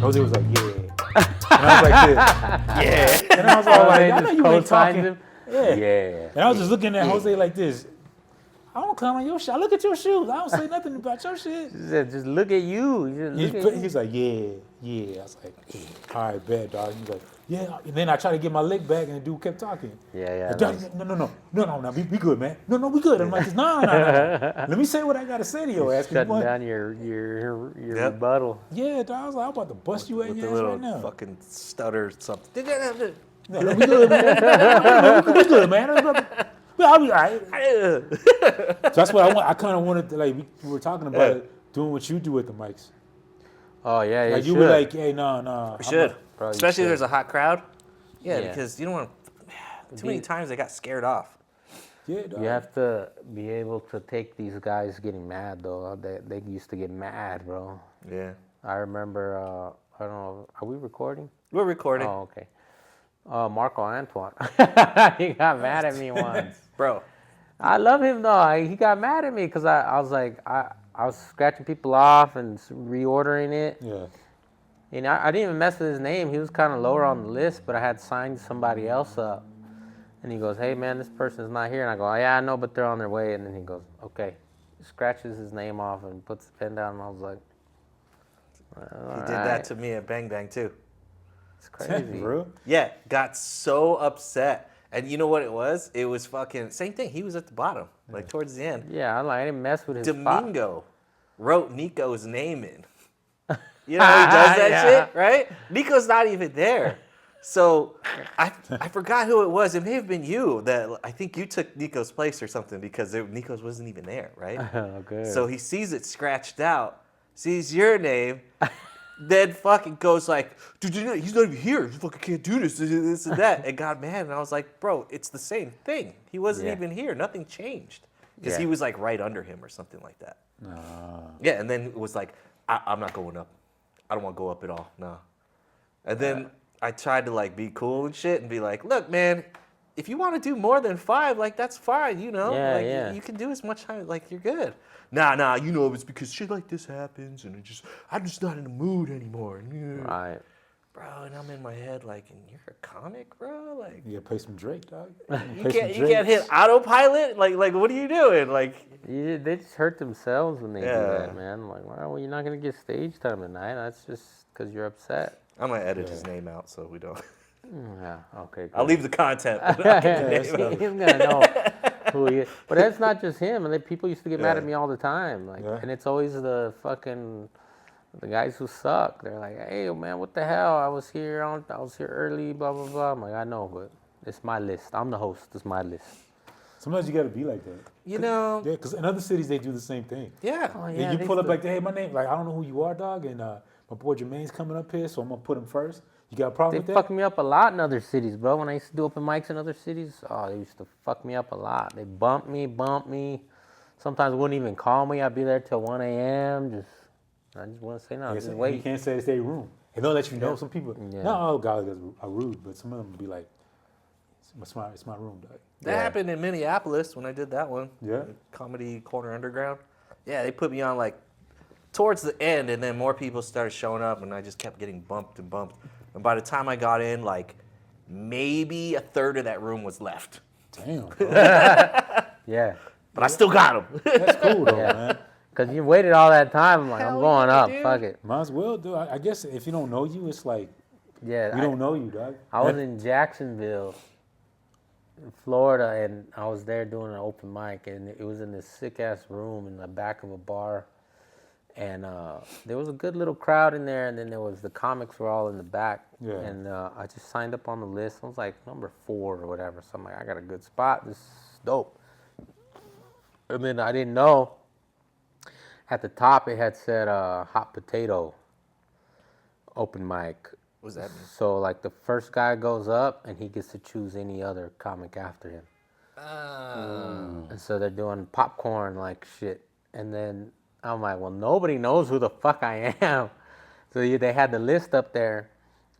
Jose was like, yeah. And I was like, this. Yeah. And I was all like, I know you ain't talking. Yeah. And I was just looking at Jose like this. I don't comment on your shit. I look at your shoes. I don't say nothing about your shit. Just look at you. He's like, yeah. I was like, all right, bad dog. He's like, yeah. And then I tried to get my lick back, and the dude kept talking. Yeah. No, we good, man. No, we good. I'm like, no. Let me say what I gotta say to your ass. Shutting down your rebuttal. Yeah, dog. I was like, I'm about to bust you at your ass right now. Fucking stutter or something. No, we good, man. We good, man. I'll be all right. So that's what I want. I kind of wanted to, like, we were talking about it, doing what you do with the mics. Oh, yeah, like you were like, hey, no. We should. Especially if there's a hot crowd. Yeah, because you don't want to, too many times they got scared off. Yeah, dog. You have to be able to take these guys getting mad, though. They used to get mad, bro. Yeah. I remember, I don't know, are we recording? We're recording. Oh, okay. Marco Antoine. He got mad at me once. Bro. I love him, though. He got mad at me because I was like, I was scratching people off and reordering it. Yeah. And I didn't even mess with his name. He was kind of lower on the list, but I had signed somebody else up. And he goes, hey, man, this person's not here. And I go, oh, yeah, I know, but they're on their way. And then he goes, okay. Scratches his name off and puts the pen down. And I was like, he did that to me at Bang Bang, too. It's crazy. Bro? Yeah, got so upset. And you know what it was? It was fucking, same thing. He was at the bottom, like towards the end. Yeah, I didn't mess with his Domingo wrote Nico's name in. You know he does that shit, right? Nico's not even there. So I forgot who it was. It may have been you that I think you took Nico's place or something because Nico's wasn't even there, right? Okay. So he sees it scratched out, sees your name, then fucking goes like, dude, he's not even here. You fucking can't do this and that. And got mad. And I was like, bro, it's the same thing. He wasn't even here. Nothing changed. Because he was like right under him or something like that. Yeah, and then it was like, I'm not going up. I don't want to go up at all. No. And then I tried to like be cool and shit and be like, look, man, if you want to do more than 5, like that's fine, you know? You can do as much time, like you're good. Nah, you know, it's because shit like this happens and I'm just not in the mood anymore. Right. Bro, and I'm in my head like, and you're a comic, bro? Like, you gotta play some Drake, dog. You can't hit autopilot? Like what are you doing? Like, they just hurt themselves when they do that, man. Like, well, you're not gonna get stage time tonight. That's just because you're upset. I'm gonna edit his name out so we don't. Yeah, okay. Good. I'll leave the content. He's gonna know who he is. But that's not just him. And people used to get mad at me all the time. Like, and it's always the guys who suck. They're like, hey, man, what the hell? I was here early, blah, blah, blah. I'm like, I know, but it's my list. I'm the host. It's my list. Sometimes you got to be like that. You know? Yeah, because in other cities, they do the same thing. Yeah. Oh, yeah, You pull up like, hey, my name, like, I don't know who you are, dog, and my boy Jermaine's coming up here, so I'm going to put him first. You got a problem with that? They fucked me up a lot in other cities, bro. When I used to do open mics in other cities, they used to fuck me up a lot. They bumped me. Sometimes wouldn't even call me. I'd be there till 1 a.m. I just want to say no. Just wait. You can't say it's their room. And they'll let you know. Some people, not all guys are rude, but some of them will be like, it's my room, dog. That happened in Minneapolis when I did that one. Yeah. Comedy Corner Underground. Yeah, they put me on like towards the end, and then more people started showing up, and I just kept getting bumped. And by the time I got in, like maybe a third of that room was left. Damn. Yeah. But I still got them. That's cool though, man. Because you waited all that time. I'm like, I'm going up. Dude. Fuck it. Might as well, dude. I guess if you don't know you, it's like, we don't know you, dog. I was in Jacksonville, in Florida, and I was there doing an open mic, and it was in this sick-ass room in the back of a bar. And there was a good little crowd in there, and then there was the comics were all in the back. Yeah. And I just signed up on the list. I was like number 4 or whatever. So I'm like, I got a good spot. This is dope. And then I didn't know. At the top, it had said hot potato open mic. What does that mean? So, like, the first guy goes up, and he gets to choose any other comic after him. And so they're doing popcorn, like, shit. And then I'm like, well, nobody knows who the fuck I am. So they had the list up there,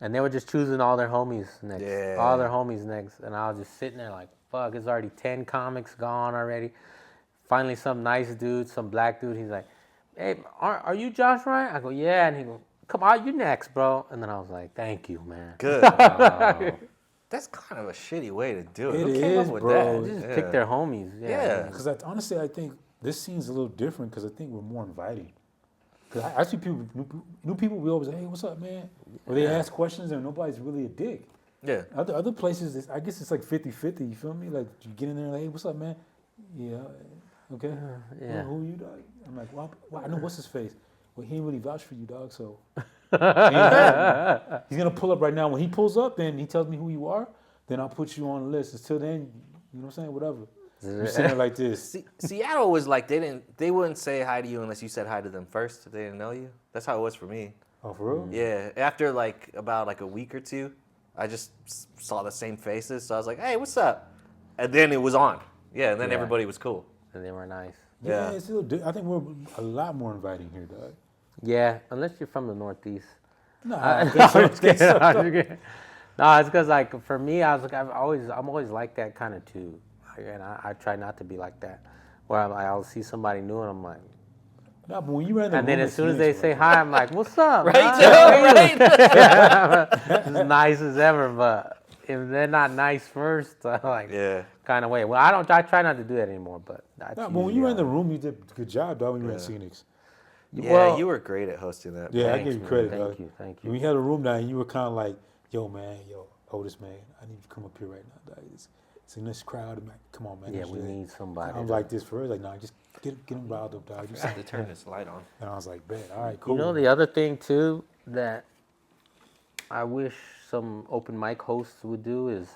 and they were just choosing all their homies next. Yeah. All their homies next. And I was just sitting there like, fuck, it's already 10 comics gone already. Finally, some nice dude, some black dude, he's like, hey, are you Josh Ryan? I go, yeah. And he goes, come on, you next, bro. And then I was like, thank you, man. Good. That's kind of a shitty way to do it. It Who came is, up with bro. that? Just pick their homies. Yeah. Because honestly, I think this scene's a little different because I think we're more inviting. Because I see people, new people, we always say, hey, what's up, man? Or they ask questions and nobody's really a dick. Yeah. Other places, I guess it's like 50-50, you feel me? Like, you get in there like, hey, what's up, man? Yeah, okay. Yeah. Who are you, dog? I'm like, well, I know what's his face. Well, he ain't really vouch for you, dog, so. He's going to pull up right now. When he pulls up, then he tells me who you are, then I'll put you on the list. Until then, you know what I'm saying? Whatever. You're saying it like this. Seattle was like they wouldn't say hi to you unless you said hi to them first if they didn't know you. That's how it was for me. Oh, for real? Yeah. After about a week or two, I just saw the same faces, so I was like, hey, what's up? And then it was on. Yeah, and then everybody was cool. And they were nice. Yeah, it's still, I think we're a lot more inviting here, dog. Yeah, unless you're from the Northeast. No, I'm just kidding. No, it's because like for me, I was like I'm always like that kind of too, and I try not to be like that. Where I'll see somebody new and I'm like, no, but when you ran the and then room, as soon as it's they say like, hi, I'm like, what's up? Right, man? Joe? Right. As nice as ever, but if they're not nice first, I like kind of wait. Well, I try not to do that anymore, but that's no, but when you ran the room, you did a good job, dog. When you ran Phoenix. Yeah, Well, you were great at hosting that. Yeah, man. I give you credit, Thank dog. you, thank you. When we had a room down, you were kind of like, yo, man, Otis, man, I need you to come up here right now, dog. It's in this crowd, man. Come on, man. Yeah, we need somebody. I was like this for her. Like, nah, just get them riled up, dog. Just had to turn this light on. And I was like, bet, all right, cool. You know the other thing too that I wish some open mic hosts would do is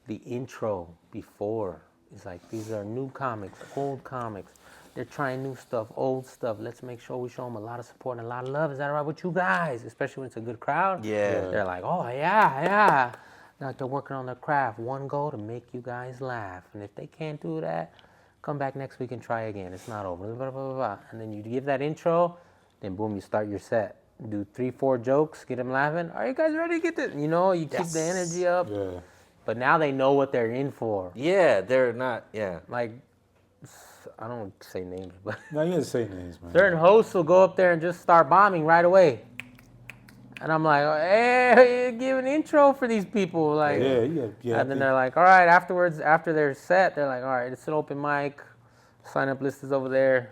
the intro before. It's like these are new comics, old comics. They're trying new stuff, old stuff. Let's make sure we show them a lot of support and a lot of love. Is that all right with you guys? Especially when it's a good crowd. Yeah. They're like, oh yeah. Like they're working on their craft. One goal to make you guys laugh. And if they can't do that, come back next week and try again. It's not over. Blah, blah, blah, blah. And then you give that intro, then boom, you start your set. Do 3-4 jokes, get them laughing. Are you guys ready to get this? You know, you keep the energy up. Yeah. But now they know what they're in for. Yeah, they're not. Yeah. Like, I don't want to say names, but No, you have to say names, man. certain hosts will go up there and just start bombing right away. And I'm like, hey, give an intro for these people. Like, yeah. And then they're like, all right, afterwards, after they're set, they're like, all right, it's an open mic. Sign up list is over there.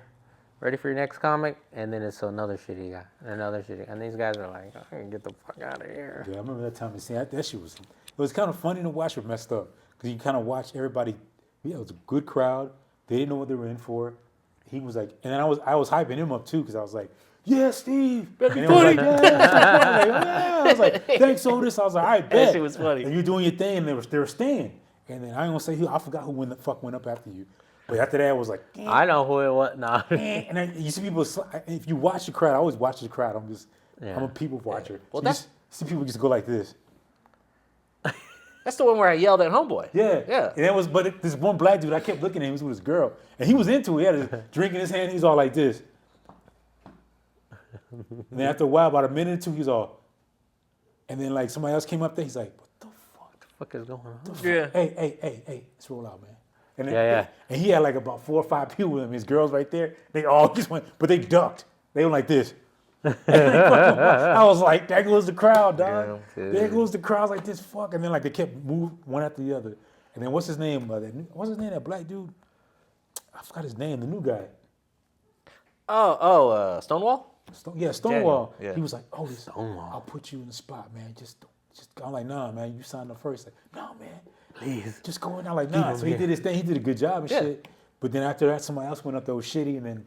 Ready for your next comic? And then it's another shitty guy, and another shitty guy. And these guys are like, I can get the fuck out of here. Yeah, I remember that time. That shit was, it was kind of funny to watch, but messed up. Because you kind of watch everybody, it was a good crowd. They didn't know what they were in for. He was like, and then I was hyping him up too, because I was like, yeah, Steve. And he was like, yeah. I was like, thanks, Otis. I was like, all right, bet. That shit was funny. And you're doing your thing, and they were staying. And then I ain't gonna say who, I forgot who the fuck went up after you. But after that, it was like, I know who it was. Nah. and then you see people, if you watch the crowd, I always watch the crowd. I'm a people watcher. Well, so you see people just go like this. That's the one where I yelled at Homeboy. Yeah. And it was, but this one black dude, I kept looking at him, he was with his girl. And he was into it. He had a drink in his hand, he's all like this. And then after a while, about a minute or two, he's all, and then like somebody else came up there, he's like, what the fuck? What the fuck is going on? Yeah. Hey, let's roll out, man. And then, Yeah. And he had like about 4 or 5 people with him. His girls right there. They all just went, but they ducked. They went like this. I was like, there goes the crowd, dog. Yeah, There goes the crowd like this, fuck. And then like they kept moving one after the other. And then what's his name? That black dude? I forgot his name. The new guy. Stonewall? Stonewall. Yeah. He was like, oh, Stonewall. I'll put you in the spot, man. Just. I'm like, nah, man. You signed up first. Like, no, man. Please. Just go in. I'm like, nah. So he did his thing. He did a good job and shit. But then after that, somebody else went up there was shitty, and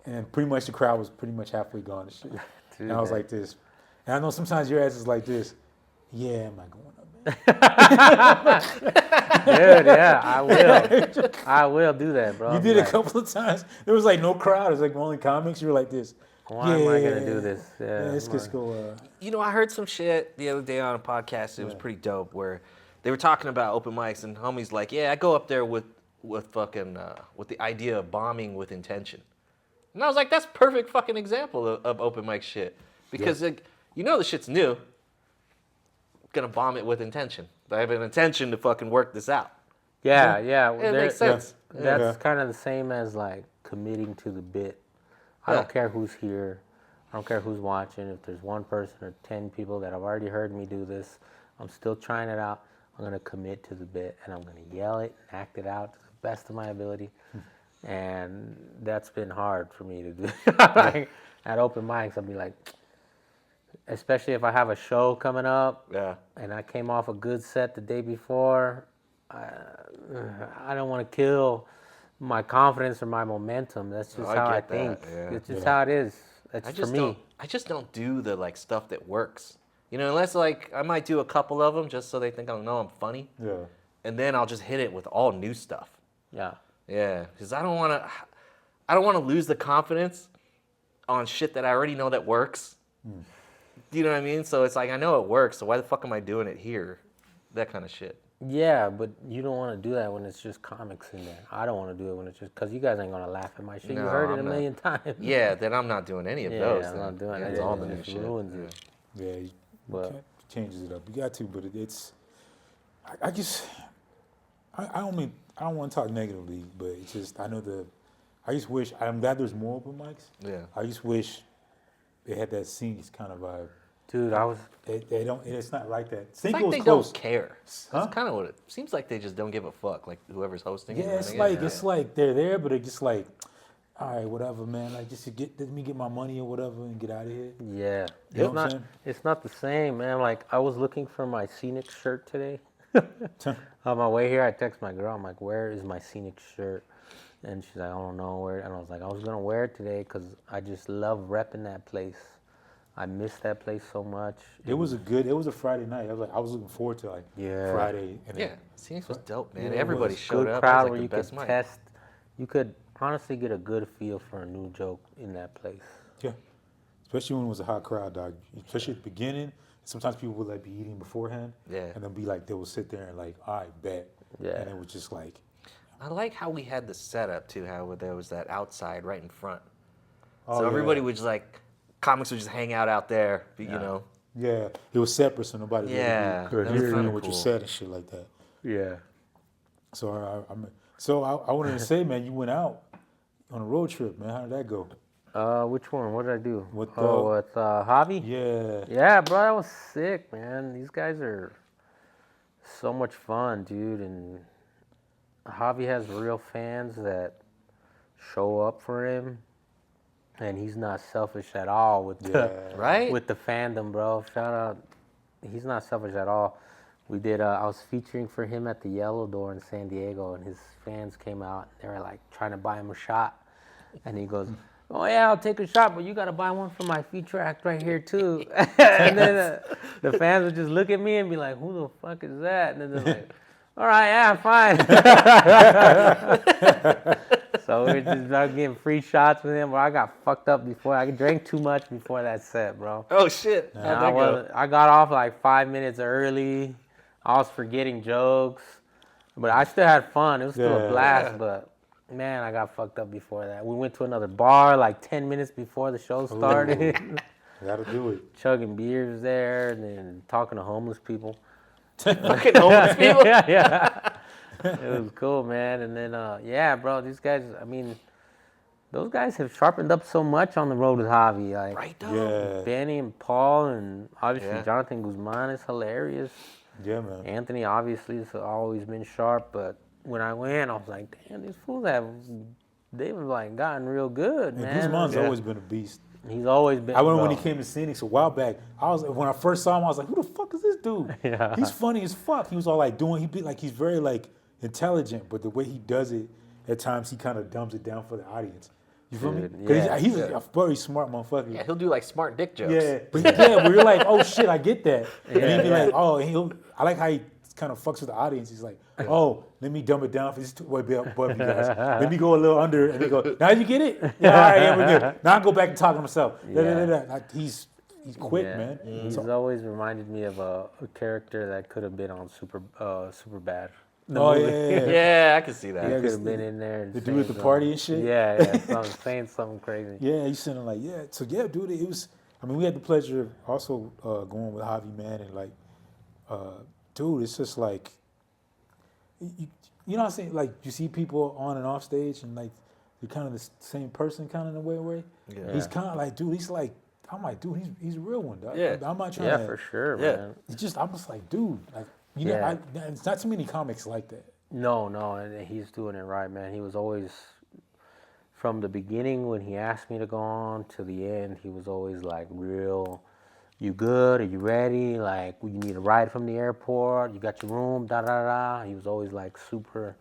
then pretty much the crowd was pretty much halfway gone and shit. And I was like this. And I know sometimes your ass is like this. Yeah, am I going up, man? Dude, yeah, I will. I will do that, bro. You did a couple of times. There was like no crowd. It was like only comics. You were like this. Why am I going to do this? Yeah, let's just go. You know, I heard some shit the other day on a podcast. It was pretty dope where they were talking about open mics and homie's like, yeah, I go up there with the idea of bombing with intention. And I was like, that's perfect fucking example of open mic shit. Because like, you know the shit's new. Gonna bomb it with intention. I have an intention to fucking work this out. Yeah. It makes sense. That's kind of the same as like committing to the bit. I don't care who's here. I don't care who's watching. If there's one person or 10 people that have already heard me do this, I'm still trying it out. I'm going to commit to the bit, and I'm going to yell it and act it out to the best of my ability. And that's been hard for me to do. Like, at open mics, I'll be like, especially if I have a show coming up, and I came off a good set the day before, I don't want to kill my confidence or my momentum. That's just how I think. It's just how it is. That's for me. I just don't do the like stuff that works. You know, unless like I might do a couple of them just so they think I know I'm funny. Yeah. And then I'll just hit it with all new stuff. Yeah. Yeah, because I don't want to lose the confidence on shit that I already know that works. You know what I mean? So it's like I know it works, so why the fuck am I doing it here? That kind of shit. Yeah, but you don't want to do that when it's just comics in there. I don't want to do it when it's just because you guys ain't gonna laugh at my shit. No, you heard it a million times. Yeah, then I'm not doing any of those. I'm not doing it. All the new shit. Ruins it. Yeah, you changes it up. You got to, but it's. I just. I don't want to talk negatively, but it's just I just wish I'm glad there's more open mics. Yeah. I just wish they had that Scenes kind of vibe. Dude, They don't. It's not like that. It's like they don't care. That's kind of what it seems like. They just don't give a fuck. Like whoever's hosting. Yeah, it's like they're there, but it's just like, all right, whatever, man. Like just let me get my money or whatever and get out of here. Yeah, it's not the same, man. Like I was looking for my Scenic shirt today. On my way here, I text my girl. I'm like, "Where is my Scenic shirt?" And she's like, "I don't know where." And I was like, "I was gonna wear it today because I just love repping that place. I miss that place so much." It was a Friday night. I was looking forward to Friday. And Scenic was dope, man. Everybody showed up. Crowd like where you could test. You could honestly get a good feel for a new joke in that place. Yeah, especially when it was a hot crowd, dog. Especially at the beginning. Sometimes people would like be eating beforehand, and then be like they would sit there and like, all right, bet, and it was just like. I like how we had the setup too. How there was that outside right in front, so everybody would just like, comics would just hang out there, you know. Yeah, it was separate, so nobody would hear what you said and shit like that. Yeah. So I wanted to say, man, you went out on a road trip, man. How did that go? Which one? What did I do? With Javi? Yeah. Yeah, bro, that was sick, man. These guys are so much fun, dude. And Javi has real fans that show up for him. And he's not selfish at all with with the fandom, bro. Shout out. He's not selfish at all. We did, I was featuring for him at the Yellow Door in San Diego, and his fans came out. They were like trying to buy him a shot. And he goes, "Oh yeah, I'll take a shot, but you gotta buy one for my feature act right here too." And then the fans would just look at me and be like, "Who the fuck is that?" And then they're like, "All right, yeah, fine." So we're just getting free shots with him. Bro, I got fucked up before. I drank too much before that set, bro. Oh shit! I got off like 5 minutes early. I was forgetting jokes, but I still had fun. It was still a blast, but. Man, I got fucked up before that. We went to another bar like 10 minutes before the show started. Gotta do it. Chugging beers there and then talking to homeless people. Fucking homeless people? Yeah. It was cool, man. And then, bro, these guys, I mean, those guys have sharpened up so much on the road with Javi. Like, right, though. Benny and Paul and obviously Jonathan Guzman is hilarious. Yeah, man. Anthony obviously has always been sharp, but when I went, I was like, damn, these fools they've like gotten real good, man. Guzman's always been a beast. He's always been. I remember when he came to Scenics a while back. When I first saw him, I was like, who the fuck is this dude? Yeah. He's funny as fuck. He was all like he's very like intelligent, but the way he does it, at times he kind of dumbs it down for the audience. You feel me? Because he's a very smart motherfucker. Yeah, he'll do like smart dick jokes. Yeah, but where you're like, oh shit, I get that. And he'd be like, oh, I like how he kind of fucks with the audience. He's like, oh, let me dumb it down for this boy, guys. Let me go a little under, and they go, now you get it? Yeah, all right, yeah, we're good. Now I go back to talking to myself. He's quick, man. He's always reminded me of a character that could have been on Super Bad. Yeah, I can see that. He could have been in there. The dude at the party and shit? Yeah, saying something crazy. Yeah, he's saying like, So, dude, it was, we had the pleasure of also going with Javi, man, and like, dude, it's just like, you know what I'm saying? Like, you see people on and off stage, and like, you're kind of the same person, kind of in a way. Yeah. He's kind of like, dude, he's like, I'm like, dude, he's a real one, dog. Yeah. I'm not trying Yeah, to. for sure, Yeah. man. It's just, I'm just like, dude, like, it's not too many comics like that. No, and he's doing it right, man. He was always, from the beginning when he asked me to go on to the end, he was always like real, you good? Are you ready? Like, you need a ride from the airport? You got your room? Da-da-da. He was always like super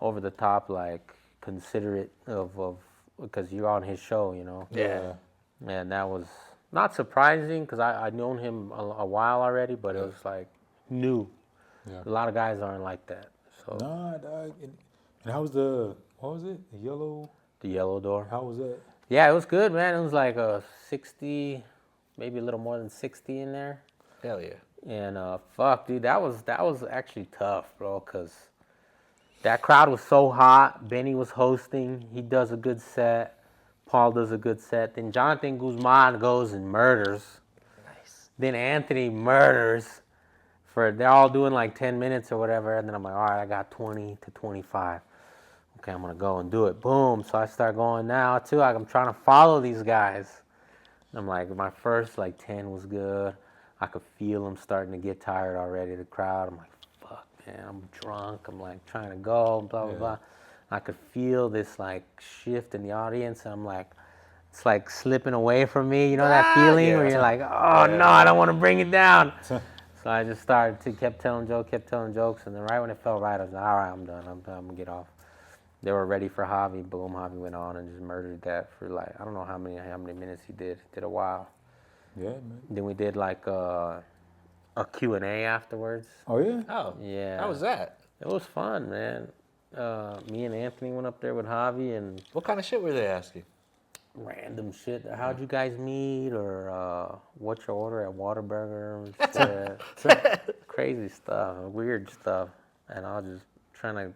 over the top, like considerate of because you're on his show, you know? Yeah. And that was not surprising because I'd known him a while already, but it was like new. Yeah. A lot of guys aren't like that. So Nah, dog. And how was what was it? The yellow? the yellow door. How was that? Yeah, it was good, man. It was like a 60, maybe a little more than 60 in there. Hell yeah. And fuck, dude, that was actually tough, bro, because that crowd was so hot. Benny was hosting. He does a good set. Paul does a good set. Then Jonathan Guzman goes and murders. Nice. Then Anthony murders. They're all doing like 10 minutes or whatever. And then I'm like, all right, I got 20 to 25. Okay, I'm going to go and do it. Boom. So I start going now, too. Like, I'm trying to follow these guys. I'm like, my first like 10 was good. I could feel them starting to get tired already, the crowd. I'm like, fuck, man, I'm drunk. I'm like trying to go, blah, blah, blah. I could feel this like shift in the audience. And I'm like, it's like slipping away from me. You know that feeling where you're like, oh, no, I don't want to bring it down. So I just kept telling jokes. And then right when it felt right, I was like, all right, I'm done. I'm going to get off. They were ready for Javi. Boom, Javi went on and just murdered that for like, I don't know how many minutes he did. He did a while. Yeah, man. Then we did like a Q&A afterwards. Oh, yeah? Oh. Yeah. How was that? It was fun, man. Me and Anthony went up there with Javi and What kind of shit were they asking? random shit. How'd you guys meet? Or what's your order at Whataburger? Crazy stuff, weird stuff. And I was just trying to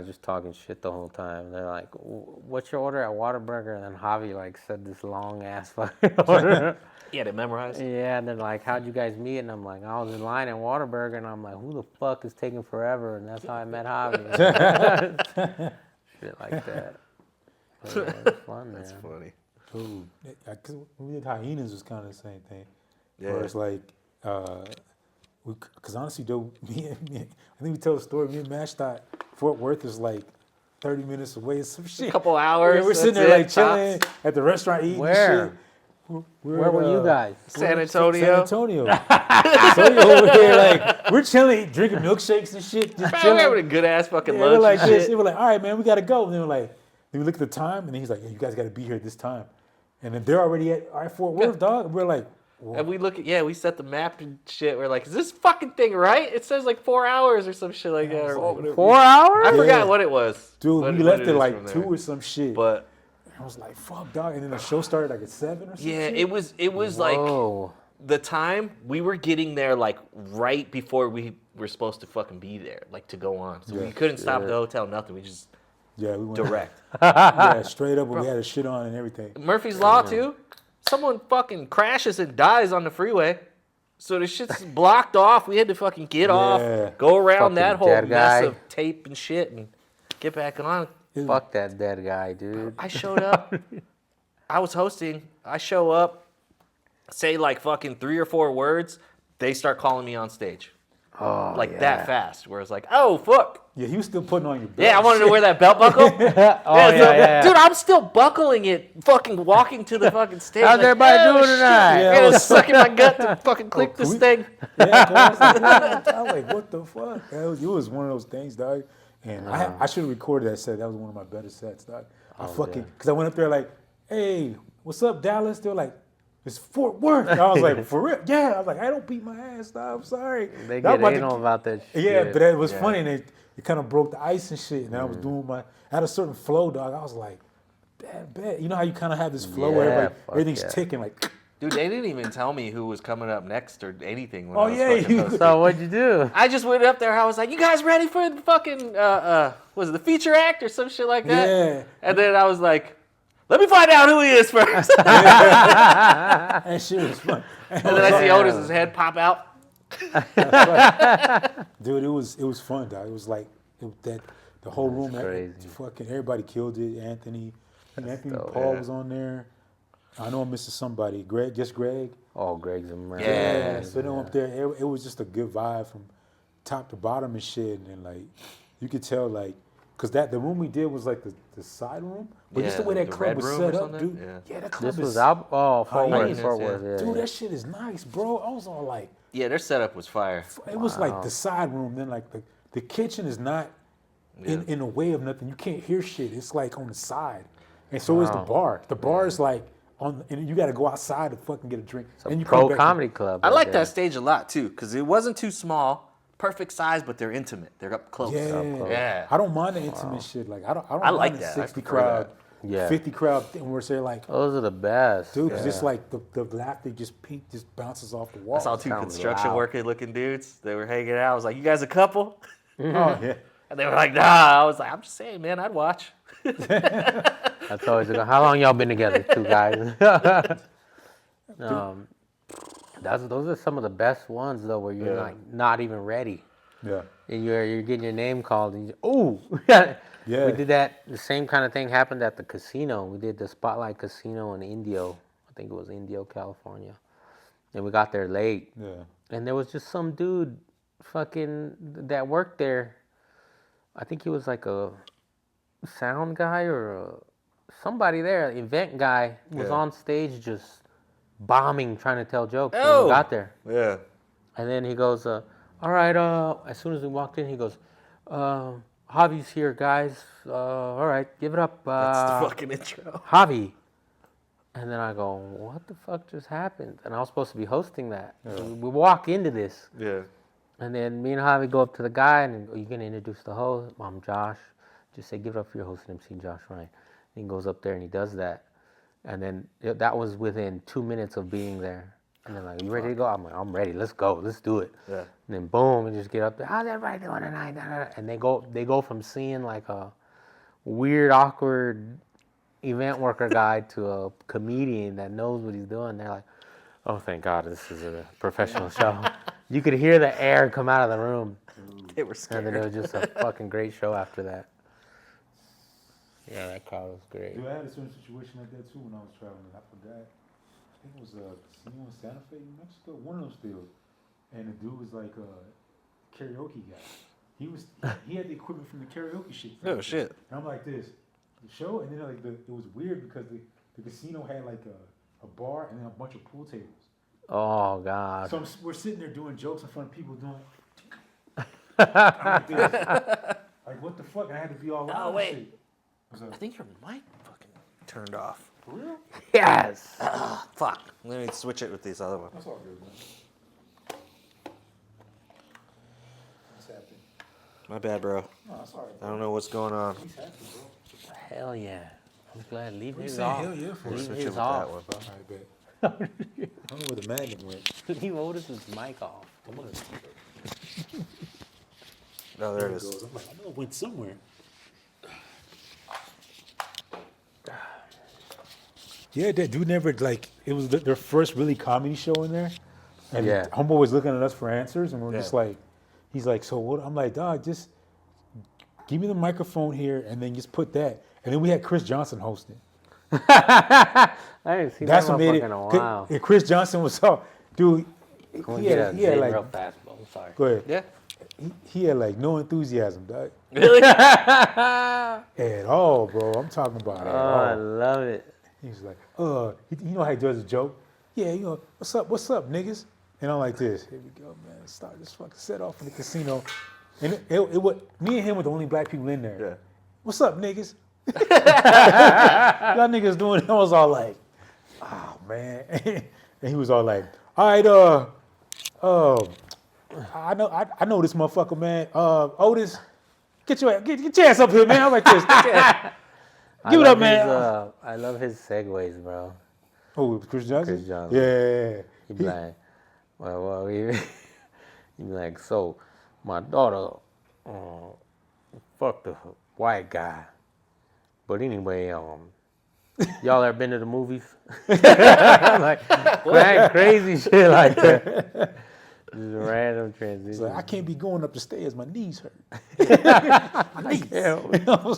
just talking shit the whole time. They're like, what's your order at Whataburger? And then Javi like said this long ass fucking order. Yeah, they memorized. Yeah, and they're like, how'd you guys meet? And I'm like, I was in line at Whataburger, and I'm like, who the fuck is taking forever? And that's how I met Javi. Shit like that. But, yeah, it was fun, That's man. funny. Dude, because when we did Hyenas was kind of the same thing. Yeah. Where it's like, because honestly, though, I think we tell the story. Me and Mash thought Fort Worth is like 30 minutes away or some shit. A couple hours. Yeah, we're sitting there like chilling at the restaurant eating Where? shit. Where were you guys? San Antonio. San Antonio. So you over here like we're chilling, drinking milkshakes and shit, just Man, chilling. we're having a good ass fucking Yeah, lunch. we're like and this. shit. They were like, all right, man, we gotta go. And then we look at the time, and then he's like, yeah, you guys gotta be here at this time. And then they're already at Fort Worth, dog. And we're like, whoa. And we set the map and shit. We're like, is this fucking thing right? It says like 4 hours or some shit like that. Or 4 hours? I forgot Yeah. what it was. Dude, what we left it at is like from 2 there. or some shit. But I was like, fuck, dog. And then the show started like at 7 or something. yeah, it was like Whoa. the time we were getting there like right before we were supposed to fucking be there, like to go on. So we couldn't stop at the hotel, nothing. We just Yeah, we went direct. Yeah, straight up, but we had a shit on and everything. Murphy's Law too. Someone fucking crashes and dies on the freeway. So the shit's blocked off. We had to fucking get Yeah. off, go around Fucking that whole dead mess guy. of tape and shit and get back on. Fuck that dead guy, dude. I showed up. I was hosting. I show up, say like fucking 3 or 4 words. They start calling me on stage. Oh, Like yeah. that fast. Where it's like, oh, fuck. Yeah, he was still putting on your belt. Yeah, I wanted to wear that belt buckle. yeah. Dude, I'm still buckling it, fucking walking to the fucking stage. How's like, everybody oh, doing shit. tonight? Yeah, Yeah, it was sucking my gut to fucking click this we- thing. Yeah, 'cause I was like, what? I was like, what the fuck? It was one of those things, dog. And I should have recorded that set. That was one of my better sets, dog. Because I went up there like, hey, what's up, Dallas? They were like, it's Fort Worth. And I was like, for real? Yeah. I was like, I don't beat my ass, dog. I'm sorry. They That was get about to- anal about that shit. Yeah, but it was funny. And it kind of broke the ice and shit. And I was doing I had a certain flow, dog. I was like, bad. You know how you kind of have this flow where Yeah, fuck everything's yeah. ticking like, Dude, they didn't even tell me who was coming up next or anything. When Oh, I was yeah, fucking you- hosting. So what'd you do? I just went up there. I was like, "You guys ready for the fucking was it the feature act or some shit like that?" Yeah. And then I was like, "Let me find out who he is first." that shit was fun. And then I see Otis's head pop out. Dude, it was fun, dog. It was like the whole room. crazy. Fucking everybody killed it. Anthony dope. Paul Yeah. was on there. I know I'm missing somebody. Greg. Oh, Greg's a man. Yeah. So them up there, it was just a good vibe from top to bottom and shit. And like, you could tell like, cause the room we did was like the side room, but just the way that the club red was room set or up, something? dude. Yeah. That club This is was out. Oh, Fort Hyenas, Worth. yeah. dude, that shit is nice, bro. I was all like, Yeah, their setup was fire. it was like the side room. Then like the kitchen is not in a way of nothing. You can't hear shit. It's like on the side, and so is the bar. The bar is like and you got to go outside to fucking get a drink. And you Pro come back comedy club. I right like there. that stage a lot too, because it wasn't too small, perfect size, but they're intimate. They're up close. Yeah. I don't mind the intimate shit. Like I don't I mind like the that. I 60 prefer crowd, that. Yeah. 50 crowd thing where they're like, Those are the best. dude, because it's like the laughter just bounces off the wall. I saw two Sounds construction loud. worker looking dudes. They were hanging out. I was like, "You guys a couple?" Oh yeah. And they were like, "Nah." I was like, "I'm just saying, man. I'd watch." That's always a good. How long y'all been together, two guys? Those are some of the best ones though, where you're like not even ready, Yeah. and you're getting your name called, and oh, Yeah. We did that. The same kind of thing happened at the casino. We did the Spotlight Casino in Indio. I think it was Indio, California, and we got there late. Yeah. And there was just some dude fucking that worked there. I think he was like a sound guy or somebody there, event guy, was on stage just bombing, trying to tell jokes when we got there. Yeah. And then he goes, all right, as soon as we walked in, he goes, Javi's here, guys. All right, give it up. That's the fucking intro. Javi. And then I go, what the fuck just happened? And I was supposed to be hosting that. So we walk into this. Yeah. And then me and Javi go up to the guy and are you going to introduce the host? I'm Josh. Just say, give it up for your host and MC, Josh Ryan. And he goes up there and he does that. And then that was within 2 minutes of being there. And they're like, you ready to go? I'm like, I'm ready. Let's go. Let's do it. Yeah. And then boom, we just get up there. How's everybody doing tonight? And they go from seeing like a weird, awkward event worker guy to a comedian that knows what he's doing. They're like, oh, thank God, this is a professional show. You could hear the air come out of the room. They were And scared. then it was just a fucking great show after that. Yeah, that crowd was great. Dude, I had a certain situation like that too when I was traveling. I forgot. I think it was a casino in Santa Fe, New Mexico. One of them still. And the dude was like a karaoke guy. He had the equipment from the karaoke shit. Oh shit. And I'm like this, the show, and then like it was weird because the casino had like a bar and then a bunch of pool tables. Oh, God. So we're sitting there doing jokes in front of people doing. I'm like this. Like what the fuck? And I had to be all loud. Oh, and wait. shit. What's up? I think your mic fucking turned off. For real? Yes. Fuck. Let me switch it with these other ones. That's all good, man. What's happening? My bad, bro. No, that's all right. I don't know what's going on. He's happy, bro. Hell yeah. I'm glad. Leave What you his saying off. hell yeah for? Leave Switch it his with off. that one, bro. I bet. I don't know where the magnet went. Leave Otis's mic off. Come on. No, there it is. I'm like, I know it went somewhere. Yeah, that dude never like. It was their first really comedy show in there, and Yeah. Homeboy was looking at us for answers, and we're just Yeah. like, he's like, so what? I'm like, dog, just give me the microphone here, and then just put that. And then we had Chris Johnson hosting. I didn't see That's that what made it. in a while. Chris Johnson was all, dude. Can we He get had, a he had Zay like, real fast, bro? I'm sorry. go ahead. Yeah. He had like no enthusiasm, dog, Really? at all, bro. I'm talking about at Oh, I all. love it. He was like, you know how he does a joke? Yeah, you know, what's up, niggas? And I'm like this. Here we go, man. Start this fucking set off in the casino. And it was, me and him were the only black people in there. Yeah. What's up, niggas? Y'all niggas doing it. I was all like, oh, man. And he was all like, all right, I know this motherfucker, man. Otis, get your ass up here, man. I'm like this. Give it up, man. I love his segues, bro. Oh, Chris Johnson? Chris Johnson. Yeah. He'd be like, well, he'd be like, so my daughter fucked a white guy. But anyway, y'all ever been to the movies? Like, man, crazy shit like that. Just a random It's transition. like, I can't be going up the stairs. My knees hurt. My knees.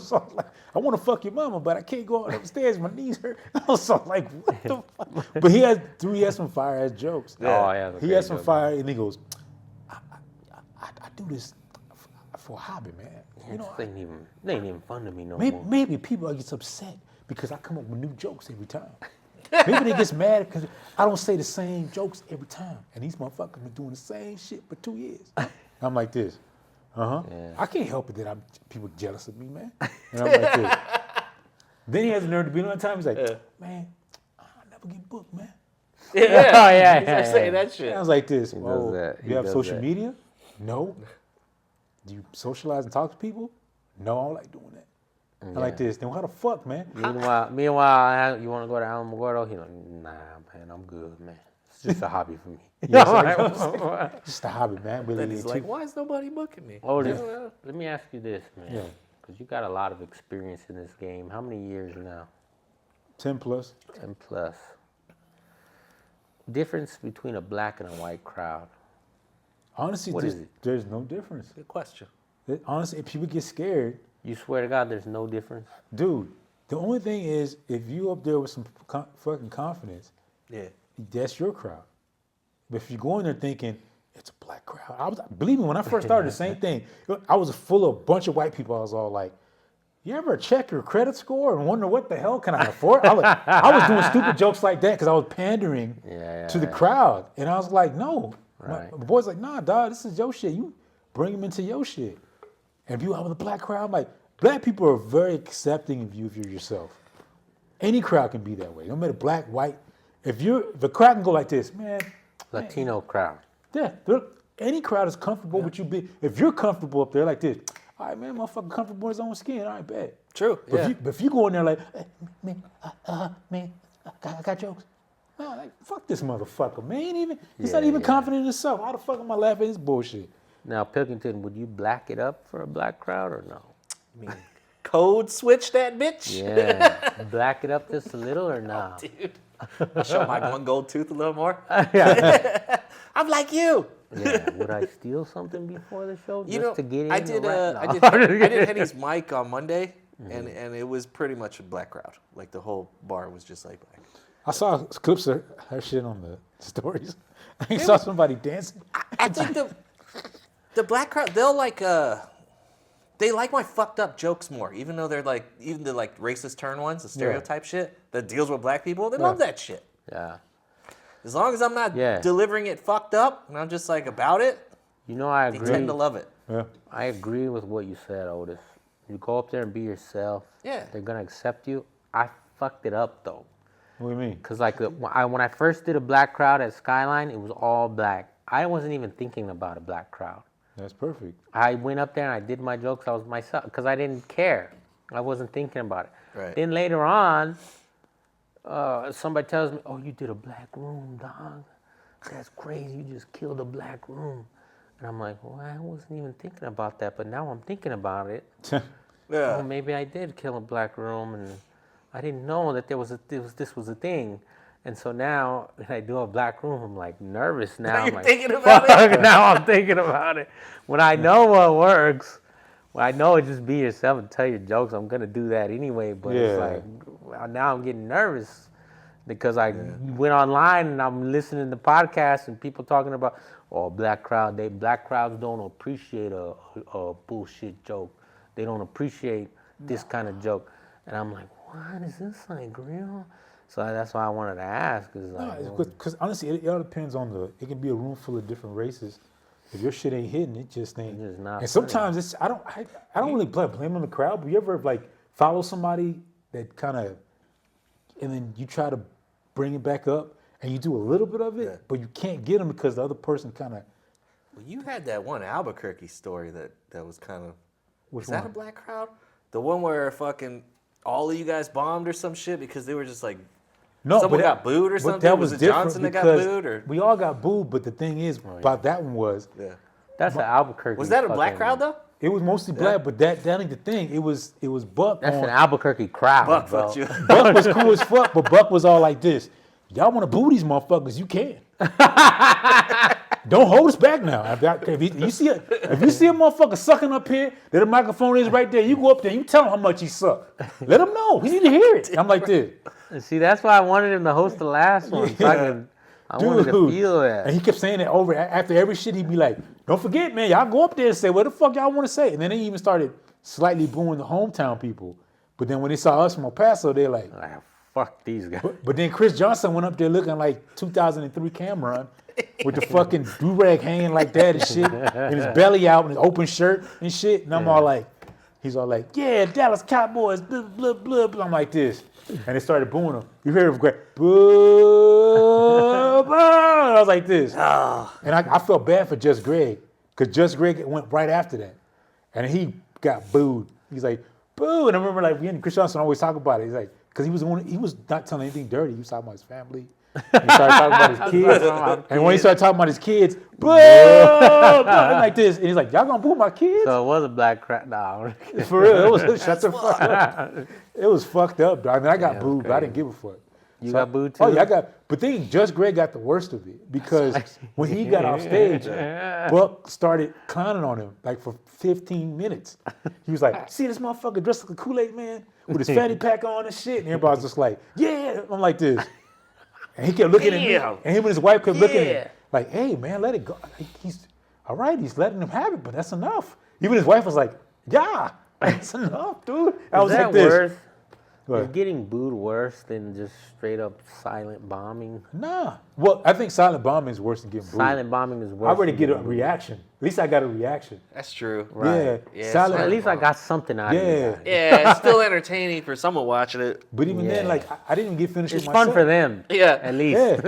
So like, I want to fuck your mama, but I can't go up the stairs. My knees hurt. I was so like, what the fuck? But he has some fire ass jokes. Oh, yeah. He has some fire, and he goes, I do this for a hobby, man. You know, they ain't even fun to me no maybe, more. maybe people get upset because I come up with new jokes every time. Maybe they get mad because I don't say the same jokes every time. And these motherfuckers been doing the same shit for 2 years. I'm like this. Yeah. I can't help it that people jealous of me, man. And I'm like this. Then he has the nerve to be another time. He's like, man, I never get booked, man. Yeah. He's like saying that shit. I was like this. He does Oh, that. He you have does social that. media? No. Do you socialize and talk to people? No, I don't like doing that. I like this. Then how the fuck, man? Meanwhile, you want to go to Alamogordo? He's like, nah, man, I'm good, man. It's just a hobby for me. Just a hobby, man. Really Then he's like, why is nobody booking me? Let me ask you this, man. Yeah. Because you got a lot of experience in this game. How many years now? 10 plus. 10 plus. Difference between a black and a white crowd. Honestly, What is it? there's no difference. Good question. Honestly, if people get scared, You swear to God, there's no difference? dude, the only thing is if you up there with some fucking confidence, Yeah. that's your crowd. But if you go in there thinking it's a black crowd, believe me, when I first started, the same thing. I was full of a bunch of white people. I was all like, you ever check your credit score and wonder what the hell can I afford? I was doing stupid jokes like that because I was pandering to the crowd. And I was like, no. Right. My boy's like, nah, dog, this is your shit. You bring them into your shit. And if you have a black crowd, like, black people are very accepting of you if you're yourself. Any crowd can be that way. No matter black, white. If the crowd can go like this, man. Latino crowd. Yeah, any crowd is comfortable with you. If you're comfortable up there like this, all right, man, motherfucker comfortable in his own skin, all right, bad. True. But if you go in there like, hey, man, I got jokes. Man, like, fuck this motherfucker, man. He's not even confident in himself. How the fuck am I laughing at this bullshit? Now, Pilkington, would you black it up for a black crowd or no? I mean, code switch that bitch? Yeah. Black it up just a little or not? Dude. I'll show my one gold tooth a little more. Yeah. I'm like you. Yeah. Would I steal something before the show You just know, to get in? I did No. I did Henny's mic on Monday, and it was pretty much a black crowd. Like the whole bar was just like black. I saw clips of her shit on the stories. I saw somebody dancing. I think the black crowd, they'll like they like my fucked up jokes more, even though they're like even the like racist turn ones, the stereotype shit that deals with black people. They love that shit. Yeah. As long as I'm not delivering it fucked up and I'm just like about it, You know, I they agree. tend to love it. Yeah. I agree with what you said, Otis. You go up there and be yourself. Yeah. They're gonna accept you. I fucked it up though. What do you mean? Cause like when I first did a black crowd at Skyline, it was all black. I wasn't even thinking about a black crowd. That's perfect. I went up there and I did my jokes. I was myself because I didn't care. I wasn't thinking about it. Right. Then later on, somebody tells me, "Oh, you did a black room, dog. That's crazy. You just killed a black room." And I'm like, "Well, I wasn't even thinking about that, but now I'm thinking about it. Yeah. Oh, maybe I did kill a black room, and I didn't know that this was a thing." And so now, when I do a black room, I'm like nervous now. Now you're I'm like, thinking about it? Now I'm thinking about it. When I know what works, when I know it just be yourself and tell your jokes, I'm gonna do that anyway. But it's like now I'm getting nervous because I went online and I'm listening to podcasts and people talking about, oh, black crowds don't appreciate a bullshit joke. They don't appreciate this kind of joke. And I'm like, what is this like real? So that's why I wanted to ask. Because honestly, it all depends on it can be a room full of different races. If your shit ain't hitting, it just ain't. It's not and sometimes I don't really blame on the crowd, but you ever like follow somebody that kind of, and then you try to bring it back up and you do a little bit of it, but you can't get them because the other person kind of. Well, you had that one Albuquerque story that was kind of. Which was that one? a black crowd? The one where fucking all of you guys bombed or some shit because they were just like. No, someone but got booed or but something. That was it different Johnson that got because booed or we all got booed. But the thing is, about that one was That's an Albuquerque. was that a black crowd though? it was mostly black, but that ain't the thing. It was Buck. That's an Albuquerque crowd, Buck bro. fucked you. Buck was cool as fuck, but Buck was all like this. Y'all want to boo these motherfuckers? You can. Don't hold us back now. If you see a motherfucker sucking up here, that the microphone is right there, you go up there, you tell him how much he sucked. Let him know. He need to hear it. I'm like this. See, that's why I wanted him to host the last one. So I wanted to feel that. And he kept saying it over after every shit. He'd be like, "Don't forget, man, y'all go up there and say what the fuck y'all want to say." And then they even started slightly booing the hometown people. But then when they saw us from El Paso, they're like, "Fuck these guys." But then Chris Johnson went up there looking like 2003 Cameron with the fucking do-rag hanging like that and shit, and his belly out and his open shirt and shit. And I'm all like, he's all like, "Yeah, Dallas Cowboys, blah, blah, blah, blah." I'm like this. And they started booing him. You heard him go, boo, boo. And I was like this. And I felt bad for Just Greg, because Just Greg went right after that. And he got booed. He's like, boo. And I remember like me and Chris Johnson always talk about it. He's like, because he was not telling anything dirty. He was talking about his family. He started talking about his kids. And when he started talking about his kids, boo, boo, like this. And he's like, y'all gonna boo my kids? So it was a black crap. Nah. For real, it was shut the fuck up. It was fucked up, dog. I mean, I got booed, but I didn't give a fuck. You got booed too? Oh yeah, but then Just Greg got the worst of it, because when he got off stage, Buck started clowning on him like for 15 minutes. He was like, "See this motherfucker dressed like a Kool-Aid man with his fanny pack on and shit," and everybody was just like, "Yeah." I'm like this. And he kept looking at me, and him and his wife kept looking at him like, "Hey man, let it go. He's all right. He's letting him have it, but that's enough." Even his wife was like, "Yeah, that's enough, dude." I was like this. Worse? Is getting booed worse than just straight up silent bombing? Nah. Well, I think silent bombing is worse than getting booed. Silent bombing is worse. I already get a reaction. At least I got a reaction. That's true. Right. Yeah. Silent. At least I got something out of it. Yeah, it's still entertaining for someone watching it. But even then, like, I didn't even get finished It's with my fun set. for them. Yeah. At least.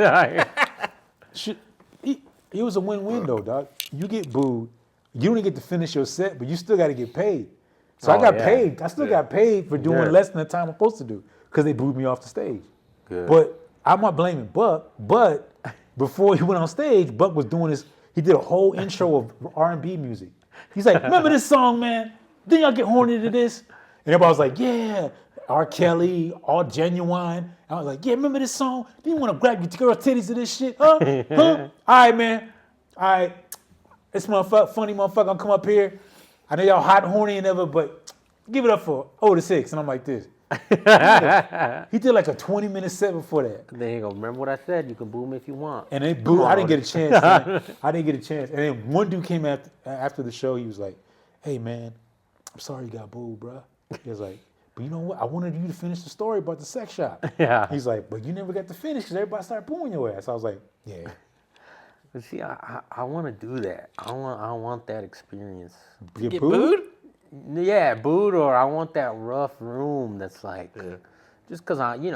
It was a win-win, though, dog. You get booed. You don't even get to finish your set, but you still got to get paid. So I got paid. I still got paid for doing less than the time I'm supposed to do, because they booed me off the stage. Good. But I'm not blaming Buck. But before he went on stage, Buck was doing this. He did a whole intro of R&B music. He's like, "Remember this song, man? Didn't y'all get horny to this?" And everybody was like, "Yeah, R. Kelly, all genuine." I was like, "Yeah, remember this song? Didn't you want to grab your girl's titties to this shit? Huh? Huh? All right, man. All right. This motherfucker, funny motherfucker, gonna come up here. I know y'all hot and horny and ever, but give it up for 0-6." And I'm like this. He did like a 20-minute set before that. Then he go, "Remember what I said? You can boo me if you want." And they booed. I didn't get a chance. Man. I didn't get a chance. And then one dude came after the show. He was like, "Hey, man, I'm sorry you got booed, bro." He was like, "But you know what? I wanted you to finish the story about the sex shop." Yeah. He's like, "But you never got to finish because everybody started booing your ass." I was like, "Yeah." But see, I want to do that. I want that experience. Get booed? Yeah, booed, or I want that rough room that's like, just because you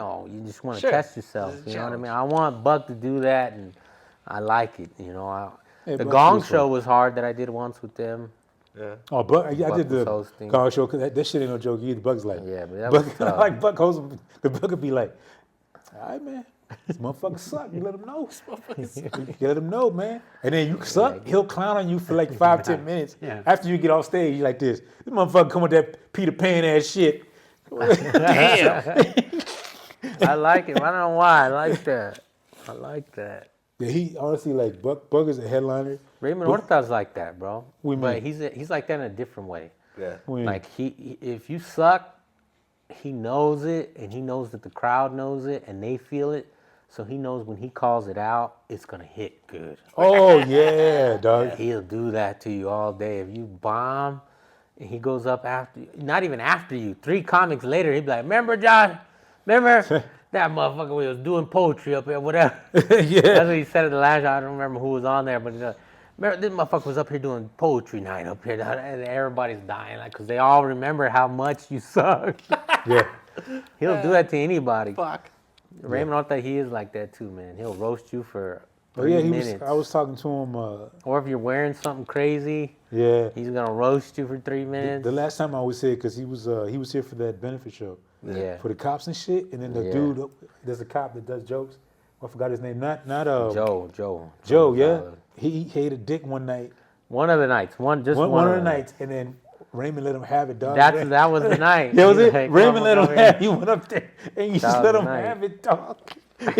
just want to test yourself. You know what I mean? I want Buck to do that, and I like it. You know, the Gong Show was hard that I did once with them. Yeah. Oh, Buck, I did the hosting. Gong Show, because that shit ain't no joke either. Buck's like, Yeah, but that was tough. like Buck hosts, the Buck would be like, "All right, man, this motherfucker suck. You let him know. You let him know, man." And then you suck, he'll clown on you for like 5-10 minutes. Yeah. After you get off stage, you like this. This motherfucker come with that Peter Pan ass shit. Damn. I like it. I don't know why. I like that. I like that. Yeah, he honestly, like, Buck is a headliner. Raymond Orta's like that, bro. What do you But mean? he's like that in a different way. Yeah. Like if you suck, he knows it, and he knows that the crowd knows it, and they feel it. So he knows when he calls it out, it's gonna hit good. Oh yeah, dog. He'll do that to you all day. If you bomb, and he goes up after you, not even after you, 3 comics later, he'd be like, "Remember, John? Remember that motherfucker was doing poetry up here, whatever." Yeah. That's what he said at the last show. I don't remember who was on there, but he's like, "Remember, this motherfucker was up here doing poetry night up here," and everybody's dying, like, because they all remember how much you suck. Yeah. He'll do that to anybody. Fuck. Raymond Orta, he is like that too, man. He'll roast you for Oh 3 yeah, minutes. I was talking to him. Or if you're wearing something crazy, Yeah. he's gonna roast you for 3 minutes. The last time I was here, because he was here for that benefit show. Yeah. For the cops and shit, and then the dude, there's a cop that does jokes. I forgot his name. Not Joe. Joe, yeah. He ate a dick one night. One of the nights. One of the nights, and then Raymond let him have it, dog. That was the night. Yeah, was it? Like, Raymond come let him over have. here. He went up there and you That just was let the him night. have it, dog.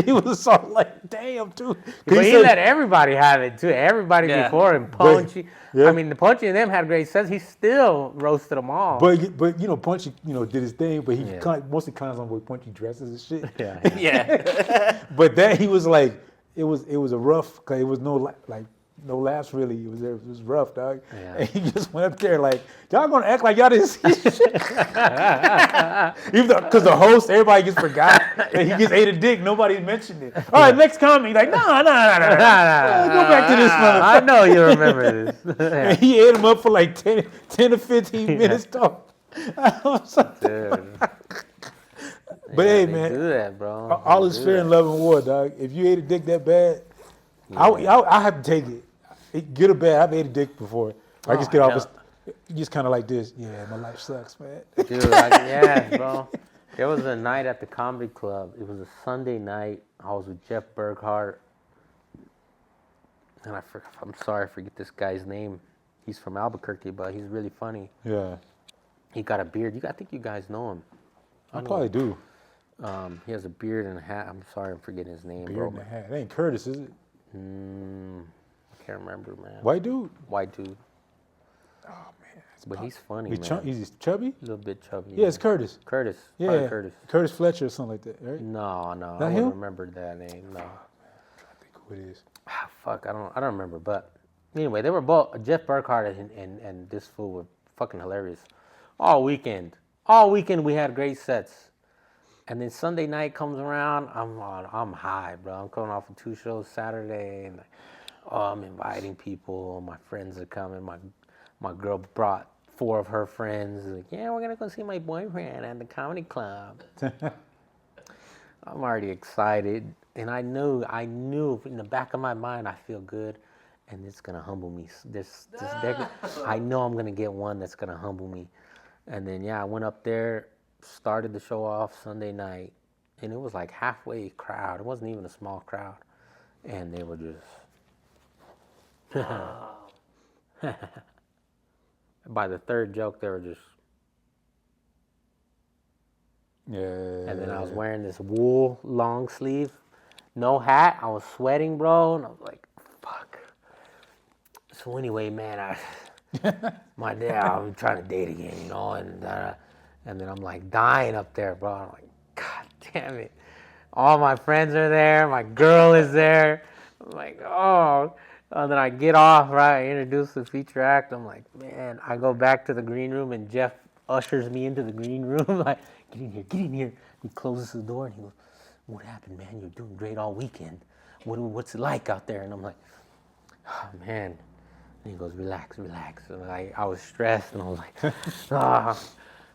He was so like, damn, dude. But he let everybody have it too. Everybody before him, Punchy. Yeah. I mean, the Punchy and them had great sets. He still roasted them all. But you know, Punchy, you know, did his thing. But he mostly comments on the way Punchy dresses and shit. Yeah. Yeah. But then he was like, it was a rough. Cause it was no laughs really. It was rough, dog. Yeah. And he just went up there like, y'all gonna act like y'all didn't see shit. Even because the host, everybody gets forgot. And he gets ate a dick. Nobody mentioned it. All right, next comic. Like, no. Go back to this one. I know you remember this. And he ate him up for like 10 to 15 minutes, dog. Dude. But hey, man, do that, bro. all is fair in love and war, dog. If you ate a dick that bad, I have to take it. Good or bad, I've ate a dick before. I just get off. Just kind of like this. Yeah, my life sucks, man. Dude, yeah, bro. There was a night at the comedy club. It was a Sunday night. I was with Jeff Burkhart. And I'm sorry I forget this guy's name. He's from Albuquerque, but he's really funny. Yeah. He got a beard. I think you guys know him. I probably do. He has a beard and a hat. I'm sorry I'm forgetting his name, Beard and a hat. That ain't Curtis, is it? I can't remember, man. White dude? White dude. Oh, man. But he's funny, man. He's chubby? A little bit chubby. Yeah, it's Curtis. Curtis. Yeah. Probably Curtis. Curtis Fletcher or something like that, right? No. Not I him? wouldn't remember that name. No. I'm trying to think who it is. Fuck, I don't remember. But anyway, they were both, Jeff Burkhart and this fool were fucking hilarious. All weekend we had great sets. And then Sunday night comes around, I'm high, bro. I'm coming off of 2 shows Saturday, and I'm inviting people. My friends are coming. My girl brought 4 of her friends. Like, yeah, we're gonna go see my boyfriend at the comedy club. I'm already excited, and I knew in the back of my mind I feel good, and it's gonna humble me. I know I'm gonna get one that's gonna humble me, and then I went up there. Started the show off Sunday night, and it was like halfway crowd. It wasn't even a small crowd, and they were just. By the third joke, they were just. Yeah. And then I was wearing this wool long sleeve, no hat. I was sweating, bro, and I was like, "Fuck." So anyway, man, I'm trying to date again, you know, and then I'm like dying up there, bro. I'm like, God damn it. All my friends are there. My girl is there. I'm like, oh. And then I get off, right? I introduce the feature act. I'm like, man. I go back to the green room, and Jeff ushers me into the green room. Like, get in here. He closes the door, and he goes, what happened, man? You're doing great all weekend. What's it like out there? And I'm like, oh, man. And he goes, relax. And I was stressed, and I was like,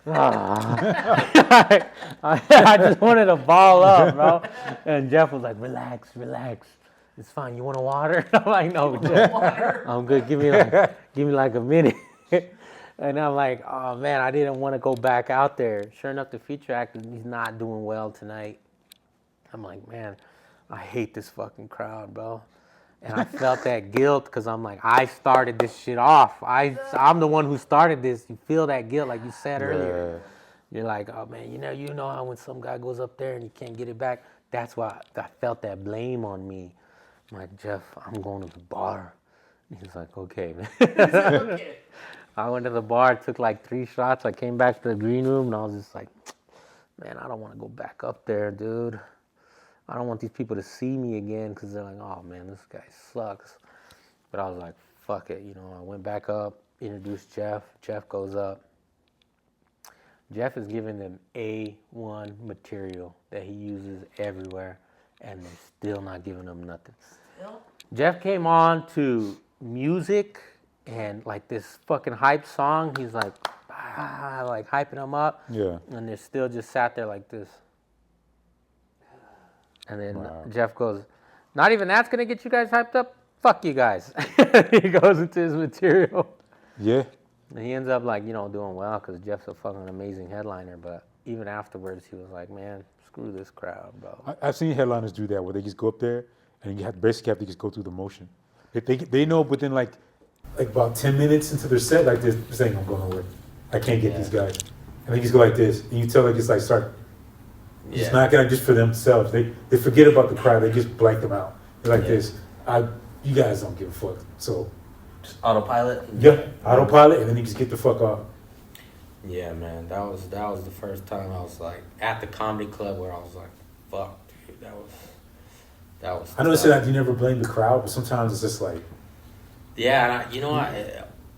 I just wanted to ball up, bro. And Jeff was like, relax. It's fine. You want a water? I'm like, no, Jeff. I'm good. Give me like a minute. And I'm like, oh, man, I didn't want to go back out there. Sure enough, the feature actor, he's not doing well tonight. I'm like, man, I hate this fucking crowd, bro. And I felt that guilt because I'm like, I started this shit off. I'm the one who started this. You feel that guilt, like you said earlier. You're like, oh, man, you know how when some guy goes up there and he can't get it back? That's why I felt that blame on me. I'm like, Jeff, I'm going to the bar. And he's like, okay, man. Okay. I went to the bar, took like 3 shots. I came back to the green room, and I was just like, man, I don't want to go back up there, dude. I don't want these people to see me again because they're like, oh, man, this guy sucks. But I was like, fuck it. You know, I went back up, introduced Jeff. Jeff goes up. Jeff is giving them A1 material that he uses everywhere, and they're still not giving him nothing. Still? Jeff came on to music and like this fucking hype song. He's like, like hyping them up. Yeah. And they're still just sat there like this. And then Jeff goes, not even that's going to get you guys hyped up? Fuck you guys. He goes into his material. Yeah. And he ends up like, doing well because Jeff's a fucking amazing headliner. But even afterwards, he was like, man, screw this crowd, bro. I've seen headliners do that where they just go up there and you basically have to just go through the motion. They know within like about 10 minutes into their set, like this ain't gonna go nowhere. I can't get these guys. And they just go like this. And you tell like just like start Just knocking out just for themselves. They forget about the crowd. They just blank them out. They're like this. You guys don't give a fuck. So just autopilot. Yeah, autopilot, and then you just get the fuck off. Yeah, man, that was the first time I was like at the comedy club where I was like, fuck, dude, that was. I know they say that you never blame the crowd, but sometimes it's just like. Yeah,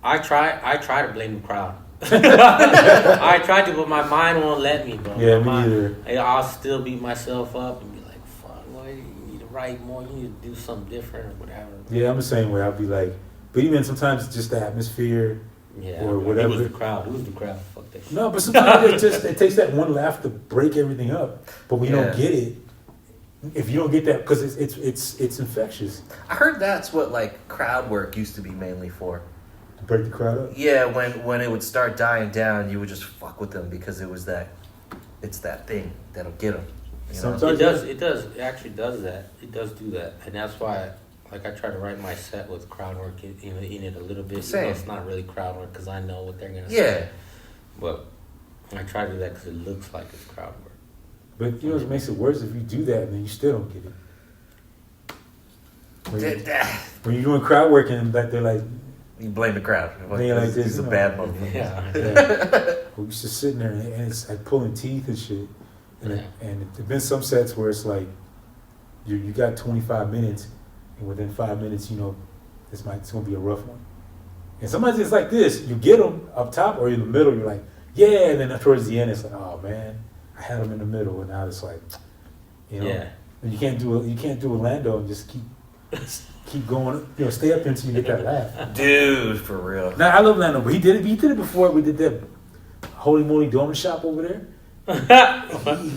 I try to blame the crowd. I tried to, but my mind won't let me, bro. Yeah, me either. I'll still beat myself up and be like, fuck, well, you need to write more, you need to do something different or whatever. Yeah, I'm the same way. I'll be like, but even sometimes it's just the atmosphere or whatever. It was the crowd. Fuck that shit. No, but sometimes it takes that one laugh to break everything up. But we don't get it. If you don't get that, because it's infectious. I heard that's what like crowd work used to be mainly for. To break the crowd up? Yeah, when it would start dying down, you would just fuck with them because it's that thing that'll get them. It actually does that. It does do that. And that's why, like, I try to write my set with crowd work in it a little bit. Same. It's not really crowd work because I know what they're going to Yeah. say. But I try to do that because it looks like it's crowd work. But you know what makes it worse if you do that and then you still don't get it. When you're doing crowd work and they're like, you blame the crowd. They're like this, He's a bad motherfucker. Yeah. We're just sitting there and it's like pulling teeth and shit. And there's been some sets where it's like you got 25 minutes, and within 5 minutes, it's going to be a rough one. And sometimes it's like this: you get them up top or in the middle. You're like, yeah, and then towards the end, it's like, oh man, I had them in the middle, and now it's like, Yeah. And you can't do Orlando and just keep going. Stay up there until you get that laugh. Dude, for real. Now I love Orlando, but he did it before. We did that Holy Moly Donut Shop over there.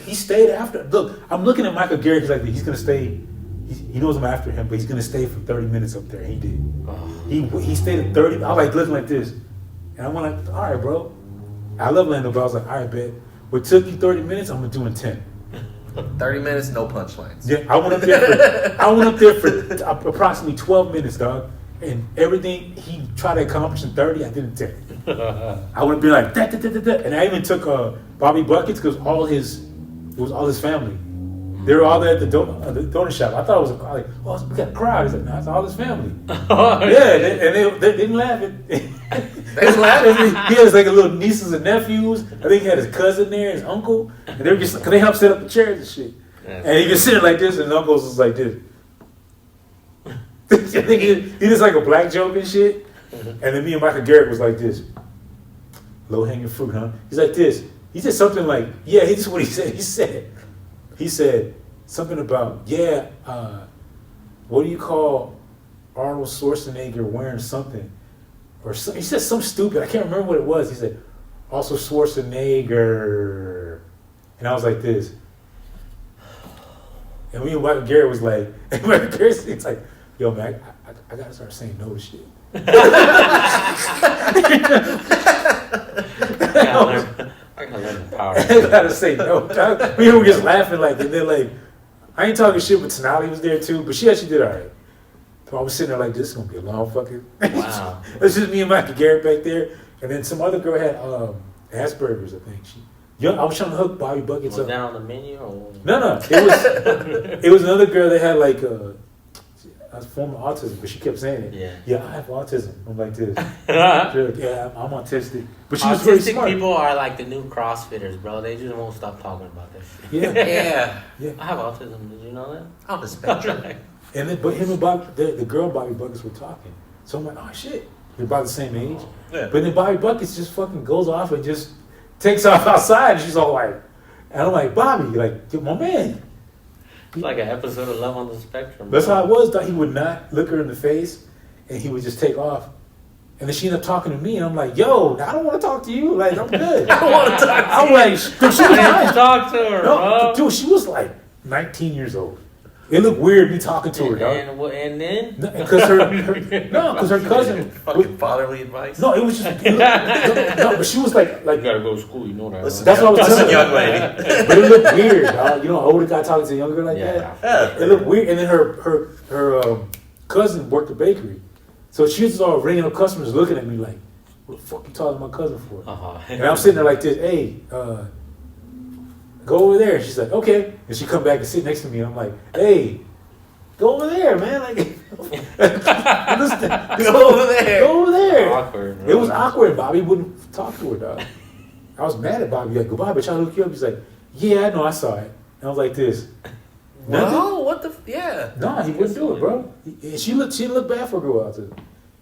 he stayed after. Look, I'm looking at Michael Garrett. He's like, he's gonna stay. He knows I'm after him, but he's gonna stay for 30 minutes up there. He did. He stayed at 30. I was like looking like this, and I went like, all right, bro. I love Lando, but I was like, all right, bet. What took you 30 minutes, I'm gonna do in 10. 30 minutes, no punchlines. Yeah, I went up there for approximately 12 minutes, dog. And everything he tried to accomplish in 30, I did in 10. I would have been like, da, da, da, da, da. And I even took Bobby Buckets because it was all his family. They were all there at the donut shop. I thought it was like, oh, we got a crowd. He's like, no, it's all his family. They didn't laugh at. They didn't laugh. He has like a little nieces and nephews. I think he had his cousin there, his uncle, and they were just because they helped set up the chairs and shit. And he was sitting like this, and his uncle's was like this. I think he just like a black joke and shit. And then me and Michael Garrett was like this. Low hanging fruit, huh? He's like this. He said something like, yeah, this is what he said. He said something about, what do you call Arnold Schwarzenegger wearing something? Or so, he said something stupid. I can't remember what it was. He said, also Schwarzenegger. And I was like this. And me and Michael Garrett was like, it's like, yo, man, I gotta start saying no to shit. I gotta learn the power. I gotta say no. We were just laughing like, and then like, I ain't talking shit, but Tenali was there too, but she actually did all right. So I was sitting there like, this is gonna be a long fucking. Wow. It's just me and Michael Garrett back there, and then some other girl had Asperger's, I think. I was trying to hook Bobby Buckets up. Was that on the menu or? No. It was another girl that had like a form of autism, but she kept saying it. Yeah, I have autism. I'm like this. Like, yeah, I'm autistic. But she was very smart. Autistic people are like the new CrossFitters, bro. They just won't stop talking about that shit. Yeah. I have autism. Did you know that? On the spectrum. But him and Bobby, the girl Bobby Buckets were talking. So I'm like, oh shit, they're about the same age. Yeah. But then Bobby Buckets just fucking goes off and just takes off outside, and she's all like, and I'm like, Bobby, like, my man. It's like an episode of Love on the Spectrum. That's how it was. He would not look her in the face, and he would just take off. And then she ended up talking to me, and I'm like, yo, I don't want to talk to you. Like, I'm good. I don't want to talk to you. I'm like, she was nice. Talk to her, bro. Dude, she was like 19 years old. It looked weird me talking to her, dog. And then? Because her cousin. Fucking fatherly advice. No, it was just. No, but she was like. You gotta go to school, you know that. Listen, that's what I was telling young her. lady. But it looked weird, dog. An older guy talking to a younger girl like that. Yeah. It looked weird. And then her cousin worked a bakery. So she was all ringing up customers looking at me like, what the fuck you talking to my cousin for? Uh-huh. And I'm sitting there like this, hey, go over there. She's like, okay. And she come back and sit next to me. And I'm like, hey, go over there, man. Like, listen, Go over there. Go over there. Awkward, bro. It was awkward. Bobby wouldn't talk to her, dog. I was mad at Bobby. Like, go, Bobby, trying to look you up. He's like, yeah, I know, I saw it. And I was like this. No, what the? Yeah. No, he wouldn't do it, bro. She looked bad for a girl with autism.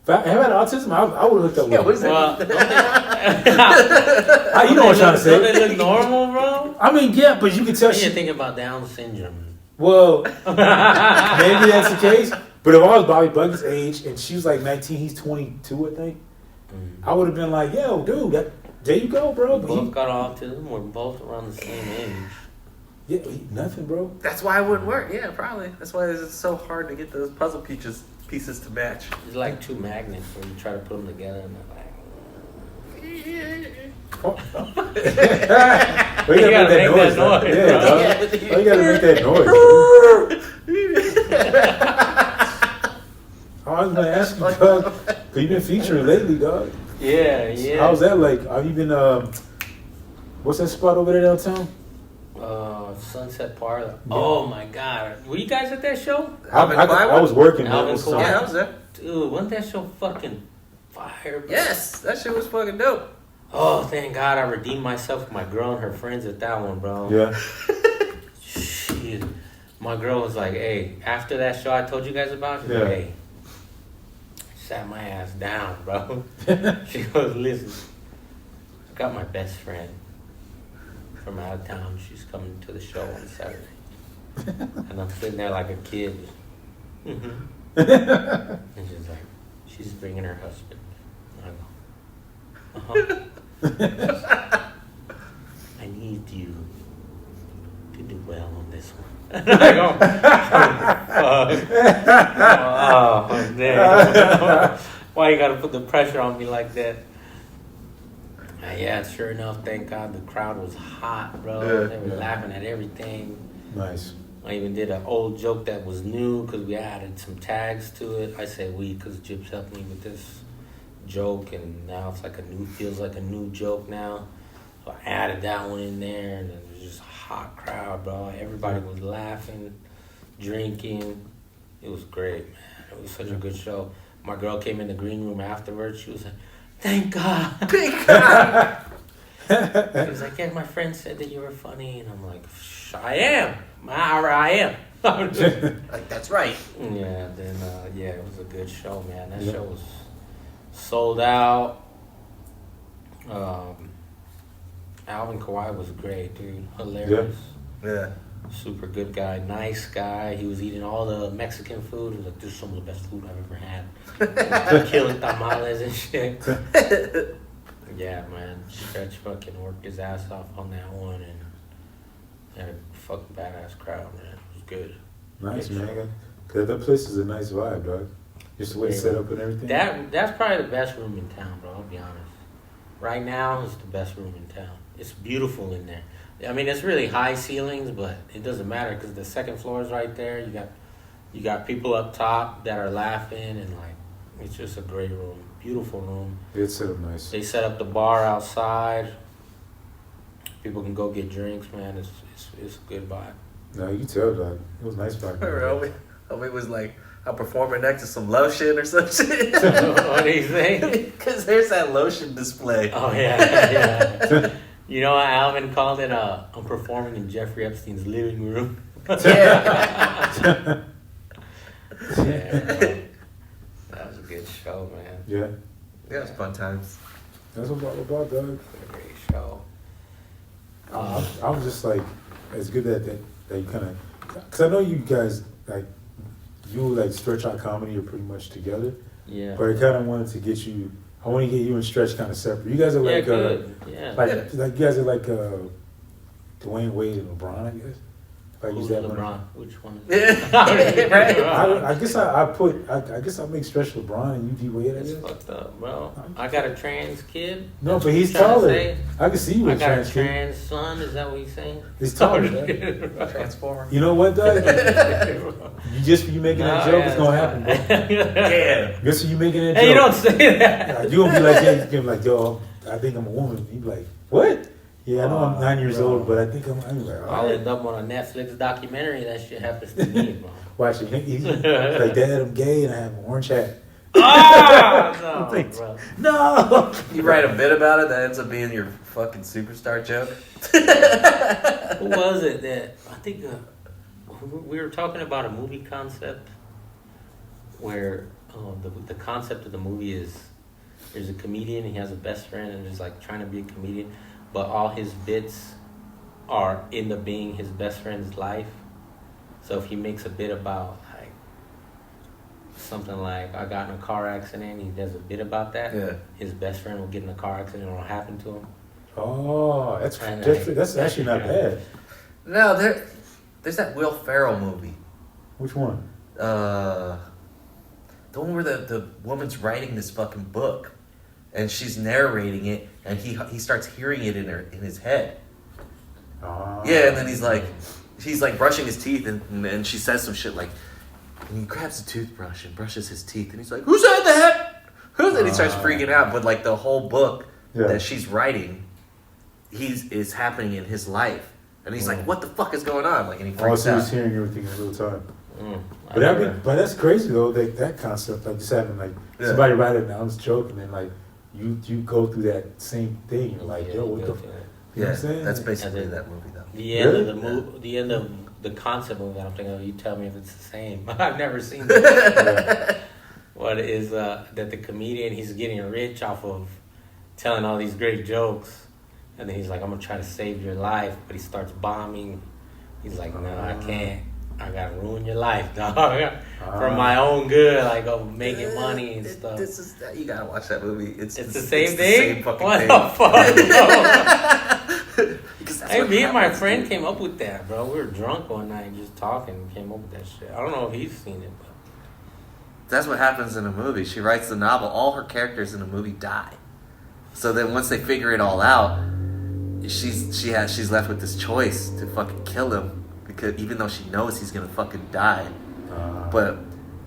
If I had autism, I would have hooked up with her. What is Well, You know what I'm trying to Don't they say. look normal, bro? I mean, yeah, but you can tell You're she. thinking about Down syndrome. Well, maybe that's the case. But if I was Bobby Buggins' age and she was like 19, he's 22, I think, I would have been like, yo, dude, there you go, bro. We But both got autism. We're both around the same age. nothing, bro. That's why it wouldn't work. Yeah, probably. That's why it's so hard to get those puzzle pieces to match. It's like two magnets where you try to put them together and they're like. Well, you gotta make that noise. Yeah, dog. Well, you gotta make that noise. I was gonna ask you, dog, because you've been featuring lately, dog. Yeah. How's that like? Have you been, what's that spot over there downtown? Sunset Parlor. Oh my God. Were you guys at that show? I was working, man. Alvin It was Kawhi. Yeah, I was there. Dude, wasn't that show fucking fire, bro? Yes, that shit was fucking dope. Oh, thank God I redeemed myself with my girl and her friends at that one, bro. Yeah. Shit. My girl was like, hey, after that show I told you guys about, she's Yeah. like, hey, sat my ass down, bro. She goes, listen, I got my best friend from out of town. She's coming to the show on Saturday. And I'm sitting there like a kid. And she's like, she's bringing her husband. I go, I need you to do well on this one. And I go, oh, damn. Why you gotta put the pressure on me like that? Yeah, sure enough, thank God the crowd was hot, bro. They were laughing at everything. Nice. I even did an old joke that was new because we added some tags to it. I say we because Jibs helped me with this joke, and now it's like feels like a new joke now. So I added that one in there, and it was just a hot crowd, bro. Everybody was laughing, drinking. It was great, man. It was such a good show. My girl came in the green room afterwards. She was like, "Thank God." Thank God. She was like, "Yeah, my friend said that you were funny," and I'm like, "I am. I am." Like, that's right. Yeah. Then it was a good show, man. That show was sold out. Alvin Kawhi was great, dude. Hilarious. Yeah. Super good guy. Nice guy. He was eating all the Mexican food. He was like, "This is some of the best food I've ever had." Killing tamales and shit. Yeah, man. Stretch fucking worked his ass off on that one and had a fucking badass crowd, man. It was good. Nice, man. Cause that place is a nice vibe, dog. Just the way it's set up and everything. That's probably the best room in town, bro. I'll be honest. Right now, it's the best room in town. It's beautiful in there. I mean, it's really high ceilings, but it doesn't matter because the second floor is right there. You got people up top that are laughing, and like it's just a great room, beautiful room. It's set up nice. They set up the bar outside. People can go get drinks, man. It's a good vibe. No, you tell, dog. It was nice vibe. Homie was like, I'm performing next to some lotion or some shit. What do you think? Because there's that lotion display. Oh yeah. You know, Alvin called it. I'm performing in Jeffrey Epstein's living room. Yeah. Yeah, bro. That was a good show, man. Yeah. Yeah, it's fun times. That's what it's all about, dog. Great show. I was just like, it's good that you kind of, because I know you guys, like, you like Stretch Out Comedy are pretty much together. Yeah. But I kind of wanted to get you, I want to get you and Stretch kind of separate. You guys are like, good. Yeah. like you guys are like Dwayne Wade and LeBron, I guess. If I Who's use that LeBron? one. Which one? Right? I guess I guess I'll make Stretch LeBron and you D Wade, I That's guess. fucked up, bro. I got a trans kid. No, but he's Trying to taller. say? I can see you I with got a trans kid. trans son. Is that what he's saying? He's taller, dog. Transformer. You know what, dog? You making that joke, it's gonna happen, bro. Yeah. Guess you making that joke. Hey, you don't say that. You gonna be like, yeah, you gonna be like, yo, I think I'm a woman. You be like, what? Yeah, I know I'm 9 years old, but I think I'm like, all I'll right. end up on a Netflix documentary. That shit happens to me, bro. Watch it. He's like, Dad, I'm gay and I have an orange hat. Ah, no, bro. No! You write a bit about it that ends up being your fucking superstar joke. Who was it that I think we were talking about a movie concept where the concept of the movie is there's a comedian, he has a best friend and is like trying to be a comedian, but all his bits are end up being his best friend's life. So if he makes a bit about like something like I got in a car accident, he does a bit about that. Yeah. His best friend will get in a car accident and it'll happen to him. Oh, that's actually not bad. No, there's that Will Ferrell movie. Which one? The one where the woman's writing this fucking book, and she's narrating it, and he starts hearing it in his head. Oh. Yeah, and then he's like brushing his teeth, and she says some shit like, and he grabs a toothbrush and brushes his teeth, and he's like, "Who said that? Who?" And he starts freaking out. But like the whole book that she's writing, is happening in his life, and he's like, "What the fuck is going on?" Like, and he freaks so out. he's hearing everything in real time. But that's crazy though. That concept, like just having like somebody write it down, it's a joke, and then like you go through that same thing. You're like, yo, what the fuck? You know what I'm saying? That's basically that movie though. The end of the end of the concept movie. I'm thinking, you tell me if it's the same. I've never seen it. What is that the comedian? He's getting rich off of telling all these great jokes, and then he's like, "I'm gonna try to save your life," but he starts bombing. He's like, "No, I can't. I gotta ruin your life, dog, for my own good. Like, making money and stuff." This is you gotta watch that movie. It's the same thing. Same fucking what thing. the fuck, bro? Because Hey, me and my friend came up with that, bro. We were drunk one night, just talking, and came up with that shit. I don't know if he's seen it, but that's what happens in a movie. She writes the novel. All her characters in the movie die. So then once they figure it all out, she's left with this choice to fucking kill him, because even though she knows he's gonna fucking die, but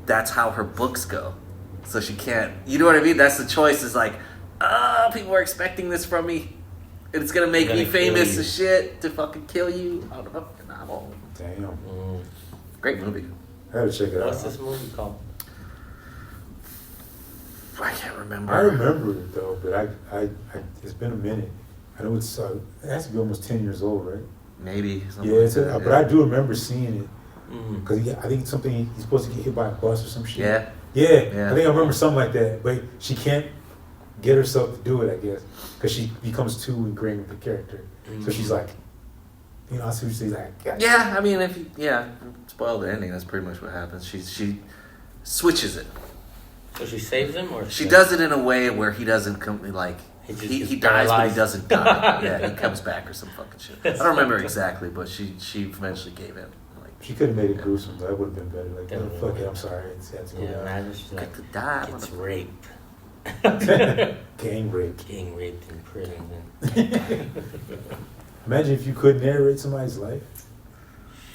that's how her books go. So she can't. You know what I mean? That's the choice. Is like, people are expecting this from me. And it's gonna make me famous as shit to fucking kill you out of a fucking novel. Damn. Great movie. I gotta check it out. what's this movie called? I can't remember. I remember it though, but I it's been a minute. I know it has to be almost 10 years old, right? Maybe. Yeah, but I do remember seeing it because I think something he's supposed to get hit by a bus or some shit. Yeah. I think I remember something like that, but she can't get herself to do it, I guess, because she becomes too ingrained with the character. So she's like, I see what she's like. Yeah, I mean, spoil the ending. That's pretty much what happens. She switches it. So she saves him, or She does it in a way where he doesn't he dies, but he doesn't die. Yeah, he comes back or some fucking shit. I don't remember exactly, but she eventually gave in. Like, she could have made it gruesome. That would have been better. Like, no, fuck it, I'm sorry. It's had to go down. imagine she's like, to die. gets raped. Gang rape. Getting raped in prison. Imagine if you could narrate somebody's life.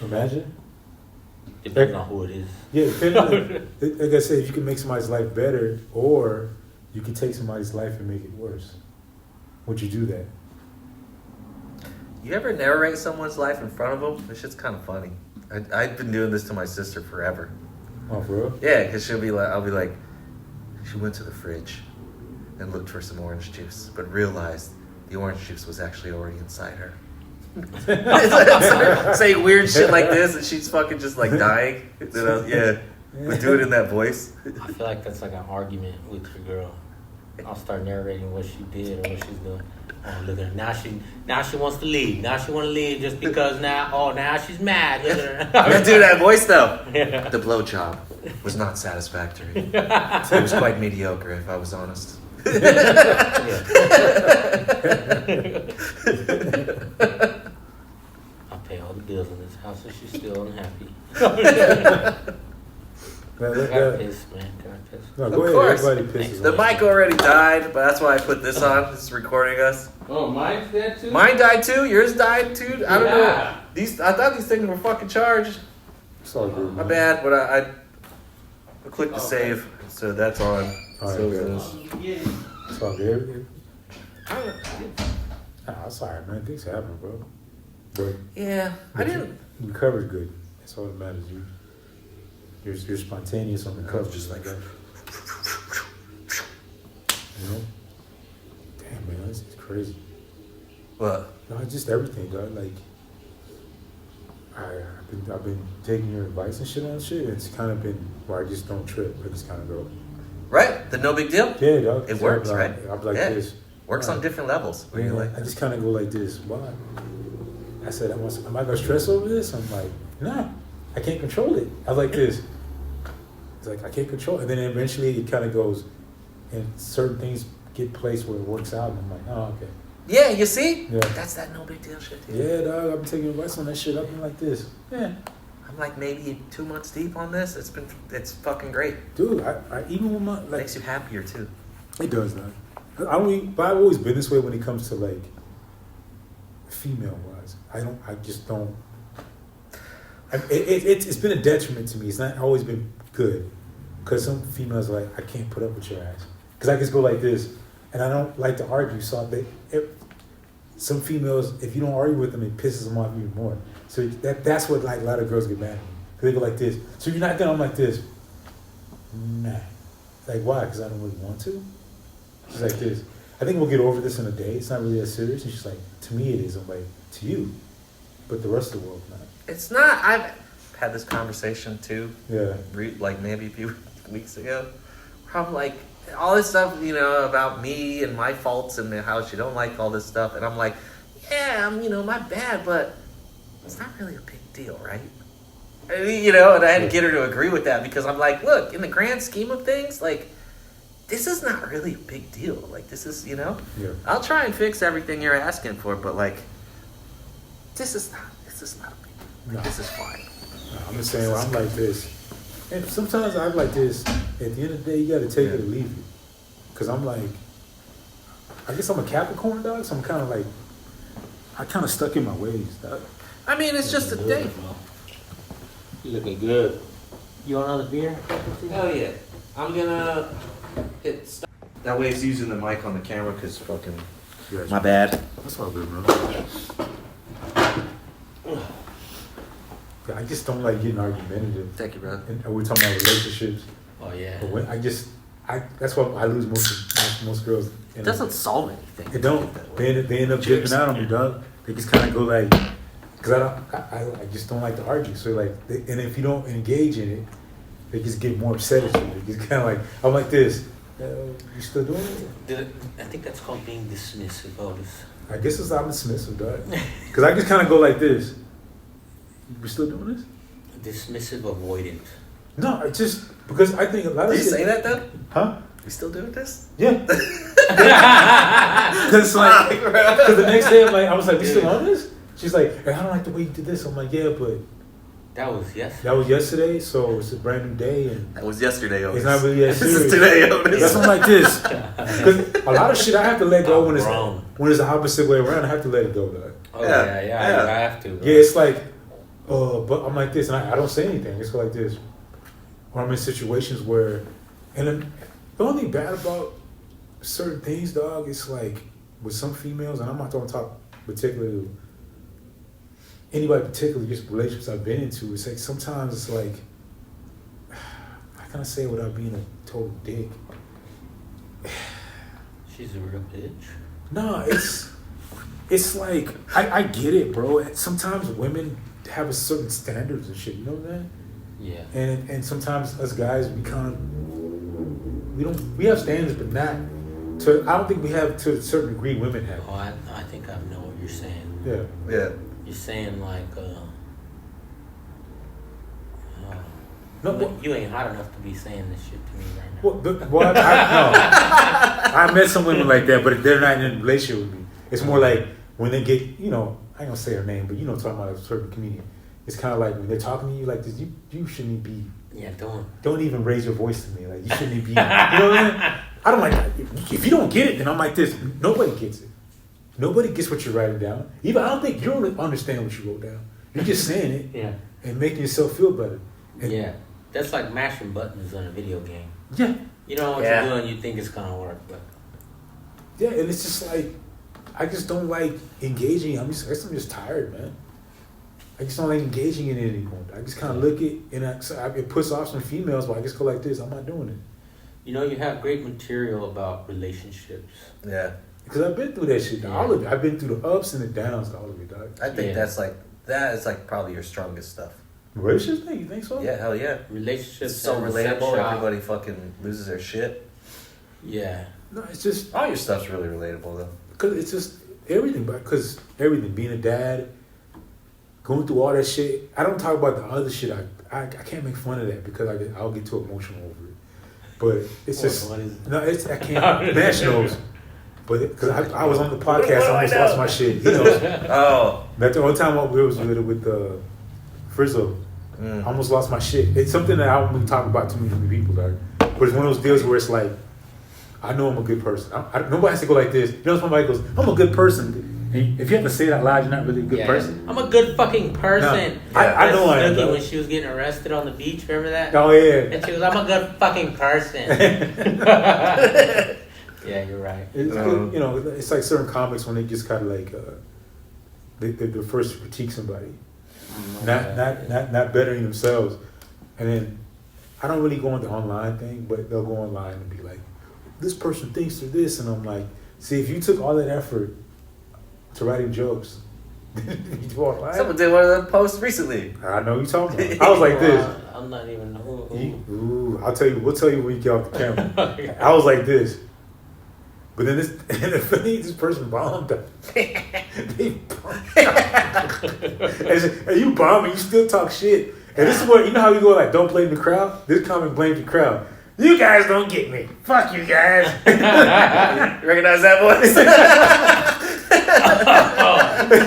Imagine. Depends on who it is. Yeah, depending on, like I said, if you can make somebody's life better, or you can take somebody's life and make it worse. Would you do that? You ever narrate someone's life in front of them? This shit's kind of funny. I've been doing this to my sister forever. Oh, for real? Yeah, because I'll be like, she went to the fridge and looked for some orange juice, but realized the orange juice was actually already inside her. Saying weird shit like this, and she's fucking just like dying. But do it in that voice. I feel like that's like an argument with your girl. I'll start narrating what she did or what she's doing. Oh, look at her. Now she wants to leave. Now she want to leave just because now she's mad. Look at her. I'm gonna do that voice though. Yeah. The blowjob was not satisfactory. It was quite mediocre, if I was honest. I'll pay all the bills in this house, and she's still unhappy. Man, Can I piss, man? Can I piss? No, Of go ahead. course. Everybody pisses. The mic already died, but that's why I put this on. This is recording us. Oh, mine's dead too? Mine died too. Yours died too. I don't Yeah. know. I thought these things were fucking charged. It's all good. My bad, but I clicked to save, so that's on. All right, So good. it is. It's all good. Nah, it's alright, man. Things happen, bro. But Yeah, I didn't. You recovered good. That's all that matters. You're spontaneous on the cover, just like that. You know? Damn, man, this is crazy. What? No, it's just everything, dog. Like, I've been taking your advice and shit on shit. It's kind of been where I just don't trip. I just kind of go. Right? The no big deal? Yeah, dog. It works, I'm, right? I'm like yeah. this. Works on different levels. Where you're like, I just kind of go like this. Why? I said, am I going to stress over this? I'm like, nah, I can't control it. I was like this. It's like, I can't control it. And then eventually it kind of goes, and certain things get placed where it works out. And I'm like, oh, okay. yeah, you see? Yeah. That's that no big deal shit, dude. Yeah, dog, I've been taking advice on that shit. I've been like this. Yeah. I'm like maybe 2 months deep on this. It's fucking great. Dude, I even with my, like. Makes you happier, too. It does, dog. But I've always been this way when it comes to, like, female-wise. I just don't. It's been a detriment to me. It's not always been good. Because some females are like, I can't put up with your ass. Because I just go like this. And I don't like to argue. So some females, if you don't argue with them, it pisses them off even more. So that's what, like, a lot of girls get mad at me. Because they go like this. So you're not going to, I'm like this. Nah. Like, why? Because I don't really want to? She's like this. I think we'll get over this in a day. It's not really that serious. And she's like, to me it is. I'm like, to you. But the rest of the world, not. It's not. I've had this conversation, too. Yeah. Like maybe a few weeks ago. Where I'm like, all this stuff, you know, about me and my faults and how she don't like all this stuff. And I'm like, yeah, my bad, but it's not really a big deal, right? I mean, and I had to get her to agree with that because I'm like, look, in the grand scheme of things, like, this is not really a big deal. Like, this is, Yeah. I'll try and fix everything you're asking for, but, like, this is not a big deal. Like, this is fine. No, I'm just saying, I'm like this. And sometimes I'm like this. At the end of the day, you got to take it or leave it. Because I'm like, I guess I'm a Capricorn, dog, so I'm kind of like, I kind of stuck in my ways, dog. I mean, it's just a thing. You looking good. You want another beer? Hell yeah. I'm gonna hit stop. That way it's using the mic on the camera because fucking. Yes. My bad. That's all good, bro. I just don't like getting argumentative. Thank you, brother. And we're talking about relationships. Oh, yeah. But when that's why I lose most girls. It doesn't solve anything. It don't. They end up dipping out on me, dog. They just kind of go like, because I just don't like to argue. So like, and if you don't engage in it, they just get more upset at you. They just kind of like, I'm like this. You still doing it? I think that's called being dismissive, Otis. I guess I'm dismissive, dog. Because I just kind of go like this. We still doing this? Dismissive avoidant. No, it's just because I think a lot of Did you shit. say that though? Huh? You still doing this? Yeah. Because the next day I was like, we still on this? She's like, I don't like the way you did this. I'm like, yeah, but That was yesterday. that was yesterday, so it's a brand new day, and That was yesterday, Otis. it's not really that This serious. is today, Otis. That's why I'm like this. Because a lot of shit I have to let go when it's the opposite way around. I have to let it go, dog. Oh, Yeah. yeah. I have to. Bro. Yeah, it's like, but I'm like this, and I don't say anything. It's like this. Or I'm in situations where, and then the only thing bad about certain things, dog, it's like with some females, and I'm not talking particularly anybody particularly, just relationships I've been into. It's like sometimes it's like, how can I say it without being a total dick? She's a real bitch. No, it's like I get it, bro. Sometimes women have a certain standards and shit. You know what I'm saying? Yeah. And sometimes us guys we have standards, but not to. I don't think we have to a certain degree. Women have. Oh, I think I know what you're saying. Yeah. Yeah. You're saying like, No, you ain't hot enough to be saying this shit to me right now. well, I met some women like that, but they're not in a relationship with me. It's more like when they get, I ain't gonna say her name, but talking about a certain comedian. It's kind of like when they're talking to you like this, you shouldn't be. Yeah, Don't even raise your voice to me. Like you shouldn't be. You know what I mean? I don't like that. If you don't get it, then I'm like this. Nobody gets it. Nobody gets what you're writing down. Even I don't think you don't understand what you wrote down. You're just saying it Yeah. and making yourself feel better. And Yeah. That's like mashing buttons on a video game. Yeah. You know what Yeah. you're doing, you think it's gonna work, but Yeah, and it's just like, I just don't like engaging. I guess I'm just tired, man. I just don't like engaging in it anymore. I just kind of look at and it puts off some females, but I just go like this. I'm not doing it. You know, you have great material about relationships. Yeah. Because I've been through that shit. Yeah. All of it. I've been through the ups and the downs. All of it, dog. I think that is like probably your strongest stuff. Relationships thing? You think so? Yeah, hell yeah. Relationships. It's so and relatable. sex shop. Everybody fucking loses their shit. Yeah. No, it's just All your stuff's really relatable though. because it's just everything. Because everything, being a dad, going through all that shit. I don't talk about the other shit. I can't make fun of that because I'll get too emotional over it. But it's just What is it? no. It's I can't. Mash knows. But because I was on the podcast, I almost lost my shit. He knows. Oh. That the only time I was with Frizzo, I almost lost my shit. It's something that I don't really talk about too many people, dog. But it's one of those deals where it's like, I know I'm a good person. Nobody has to go like this. You know, somebody goes, I'm a good person. And if you have to say it out loud, you're not really a good person. I'm a good fucking person. No, I know I am. Snooki, when she was getting arrested on the beach, remember that? Oh, yeah. And she was, I'm a good fucking person. Yeah, you're right. It's good, you know, it's like certain comics when they just kind of like, they're first to critique somebody. Not bettering themselves. And then I don't really go on the online thing, but they'll go online and be like, this person thinks they're this, and I'm like, see, if you took all that effort to writing jokes, you do online. Someone did one of them posts recently. I know you talking about. I was like this. I'm not even. Ooh, I'll tell you. We'll tell you when you get off the camera. I was like this. But then this person bombed. They bombed. And you bomb and you still talk shit. And this is what, you know how you go like, don't blame the crowd? This comic blames the crowd. You guys don't get me. Fuck you guys. You recognize that voice? I know what it is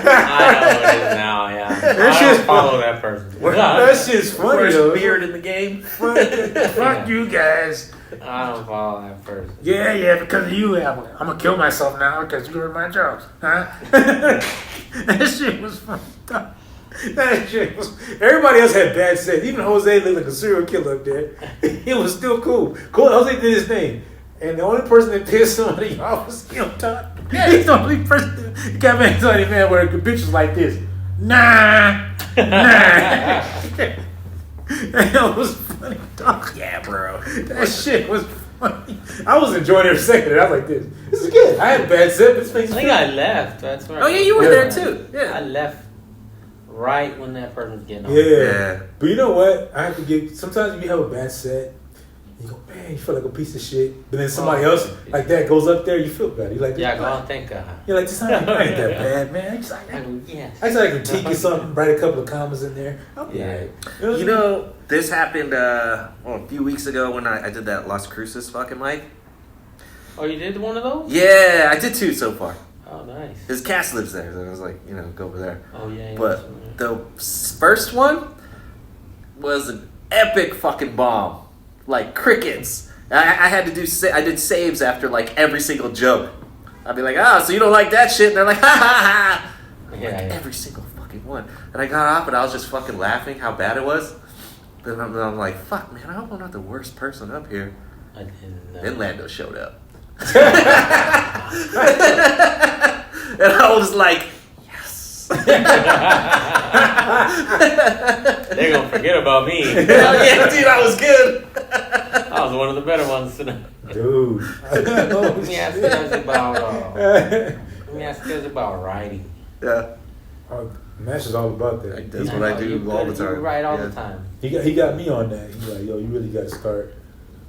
now, yeah. I don't follow that person. That shit's funny, Worst though. beard in the game. Fuck you guys. I don't follow that person. Yeah, because of you, I'm gonna kill myself now because you heard my jokes, huh? That shit was fucked up. That shit was. Everybody else had bad set. Even Jose looked like a serial killer up there. It was still cool. Jose did his thing, and the only person that pissed somebody off was Todd. He's the only person that got mad at somebody, man, where the bitch was like this. Nah. That was funny, dog. Yeah, bro. That shit was funny. I was enjoying every second. I was like, this is good. I had a bad set, but this makes I think I left. That's where. Oh yeah, you were there too. I Yeah. left right when that person was getting on. Yeah. But you know what? I have to give. Sometimes when you have a bad set, you go, man, you feel like a piece of shit. But then somebody else like that goes up there, you feel better. You're like, Yeah, go on, thank God. You're like, this ain't that bad, man. I just like, Yes. I critique you something, write a couple of commas in there. Yeah. You know, this happened a few weeks ago when I did that Las Cruces fucking mic. Oh, you did one of those? Yeah, I did 2 so far. Oh, nice. His cast lives there, so I was like, go over there. Oh, yeah. But the first one was an epic fucking bomb. Like crickets. I had to do. I did saves after like every single joke. I'd be like, so you don't like that shit? And they're like, ha ha ha. Every single fucking one. And I got off and I was just fucking laughing how bad it was. Then I'm like, fuck, man, I hope I'm not the worst person up here. I didn't know. Then Lando showed up. And I was like, yes. They're gonna forget about me. Hell yeah, dude, I was good. I was one of the better ones tonight. Dude. Let me ask you about writing. Yeah. Mash is all about that. That's what I do all the time. You write all the time. He got me on that. He's like, yo, you really got to start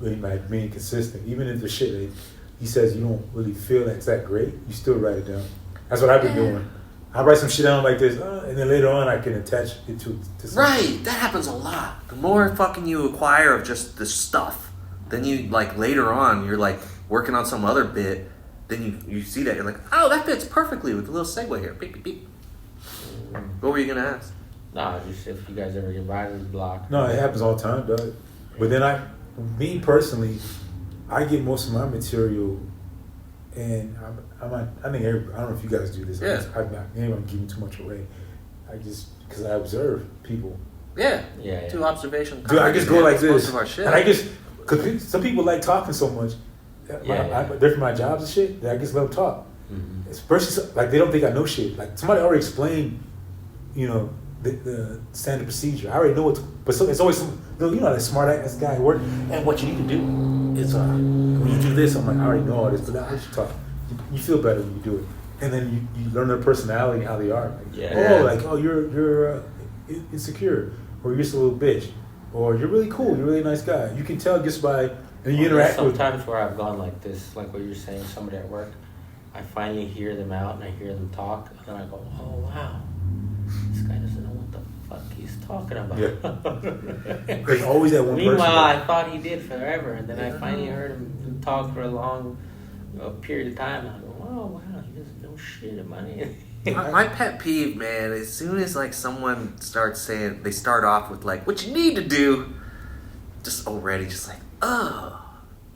really like being consistent. Even if the shit that he says you don't really feel that's that great, you still write it down. That's what I've been doing. I write some shit down like this, and then later on I can attach it to something. Right, that happens a lot. The more fucking you acquire of just the stuff, then you like later on you're like working on some other bit. Then you see that you're like, oh, that fits perfectly with a little segue here. Beep beep beep. What were you gonna ask? Nah, just if you guys ever get writer's block. No, it happens all the time, dog. But then me personally, I get most of my material, and I think I don't know if you guys do this. Yeah. I'm giving too much away. Because I observe people. Yeah. Yeah. Two observation. Dude, I just go like this, Most of our shit. and because some people like talking so much. They're for my jobs and shit. That I just let them talk. Especially like they don't think I know shit. Like somebody already explained, you know, the standard procedure. I already know but so it's always some, you know, that smart ass guy at work. And what you need to do is when you do this, I'm like, I already know all this, but I should talk. You feel better when you do it, and then you learn their personality and how they are. Like, you're insecure, or you're just a little bitch, or you're really cool, you're a really nice guy. You can tell just by and you interact with. Sometimes where I've gone like this, like what you're saying, somebody at work, I finally hear them out and I hear them talk, and then I go, oh wow, this guy doesn't know what the fuck he's talking about. Yeah. There's always that one person. Meanwhile, I thought he did forever, and then I finally heard him talk for a long period of time, and I go, oh wow, he doesn't know shit about it. My pet peeve, man, as soon as like someone starts saying, they start off with like, what you need to do, just already just like, oh,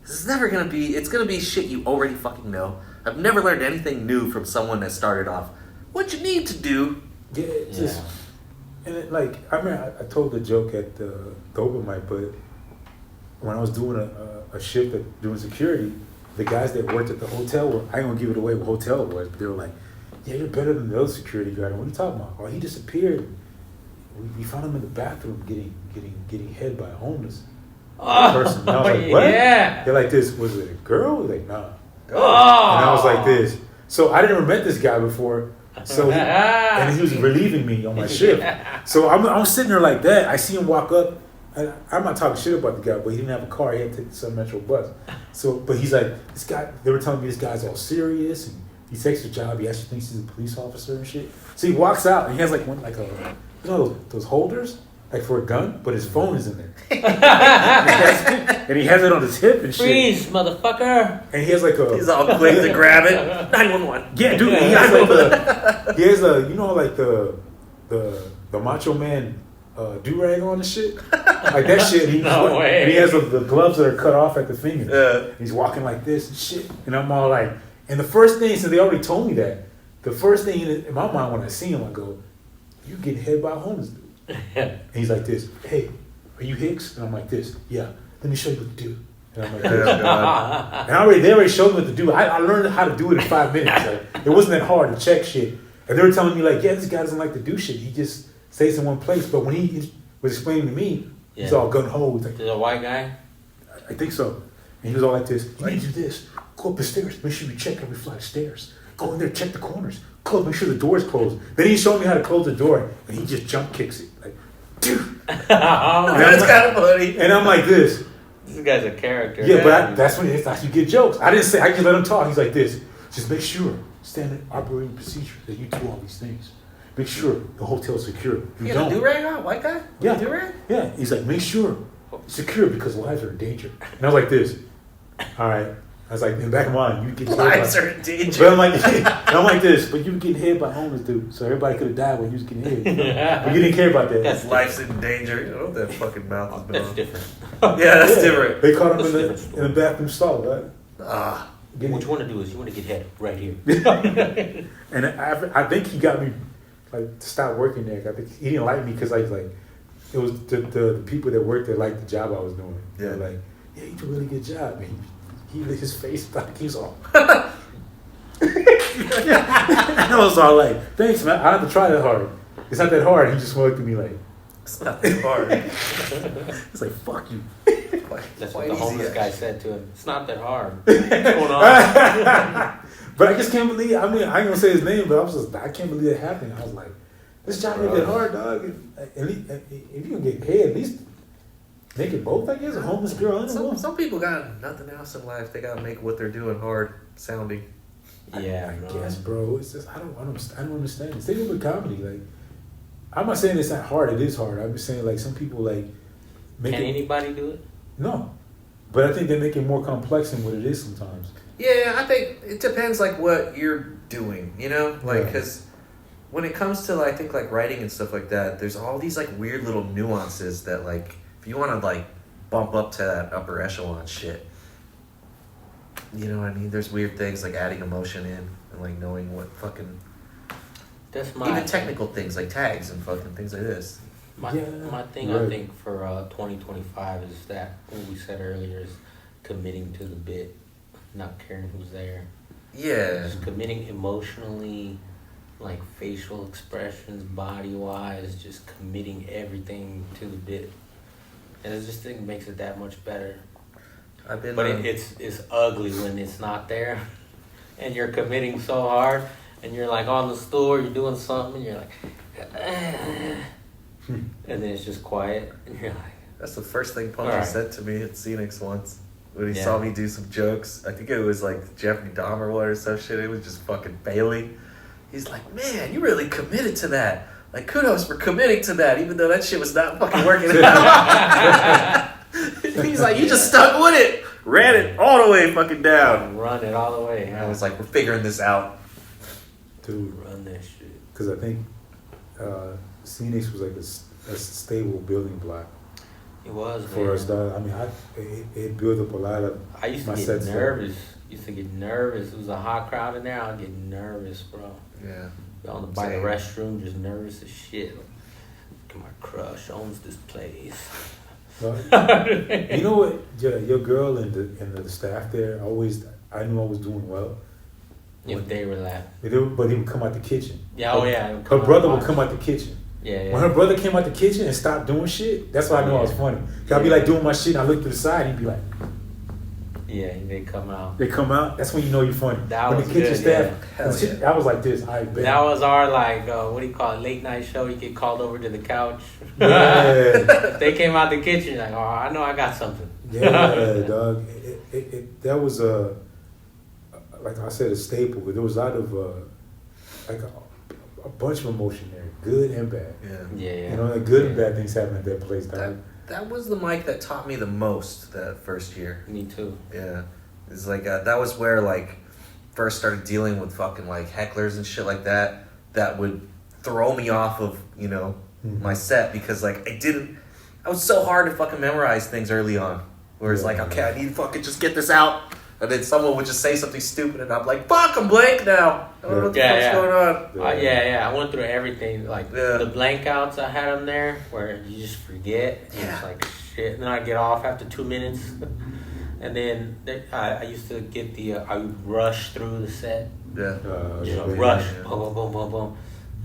this is never gonna be, it's gonna be shit you already fucking know. I've never learned anything new from someone that started off, what you need to do. Yeah, it's just, and it, like, I remember I told the joke at the open mic, but when I was doing a shift doing security, the guys that worked at the hotel I ain't gonna give it away what hotel it was, but they were like, yeah, you're better than the other security guard. What are you talking about? Oh, he disappeared. We found him in the bathroom getting head by a homeless person. And I was like, what? Yeah. They're like, this, was it a girl? Like, nah. And I was like this. So I didn't ever met this guy before. So and he was relieving me on my shift. So I'm sitting there like that. I see him walk up. I'm not talking shit about the guy, but he didn't have a car. He had to take the Sun Metro bus. So, but he's like, this guy. They were telling me this guy's all serious, and he takes the job. He actually thinks he's a police officer and shit. So he walks out, and he has like one, like a, you know, those holders, like for a gun, but his phone is in there. And he has it on his hip and shit. Freeze, motherfucker! And he has like a. He's all quick to grab it. 911. Yeah, dude. He has like he has a, you know, like the Macho Man do-rag on and shit. Like that shit. No way. And he has the gloves that are cut off at the fingers. Yeah. He's walking like this and shit. And I'm all like, and the first thing, since they already told me that, the first thing in my mind when I see him, I go, you getting hit by a homeless dude. And he's like this, hey, are you Hicks? And I'm like this, yeah. Let me show you what to do. And I'm like, this. And they already showed me what to do. I learned how to do it in 5 minutes. Like, it wasn't that hard to check shit. And they were telling me like, yeah, this guy doesn't like to do shit. He just stays in one place. But when he was explaining to me, he's all gung-ho. He's like, is it a white guy? I think so. And he was all like this, you need to do this. Go up the stairs. Make sure you check every flight of stairs. Go in there, check the corners. Close, make sure the door's closed. Then he showed me how to close the door, and he just jump kicks it. Like, dude. That's kind of funny. And I'm like this. This guy's a character. Yeah, but that's when it's like you get jokes. I just let him talk. He's like this. Just make sure, standard operating procedure, that you do all these things. Make sure the hotel's secure. You got a do-rag on? White guy? Yeah. Do-rag? Yeah. He's like, make sure it's secure because lives are in danger. And I was like this. All right. I was like, in the back of my mind, you get hit lives are in danger. But I'm like this, but you were getting hit by a homeless dude, so everybody could have died when you was getting hit. But you didn't care about that. That's life's in danger. You know what that fucking mouth has been That's on. different. Yeah, that's different. They caught him in the bathroom stall, right? What you want to do is you want to get hit right here. And I think he got me like to stop working there. I think he didn't like me because I was like, it was the people that worked there liked the job I was doing. Yeah. They were like, yeah, you do a really good job, man. He lit his face like he was all. And I was all like, thanks, man. I don't have to try that hard. It's not that hard. He just looked at me like, it's not that hard. It's like, fuck you. That's what the homeless guy said to him. It's not that hard. What's going on? But I just can't believe, I mean, I ain't gonna say his name, but I can't believe it happened. I was like, this job ain't that hard, dog. If you can get paid, at least make it both, I guess. A homeless girl. Some people got nothing else in life. They gotta make what they're doing hard sounding. Yeah, I guess, bro. It's just I don't understand. Same with comedy. Like, I'm not saying it's not hard. It is hard. I'm just saying like some people like make Can anybody do it? No, but I think they make it more complex than what it is sometimes. Yeah, I think it depends like what you're doing. You know, like because when it comes to I think like writing and stuff like that, there's all these like weird little nuances that like. If you want to like bump up to that upper echelon shit, you know what I mean? There's weird things like adding emotion in and like knowing what fucking even technical things like tags and fucking things like this. My thing I think for 2025 is that what we said earlier is committing to the bit, not caring who's there. Yeah. Just committing emotionally, like facial expressions, body wise, just committing everything to the bit. And I just think it makes it that much better. I've been. But it's ugly when it's not there, and you're committing so hard, and you're like on the stool, you're doing something, and you're like, and then it's just quiet, and you're like. That's the first thing Puncher said to me at Scenics once. When he Yeah. saw me do some jokes. I think it was like Jeffrey Dahmer one or some shit. It was just fucking Bailey. He's like, man, you really committed to that. Like, kudos for committing to that, even though that shit was not fucking working out. He's like, you just stuck with it. Ran it all the way fucking down. Run it all the way. And I was like, we're figuring this out. Dude, Run that shit. because I think Scenics was like a stable building block It was, for us. Dog. I mean, it built up a lot of. I used to my get sets nervous. Used to get nervous. It was a hot crowd in there. I'd get nervous, bro. Yeah. By the restroom, just nervous as shit. Like, my crush owns this place. You know what? Your girl and the staff there I knew I was doing well. If they were laughing. But he would come out the kitchen. Yeah, oh yeah. Her brother would come out the kitchen. Yeah. When her brother came out the kitchen and stopped doing shit, that's why I knew I was funny. I'd be like doing my shit and I look to the side and he'd be like, yeah, they come out. they come out, that's when you know you're funny. That when was the kitchen good, staff, I was like this, I bet. That was our what do you call it, late night show. You get called over to the couch. Yeah. They came out the kitchen like, oh, I know I got something. Yeah, dog. That was like I said, a staple. But there was a lot of like a bunch of emotion there, good and bad. Yeah. You know, like good and bad things happen at that place, dog. That was the mic that taught me the most that first year. Me too. Yeah. It's like, that was where, like, first started dealing with fucking, like, hecklers and shit like that would throw me off of, you know, my set because, like, I was so hard to fucking memorize things early on. Where it's like, okay, I need to fucking just get this out. And then someone would just say something stupid and I'm like, fuck, I'm blank now. I don't know what the fuck's going on. Yeah. I went through everything. Like, the blank outs, I had them there where you just forget. And it's like, shit. And then I get off after 2 minutes. And then I used to get I would rush through the set. Yeah. Rush. Boom, boom, boom, boom, boom.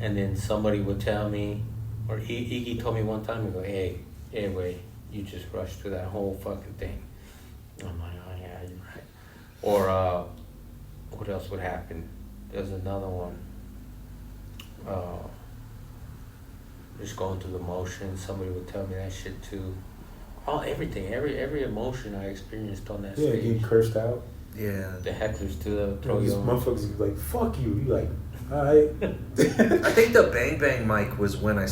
And then somebody would tell me, or Iggy told me one time, he go, hey, wait, you just rushed through that whole fucking thing. I'm like, oh yeah, you're right. Or what else would happen? There's another one. Just going through the motions. Somebody would tell me that shit too. Everything, every emotion I experienced on that stage. Yeah, getting cursed out. Yeah. The hecklers too, throw These you on. motherfuckers be like, fuck you. You like, alright. I think the Bang Bang mic was when I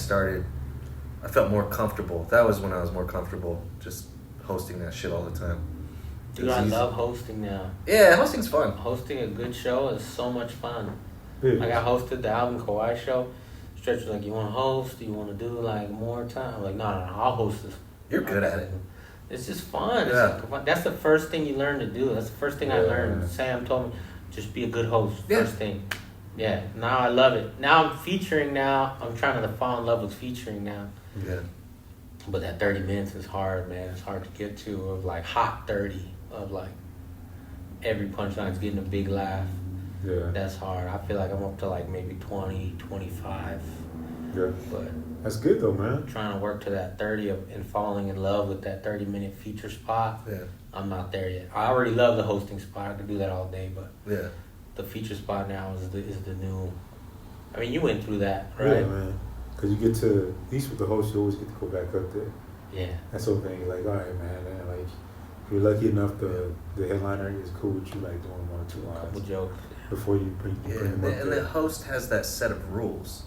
felt more comfortable. That was when I was more comfortable just hosting that shit all the time. Dude, I love hosting now. Yeah, hosting's fun. Hosting a good show is so much fun. Yeah. Like, I hosted the Alvin Kawhi show. Stretch was like, you want to host? Do you want to do like more time? I'm like, no, I'll host this. You're good at it. It's just fun. Yeah. That's the first thing you learn to do. That's the first thing I learned. Sam told me, just be a good host. Yeah. First thing. Yeah. Now I love it. Now I'm featuring now. I'm trying to fall in love with featuring now. Yeah. But that 30 minutes is hard, man. It's hard to get to, of like hot 30 of like every punchline's getting a big laugh. Yeah. That's hard. I feel like I'm up to like maybe 20, 25. Yeah. But that's good though, man. trying to work to that 30 and falling in love with that 30-minute feature spot. Yeah. I'm not there yet. I already love the hosting spot. I could do that all day, but Yeah. the feature spot now is the new. I mean, you went through that, right? Yeah, man. Because you get to, at least with the host, you always get to go back up there. Yeah. That's the whole thing. Like, all right, man. Like, if you're lucky enough, the headliner is cool with you, like doing 1 or 2 lines. Couple jokes. Before you bring them up And there. the host has that set of rules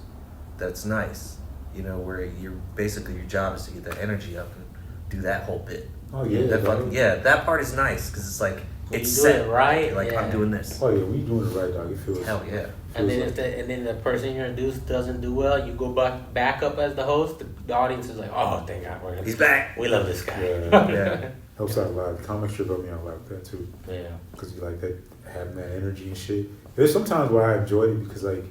that's nice, you know, where you're basically your job is to get that energy up and do that whole bit. Oh, yeah. That part is nice because it's like, When it's you do set. it right, You're like, yeah. I'm doing this. Oh, yeah. We doing it right, dog. It feels. Hell yeah. And then feels if the person you introduce doesn't do well, you go back up as the host. The audience is like, oh, thank God, He's back. We love this guy. Yeah. Helps out a lot. The comic strip helped me out like that too. Yeah. Because you like that, having that energy and shit. There's sometimes where I enjoyed it because like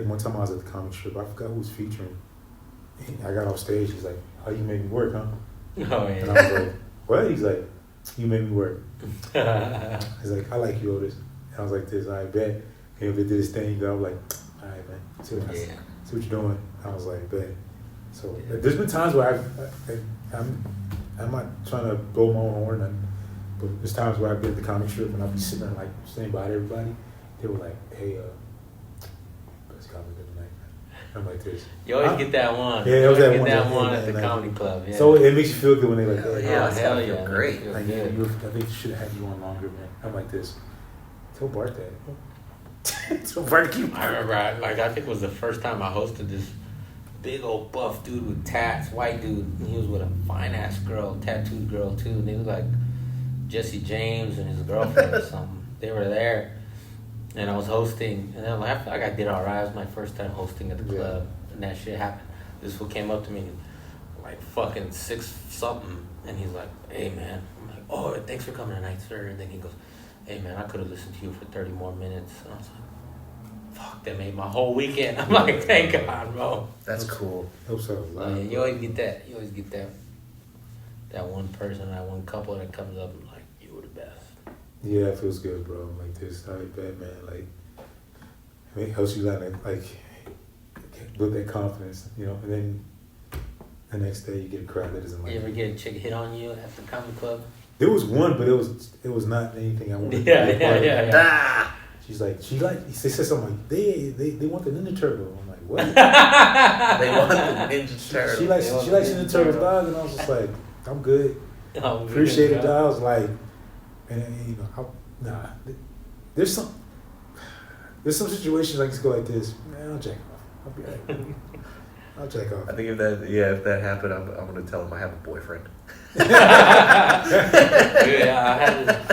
one time I was at the comic strip, I forgot who was featuring. I got off stage. He's like, "Oh, you made me work, huh?" Oh And yeah. I was like, "What?" He's like, "You made me work." He's like, I like you, Otis. And I was like this, I bet. And if it did his thing, I was like, all right, man. See what you're doing. I was like, bet. So there's been times where I'm not trying to blow my own horn, but there's times where I've been at the comic strip and I'll be sitting there like standing by everybody. They were like, hey, best comic of the night, man. I'm like this. You always get that one. Yeah, you that get one. that one at the comedy club. Yeah. So it makes you feel good when they like, Hell hey, yeah, that's hell gotta feel yeah. great. Feels like, good. I think you should have had you on longer, man. I'm like this. Tell Bart that. Tell Bart keep. I remember, I think it was the first time I hosted this big old buff dude with tats, white dude. And he was with a fine ass girl, tattooed girl too. And they looked like Jesse James and his girlfriend or something. They were there, and I was hosting. And then I felt like I did all right. It was my first time hosting at the club, and that shit happened. This fool came up to me, like fucking 6-something, and he's like, "Hey man," I'm like, "Oh, thanks for coming tonight, sir." And then he goes, "Hey man, I could have listened to you for 30 more minutes." And I was like, fuck, that made my whole weekend. I'm like, thank God, bro. That's cool. Helps out a lot. Yeah, you always get that. You always get that one person, that one couple that comes up and like, you were the best. Yeah, it feels good, bro. I'm like this. I bet, man. Like, I mean, it helps you like build that confidence, you know. And then the next day you get a crowd that doesn't like You ever you. get a chick hit on you at the comedy club? There was one, but it was not anything I wanted. Yeah. Ah! They said something like they want the Ninja Turtle. I'm like, what? They want the Ninja Turtle. She likes Ninja Turtles, dog, and I was just like, I'm good. Oh, Appreciate it, yeah. dog. I was like, and you know, there's some situations I just go like this. Man, I'll jack off. I'll be alright. I'll jack off. I think if that happened, I'm gonna tell him I have a boyfriend. Dude, I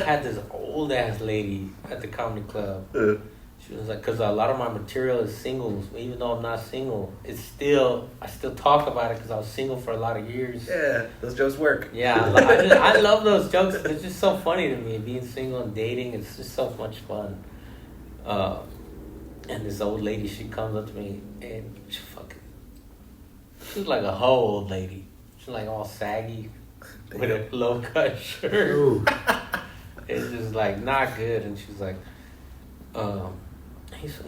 had this old ass lady at the comedy club. She was like, because a lot of my material is singles. Even though I'm not single, I still talk about it because I was single for a lot of years. Yeah, those jokes work. Yeah, I love those jokes. It's just so funny to me. Being single and dating, it's just so much fun. And this old lady, she comes up to me and she's like a whole old lady. She's like all saggy with a low cut shirt. Ooh. It's just like not good. And she's like, hey, so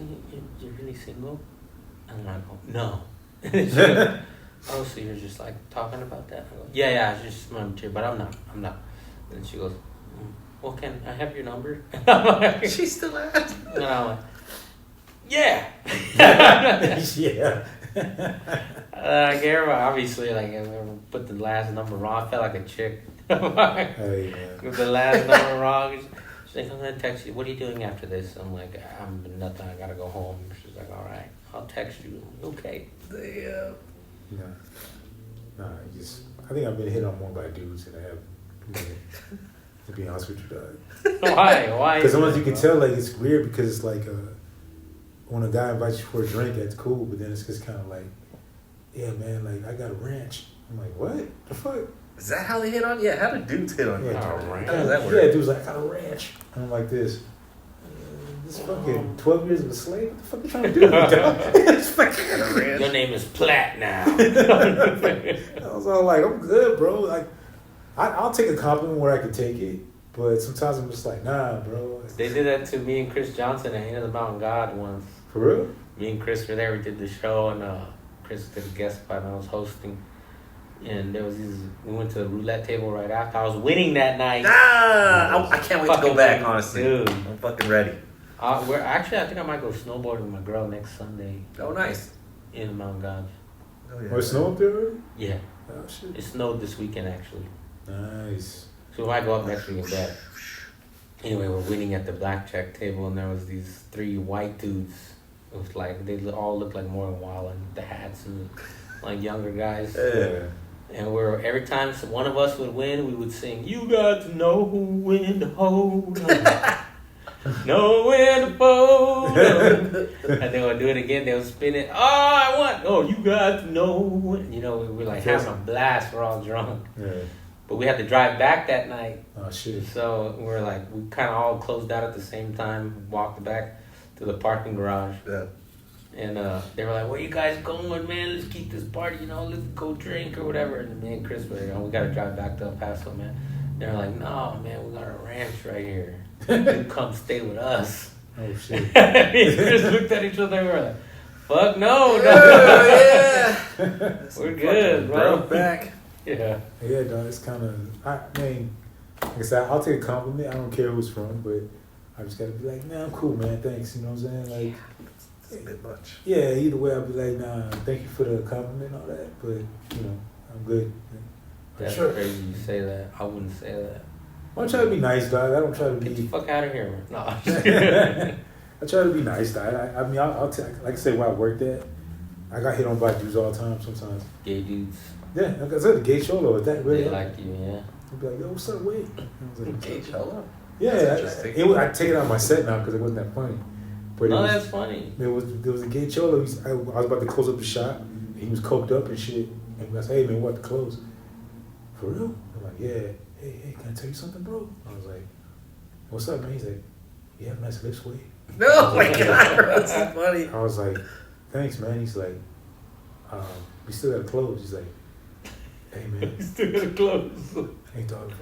you're really single? And I go, no. And she goes, oh, so you're just like talking about that? I go, yeah, it's just my material, but I'm not. And she goes, well, can I have your number? And I'm like, She's still at. and I'm like, yeah. Yeah. I gave her, obviously, like, I put the last number wrong. I felt like a chick. Hey, man. With the last number wrong. She's like, I'm going to text you. What are you doing after this? I'm like, I'm nothing. I got to go home. She's like, all right, I'll text you. Okay. Damn. I think I've been hit on more by dudes than I have women, to be honest with you, dog. Why? Because sometimes you can tell, like, it's weird because it's like, when a guy invites you for a drink, that's cool, but then it's just kind of like, yeah, man, like, I got a ranch. I'm like, what? The fuck? Is that how they hit on you? Yeah, how do dudes hit on you? Yeah, Oh, right. How does that work? Yeah, dude's like, I got a ranch. And I'm like this. This fucking 12 years of a slave? What the fuck you trying to do? It's fucking got a ranch. Your name is Platt now. I was all like, I'm good, bro. Like, I'll take a compliment where I can take it, but sometimes I'm just like, nah, bro. They did that to me and Chris Johnson at End of the Mountain God once. For real? Me and Chris were there. We did the show, and Chris did a guest spot, and I was hosting. And there was we went to the roulette table right after. I was winning that night. I can't wait to go back, Fucking honestly. dude. I'm fucking ready. I think I might go snowboarding with my girl next Sunday. Oh, nice. In the Mountain Gods. Oh, yeah. Oh, it snow up there already? Yeah. Oh, shit. It snowed this weekend, actually. Nice. So we might go up next week and bet. Anyway, we're winning at the blackjack table, and there was these 3 white dudes. It was like, they all looked like Morgan Wallen, the hats and like younger guys. Yeah. And every time one of us would win, we would sing, you got to know when to hold on. Know when to fold on. And they would do it again. They would spin it. Oh, I won. Oh, you got to know when. You know, we were like having a blast. We're all drunk. Yeah. But we had to drive back that night. Oh, shit. So we kind of all closed out at the same time, walked back to the parking garage. Yeah. And they were like, where you guys going, man? Let's keep this party, let's go drink or whatever. And me and Chris were like, we got to drive back to El Paso, man. They're like, no, man, we got a ranch right here. You come stay with us. Oh shit. We just looked at each other and we were like, fuck no. Oh, yeah. We're good, bro. Broke back. Yeah. Yeah, dog. It's kind of. I mean, like I said, I'll take a compliment. I don't care who it's from, but I just gotta be like, man, I'm cool, man. Thanks. You know what I'm saying? Like, It's a bit much. yeah. Either way, I'll be like, nah, thank you for the compliment and all that, but you know, I'm good. That's Sure. crazy you say that. I wouldn't say that. I try to be nice, dog. I don't try to Get the be. fuck out of here, man. No. I try to be nice, dog. I mean, I'll like I said, where I worked at, I got hit on by dudes all the time. Sometimes. Gay dudes. Yeah, like I said, the gay cholo. Is that really? They like you, yeah. I'd be like, yo, what's up, Wade? I was like, Gay cello? yeah, That's interesting. I take it out of my set now because it wasn't that funny. But No, it was, that's funny. there was a gay cholo. I was about to close up the shop. He was coked up and shit. And I was, hey man, what to close? For real? I'm like, yeah. Hey, can I tell you something, bro? I was like, what's up, man? He's like, you have nice lips, Wade. No, oh my God, bro, that's so funny. I was like, thanks, man. He's like, we still gotta close. He's like, hey man, Still gonna close. hey dog,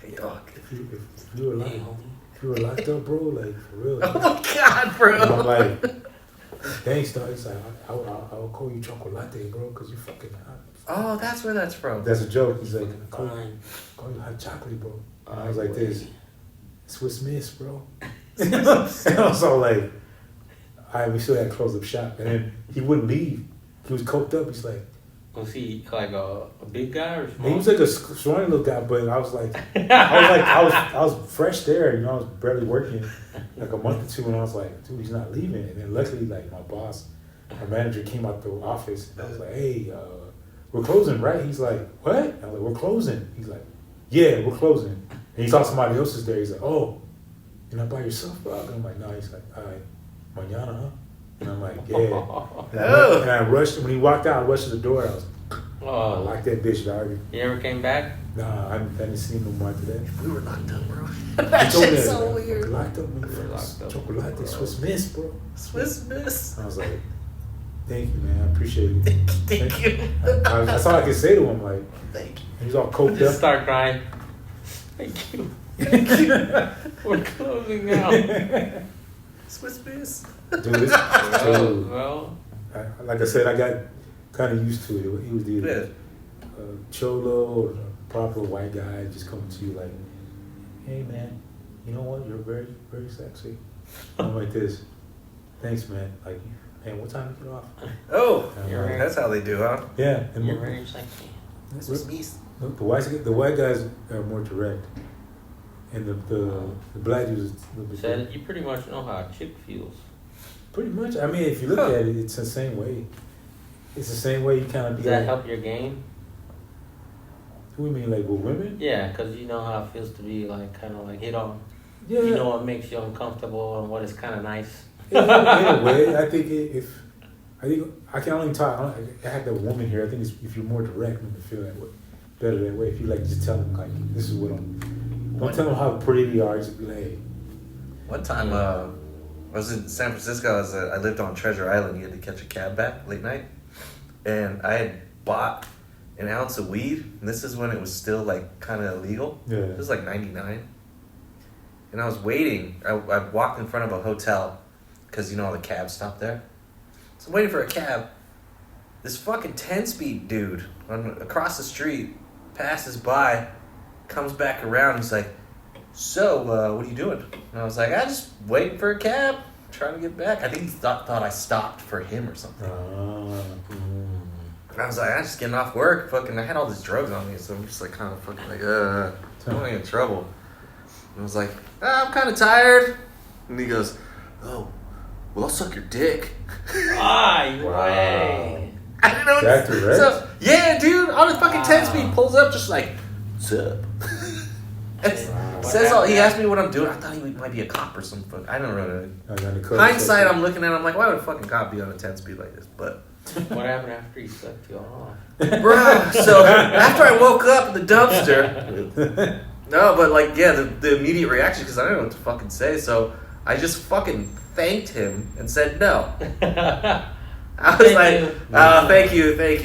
Hey, dog. if you were Hey, locked, homie. if you were locked up, bro, like for real. Oh my God, bro. And I'm like, thanks, dog. He's like, I'll call you chocolate, bro, because you fucking hot. Oh, that's where that's from. That's a joke. He's like, call Fine. you hot chocolate, bro. And I Ay, was like, güey. this Swiss Miss, bro. And I was all like, all right, we still had to close up shop. And then he wouldn't leave. He was coked up. He's like, Was he like a big guy or small? he was like a scrawny little guy, but I was like, I was fresh there, you know, I was barely working like a month or two, and I was like, dude, he's not leaving. And then luckily, like my boss, my manager came out the office, and I was like, hey, we're closing, right? He's like, what? I was like, we're closing. He's like, yeah, we're closing. And he thought somebody else is there. He's like, oh, you're not by yourself, bro? And I'm like, no. He's like, all right, mañana, huh? And I'm like, yeah. And I rushed, when he walked out, I rushed to the door. I was Oh, like that bitch, dog. you ever came back? Nah, I didn't see him no more after that. We were locked up, bro. He That told me shit's that, so like, weird. Locked up, Locked up, chocolate, bro. Swiss Miss, bro. Swiss Miss. I was like, thank you, man. I appreciate it. Thank you. That's all I could say to him. Like, Thank you. he was all coked Just up. start crying. Thank you. We're closing now. Swiss Miss. Dude, dude, Well, like I said, I got kind of used to it. He was the Yeah. cholo or a proper white guy just coming to you like, hey, man, you know what? You're very, very sexy. I'm like this. Thanks, man. Like, man, what time do you get off? Oh, And I'm You're like, right. that's how they do, huh? yeah. And you're very sexy. Swiss Miss. the white guys are more direct, and the black dudes a little bit So different. you pretty much know how a chick feels. Pretty much. I mean, if you look at it, it's the same way. It's the same way you kind of be Does that like, help your game? who you mean, like with women? Yeah, because you know how it feels to be like kind of like hit on. Yeah. You know what makes you uncomfortable and what is kind of nice. In a way, I think I think I can only talk. I have that woman here. I think it's, if you're more direct, women feel that way, better that way. If you like, just tell them like, this is what I'm. Don't tell them how pretty you are. Just be like, hey. One time, I was in San Francisco. I lived on Treasure Island. You had to catch a cab back late night, and I had bought an ounce of weed. And this is when it was still like kind of illegal. Yeah. It was like '99, and I was waiting. I walked in front of a hotel because you know all the cabs stop there. So I'm waiting for a cab. This fucking 10-speed dude across the street passes by, comes back around. He's like, so, what are you doing? And I was like, I just waiting for a cab, trying to get back. I think he thought I stopped for him or something. And I was like, I'm just getting off work. Fucking, I had all these drugs on me, so I'm just like kind of fucking like, I don't want to get in trouble. And I was like, I'm kind of tired. And he goes, oh, well, I'll suck your dick. Way. I didn't know. That direct? So, yeah, dude, on his fucking 10-speed, pulls up just like, what's up? Says all. He asked me what I'm doing. I thought he might be a cop or something. I don't know. Hindsight, I'm looking at him like, why would a fucking cop be on a 10-speed like this? But What happened after he sucked you off? bro, so after I woke up in the dumpster, no, but like, yeah, the immediate reaction, because I don't know what to fucking say, so I just fucking thanked him and said no. I was like, thank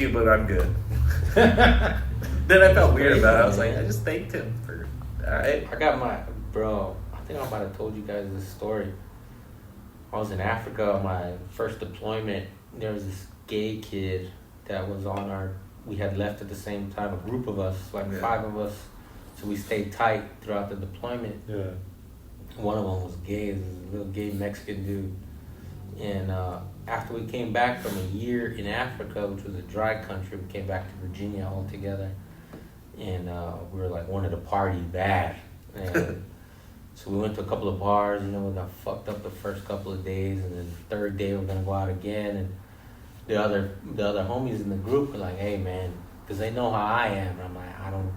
you, but I'm good. Then I felt weird about it. I was like, I just thanked him for All right. I got my bro. I think I might have told you guys this story. I was in Africa on my first deployment. There was this gay kid that was on our. We had left at the same time. A group of us, like 5 of us, so we stayed tight throughout the deployment. Yeah. One of them was gay. This little gay Mexican dude. And after we came back from a year in Africa, which was a dry country, we came back to Virginia all together. And we were like, wanted to party bad. And so we went to a couple of bars, we got fucked up the first couple of days. And then the third day, we're going to go out again. And the other homies in the group were like, hey, man, because they know how I am. And I'm like, I don't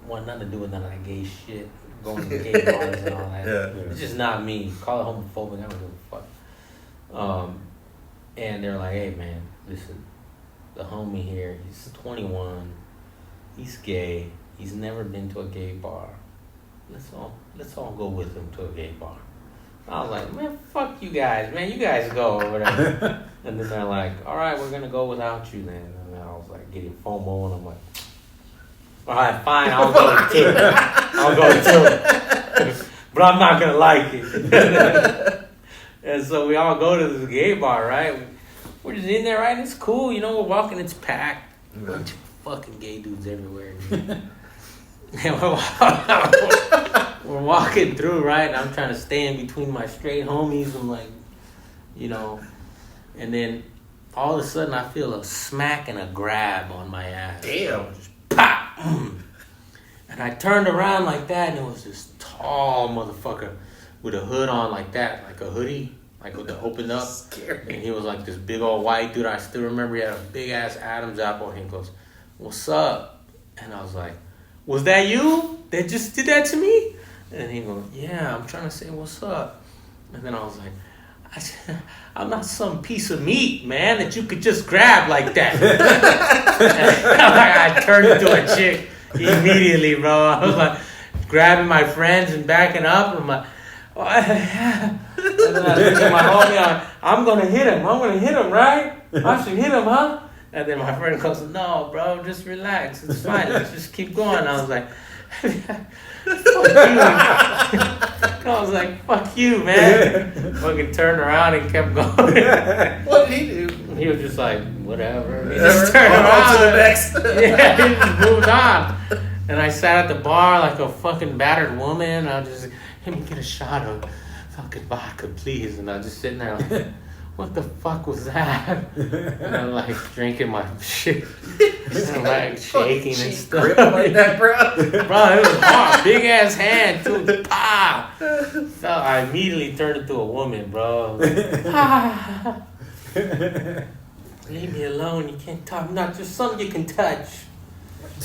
want nothing to do with none of that gay shit, going to gay bars and all that. Yeah. It's just not me. Call it homophobic, I don't give a fuck. And they're like, hey, man, listen, the homie here, he's 21, he's gay, he's never been to a gay bar. Let's all go with him to a gay bar. I was like, man, fuck you guys, man, you guys go over there. And then they're like, all right, we're gonna go without you then. And then I was like getting FOMO, and I'm like, all right, fine, I'll go too. But I'm not gonna like it. And so we all go to this gay bar, right? We're just in there, right? It's cool, we're walking, it's packed. Bunch of fucking gay dudes everywhere. And we're walking through, right? I'm trying to stay in between my straight homies. I'm like, and then all of a sudden I feel a smack and a grab on my ass. Damn. Just pop! And I turned around like that, and it was this tall motherfucker with a hood on like that, like a hoodie, like with the opened up. Scary. And he was like this big old white dude. I still remember he had a big ass Adam's apple. And he goes, what's up? And I was like, was that you that just did that to me? And he goes, yeah, I'm trying to say what's up. And then I was like, I'm not some piece of meat, man, that you could just grab like that. I turned into a chick immediately, bro. I was like grabbing my friends and backing up. And I'm like, oh, and then I looked at my homie, I'm going to hit him, right? I should hit him, huh? And then my friend goes, no, bro, just relax. It's fine. Let's just keep going. I was like, fuck you. I was like, fuck you, man. Fucking turned around and kept going. What did he do? He was just like, whatever. He just turned On around. to the next. Yeah, he just moved on. And I sat at the bar like a fucking battered woman. I was just, let me get a shot of fucking vodka, please. And I was just sitting there like, what the fuck was that? And I'm like drinking my shit. And I'm like shaking and stuff. Grip like that, bro. Bro, it was hard. Big ass hand, too. Ah! So I immediately turned into a woman, bro. Ah! Leave me alone. You can't talk. I'm not just something you can touch.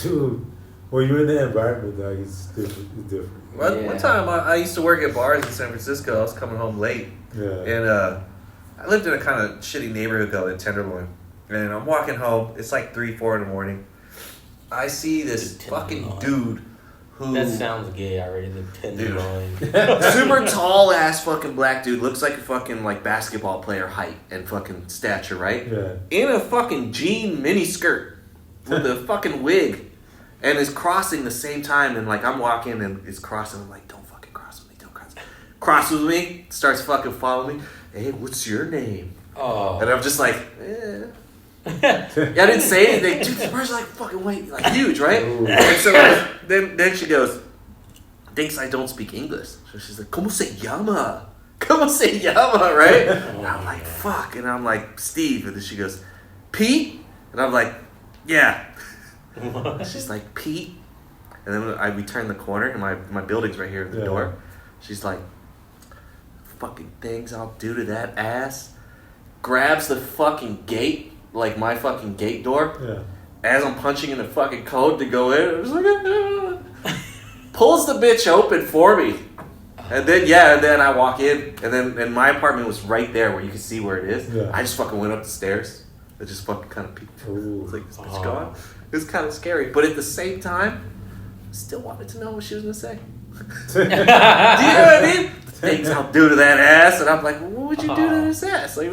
Dude, when you're in that environment, dog, it's different. It's different. One time I used to work at bars in San Francisco. I was coming home late. Yeah. And I lived in a kind of shitty neighborhood though in Tenderloin. And I'm walking home. It's like 3, 4 in the morning. I see this fucking dude who... That sounds gay already, the tenderloin. super tall ass fucking black dude. Looks like a fucking like basketball player height and fucking stature, right? Yeah. In a fucking jean mini skirt with a fucking wig. And is crossing the same time. And like I'm walking and is crossing. I'm like, don't fucking cross with me. Don't cross. Crosses with me. Starts fucking following me. Hey, what's your name? Oh. And I'm just like, eh. Yeah, I didn't say anything. Dude, this person's like fucking white, like huge, right? Ooh. And so then she goes, thinks I don't speak English. So she's like, ¿Cómo se llama? ¿Cómo se llama? Right? And I'm like, fuck. And I'm like, Steve. And then she goes, Pete? And I'm like, yeah. And she's like, Pete? And then we turn the corner, and my building's right here at the door. She's like, fucking things I'll do to that ass. Grabs the fucking gate, like my fucking gate door. Yeah. As I'm punching in the fucking code to go in, I was like, pulls the bitch open for me. And then I walk in, and my apartment was right there where you can see where it is. Yeah. I just fucking went up the stairs. I just fucking kind of peeked. I Ooh. was like, this bitch gone. It was kind of scary, but at the same time, I still wanted to know what she was gonna say. Do you know what I mean? Things I'll do to that ass, and I'm like, what would you do to this ass? Like, I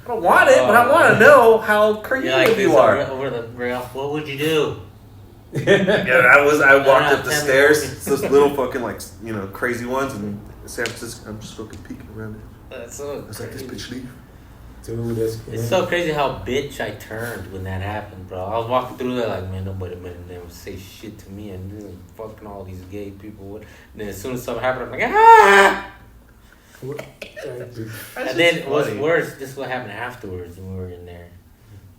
don't want it, but I want to know how creative Yeah, like you are. over the rail. What would you do? Yeah, I walked up the Tell me stairs, those little fucking like crazy ones, and San Francisco. I'm just fucking peeking around it. That's so I was like, this bitch leave. Dude, that's It's so crazy how bitch I turned when that happened, bro. I was walking through there like, man, nobody better never say shit to me, and then fucking all these gay people. And then as soon as something happened, I'm like, ah! And then what's worse, this is what happened afterwards when we were in there.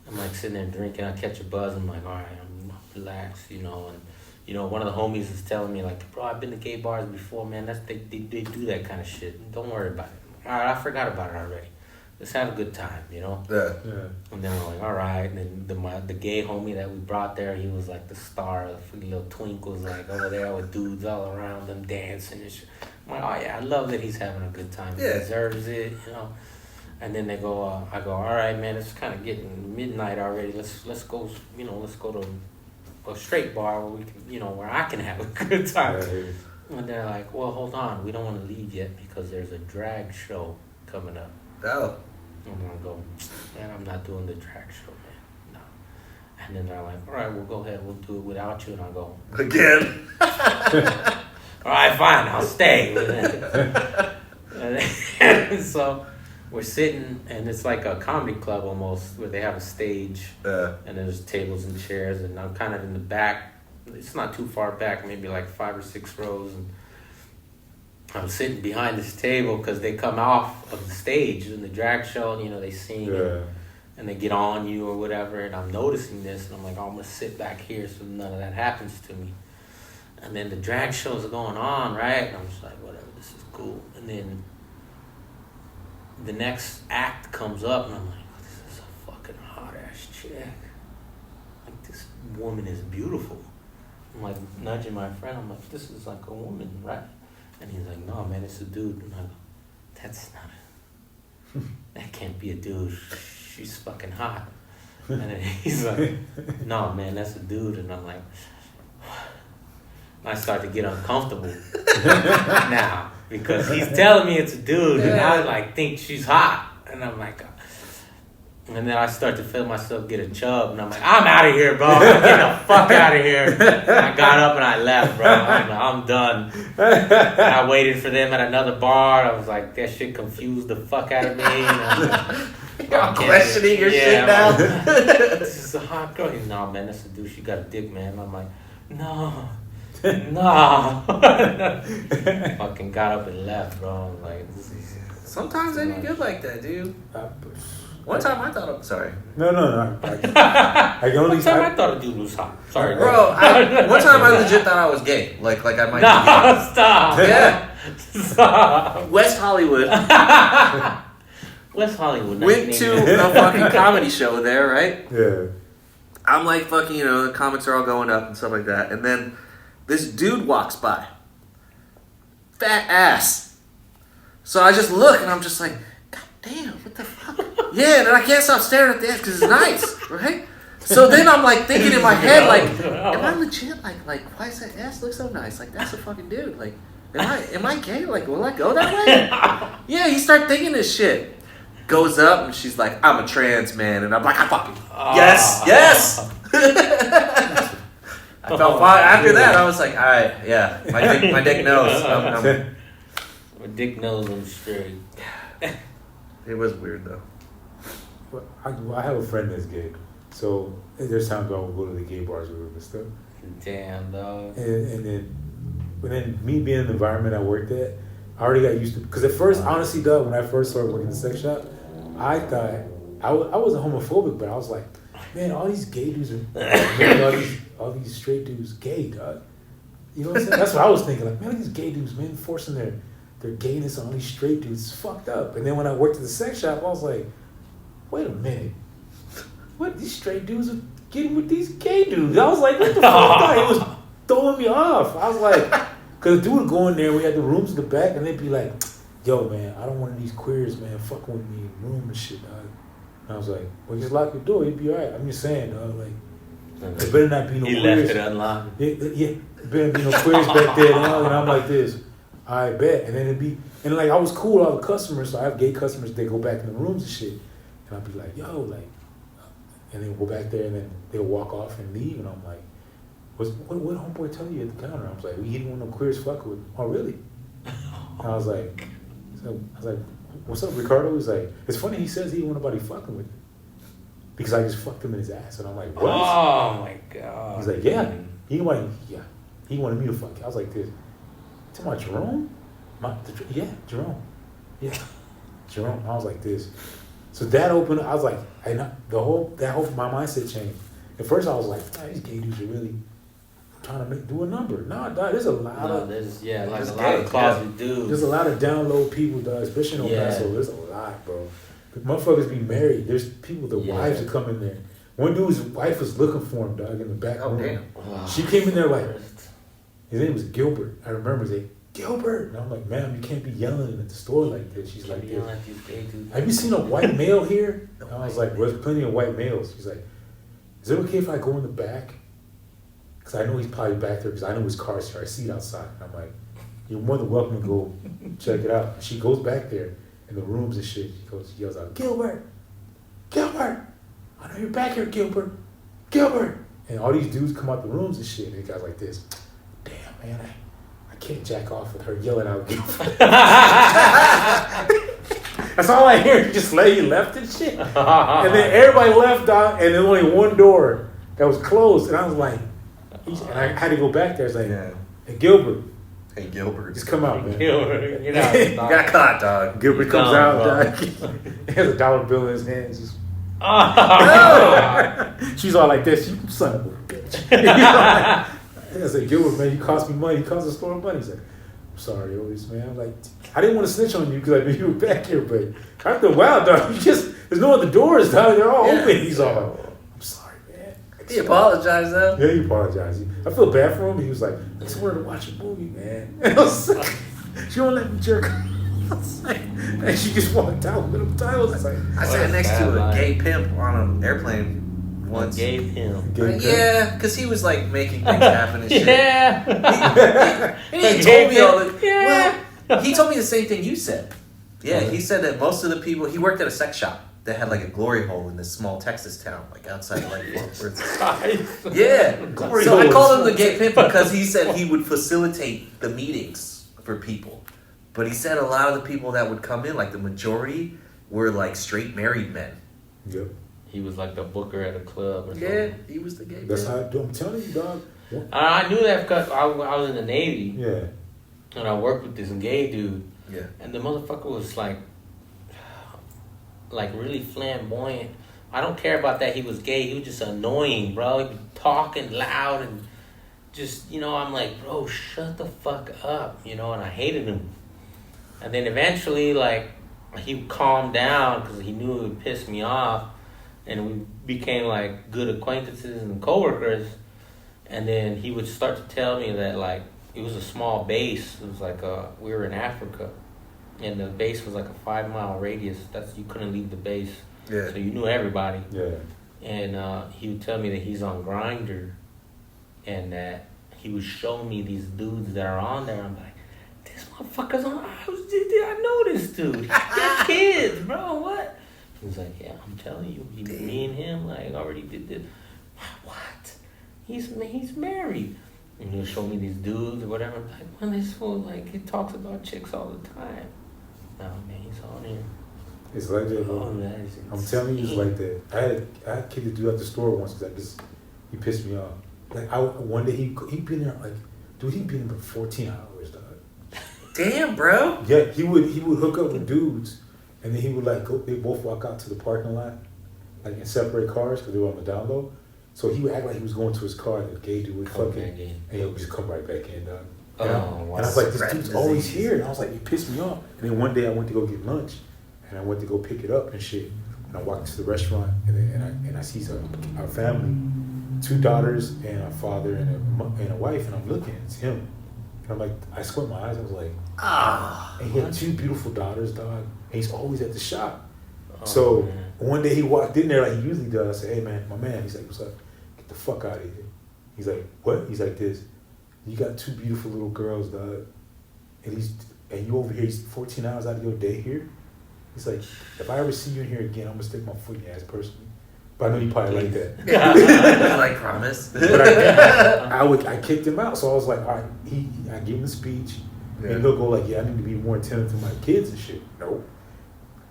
I'm like sitting there drinking, I catch a buzz, I'm like, all right, I'm relaxed, and one of the homies is telling me like, bro, I've been to gay bars before, man. They do that kind of shit. Don't worry about it. All right, I forgot about it already. Let's have a good time, Yeah. And then we're like, all right. And then the gay homie that we brought there, he was like the star. The little twink was like over there with dudes all around them dancing and shit. I'm like, oh yeah, I love that he's having a good time. He deserves it, And then they go, I go, all right, man, it's kind of getting midnight already. Let's go, let's go to a straight bar where we can, where I can have a good time. Yeah. And they're like, well, hold on, we don't want to leave yet because there's a drag show coming up. Oh. I'm gonna go, man, I'm not doing the drag show, man. No. And then they're like, all right, we'll go ahead, we'll do it without you. And I'll go, again. all right, fine, I'll stay. And so we're sitting, and it's like a comedy club almost, where they have a stage, and there's tables and chairs, and I'm kind of in the back. It's not too far back, maybe like 5 or 6 rows, and I'm sitting behind this table because they come off of the stage in the drag show, and they sing and they get on you or whatever, and I'm noticing this, and I'm like, oh, I'm gonna sit back here so none of that happens to me. And then the drag shows are going on, right? And I'm just like, whatever, this is cool. And then the next act comes up, and I'm like, oh, this is a fucking hot ass chick. Like, this woman is beautiful. I'm like nudging my friend. I'm like, this is like a woman, right? And he's like, no, man, it's a dude. And I go, that's not that can't be a dude. She's fucking hot. And then he's like, no, man, that's a dude. And I'm like, I start to get uncomfortable now because he's telling me it's a dude, and I like think she's hot. And I'm like, and then I start to feel myself get a chub, and I'm like, I'm out of here, bro. I'm getting the fuck out of here. And I got up and I left, bro. I'm done. And I waited for them at another bar. I was like, that shit confused the fuck out of me. I'm questioning your shit now. Like, this is a hot girl. He's, no, man, that's a dude. She got a dick, man. I'm like, no. Fucking got up and left, bro. Like, this is sometimes they be good like that, dude. One time I thought sorry. No. I can only. One time I thought a dude was hot. Sorry, bro. One time I legit thought I was gay. Like I might. No, be gay. stop. Yeah. Stop. West Hollywood. West Hollywood. Went to a fucking comedy show there, right? Yeah. I'm like fucking, the comics are all going up and stuff like that, and then this dude walks by. Fat ass. So I just look and I'm just like, God damn, what the fuck? Yeah, and then I can't stop staring at the ass because it's nice, right? So then I'm like thinking in my head, like, am I legit? Like, why does that ass look so nice? Like, that's a fucking dude. Like, am I gay? Like, will I go that way? Yeah, you start thinking this shit. Goes up and she's like, I'm a trans man, and I'm like, I fucking yes. I felt fine. After that, I was like, all right, yeah, my dick knows. My dick knows I'm straight. It was weird though. I have a friend that's gay, so there's times I will go to the gay bars with him and stuff. Damn, dog. And then me being in the environment I worked at, I already got used to. Because at first, honestly, Doug, when I first started working in the sex shop, I thought I wasn't homophobic, but I was like, man, all these gay dudes are making all these straight dudes gay, dog. You know what I'm saying? That's what I was thinking. Like, man, these gay dudes, man, forcing their gayness on these straight dudes, it's fucked up. And then when I worked at the sex shop, I was like, wait a minute, what, these straight dudes are getting with these gay dudes? I was like, what the fuck? It was throwing me off. I was like, because the dude would go in there, we had the rooms in the back, and they'd be like, yo, man, I don't want these queers, man, fucking with me in the room and shit, dog. And I was like, well, just lock your door, you'd be all right. I'm just saying, dog, like, there better not be no he queers. He left it unlocked. Yeah, there better be no queers back there, dog. And I'm like this, I bet. And then it'd be, and like, I was cool with all the customers, so I have gay customers, they go back in the rooms and shit. And I'd be like, yo, like, and then go back there, and then they'll walk off and leave, and I'm like, what homeboy tell you at the counter? I was like, he didn't want no queers fucking with. Oh, really? And I was like, what's up, Ricardo? He's like, it's funny he says he didn't want nobody fucking with him. Because I just fucked him in his ass. And I'm like, what? Oh, my God. He's like, he wanted me to fuck. I was like, this. To my Jerome? Jerome. Yeah, Jerome. I was like this. So that opened. I was like, my mindset changed. At first, I was like, these gay dudes are really trying to do a number. Nah, dog, there's a lot of closet dudes. There's a lot of down low people, dog, especially in El Paso. There's a lot, bro. Motherfuckers be married. There's people, their wives that come in there. One dude's wife was looking for him, dog, in the back room. Damn. She came in there like, his name was Gilbert. I remember his name. Gilbert. And I'm like, ma'am, you can't be yelling at the store like this. She's like, have you seen a white male here? And I was like, well, there's plenty of white males. She's like, is it okay if I go in the back? Because I know he's probably back there because I know his car's here. I see it outside. And I'm like, you're more than welcome to go check it out. And she goes back there in the rooms and shit. She yells out, Gilbert! I know you're back here, Gilbert! And all these dudes come out the rooms and shit. And the guy's like this, damn, man, I can't jack off with her yelling out Gilbert. That's all I hear. Just lady left and shit. And then everybody left out, and there's only one door that was closed. And I was like, and I had to go back there. I was like, hey, Gilbert. Hey, Gilbert. Just come out, man. Gilbert, You got caught, dog. Gilbert comes out, dog. He has a dollar bill in his hands. Just, she's all like this. You son of a bitch. I said, Gilbert, man, you cost me money. You cost the store money. He's like, I'm sorry, Otis, man. I'm like, I didn't want to snitch on you because I knew you were back here, but after a while, dog, there's no other doors, dog. They're all open. He's all like, I'm sorry, man. He apologized, though. Yeah, he apologized. I feel bad for him. He was like, I just wanted to watch a movie, man. And I was like, she won't let me jerk. I was like, and she just walked out with him. I was like, I sat next to a gay pimp on an airplane once. Gave him. Yeah, because he was like making things happen and shit. Yeah. He told me all the. Well, he told me the same thing you said. Yeah, he said that most of the people. He worked at a sex shop that had like a glory hole in this small Texas town, like outside of like Fort Worth. Yeah. So I called him the gay pimp because he said he would facilitate the meetings for people. But he said a lot of the people that would come in, like the majority, were like straight married men. Yep. He was like the booker at a club or something. Yeah, he was the gay pimp. That's how I do. I'm telling you, dog. I knew that because I was in the Navy. Yeah. And I worked with this gay dude. Yeah. And the motherfucker was like really flamboyant. I don't care about that he was gay. He was just annoying, bro. He'd be talking loud and just, I'm like, bro, shut the fuck up, and I hated him. And then eventually, like, he calmed down because he knew it would piss me off. And we became, like, good acquaintances and coworkers. And then he would start to tell me that, like, it was a small base. It was like we were in Africa. And the base was like a 5-mile radius. You couldn't leave the base. Yeah. So you knew everybody. Yeah. And he would tell me that he's on Grindr. And that he would show me these dudes that are on there. I'm like, this motherfucker's on. I know this dude. He got kids, bro. What? He's like, yeah, I'm telling you. Me and him, like, already did this. What? He's married. And he'll show me these dudes or whatever. I'm like, man, this fool, like, he talks about chicks all the time. No, man, he's on here. It's like that, bro. I'm telling you, it's like that. I had a kid to do at the store once because he pissed me off. Like, one day he'd been there, like, dude, he'd been there for 14 hours, dog. Damn, bro. Yeah, he would hook up with dudes, and then he would, like, go, they both walk out to the parking lot, like, and separate cars because they were on the down low. So he would act like he was going to his car, and the gay dude would fucking, and he would just come right back in, dog. And I was like, this dude's always here. And I was like, you pissed me off. And then one day I went to go get lunch, and I went to go pick it up and shit. And I walked into the restaurant, and I see our family, 2 daughters and a father and a wife, and I'm looking, it's him. And I'm like, I squint my eyes, I was like, and he had 2 beautiful daughters, dog. And he's always at the shop. So one day he walked in there like he usually does. I said, hey man, my man. He's like, what's up? Get the fuck out of here. He's like, what? He's like this. You got 2 beautiful little girls, dog. And you over here, he's 14 hours out of your day here? He's like, if I ever see you in here again, I'm gonna stick my foot in your ass personally. But I know you probably like that. Like promise. But I kicked him out. So I was like, all right, I give him the speech. Yeah. And he'll go like, yeah, I need to be more attentive to my kids and shit. No.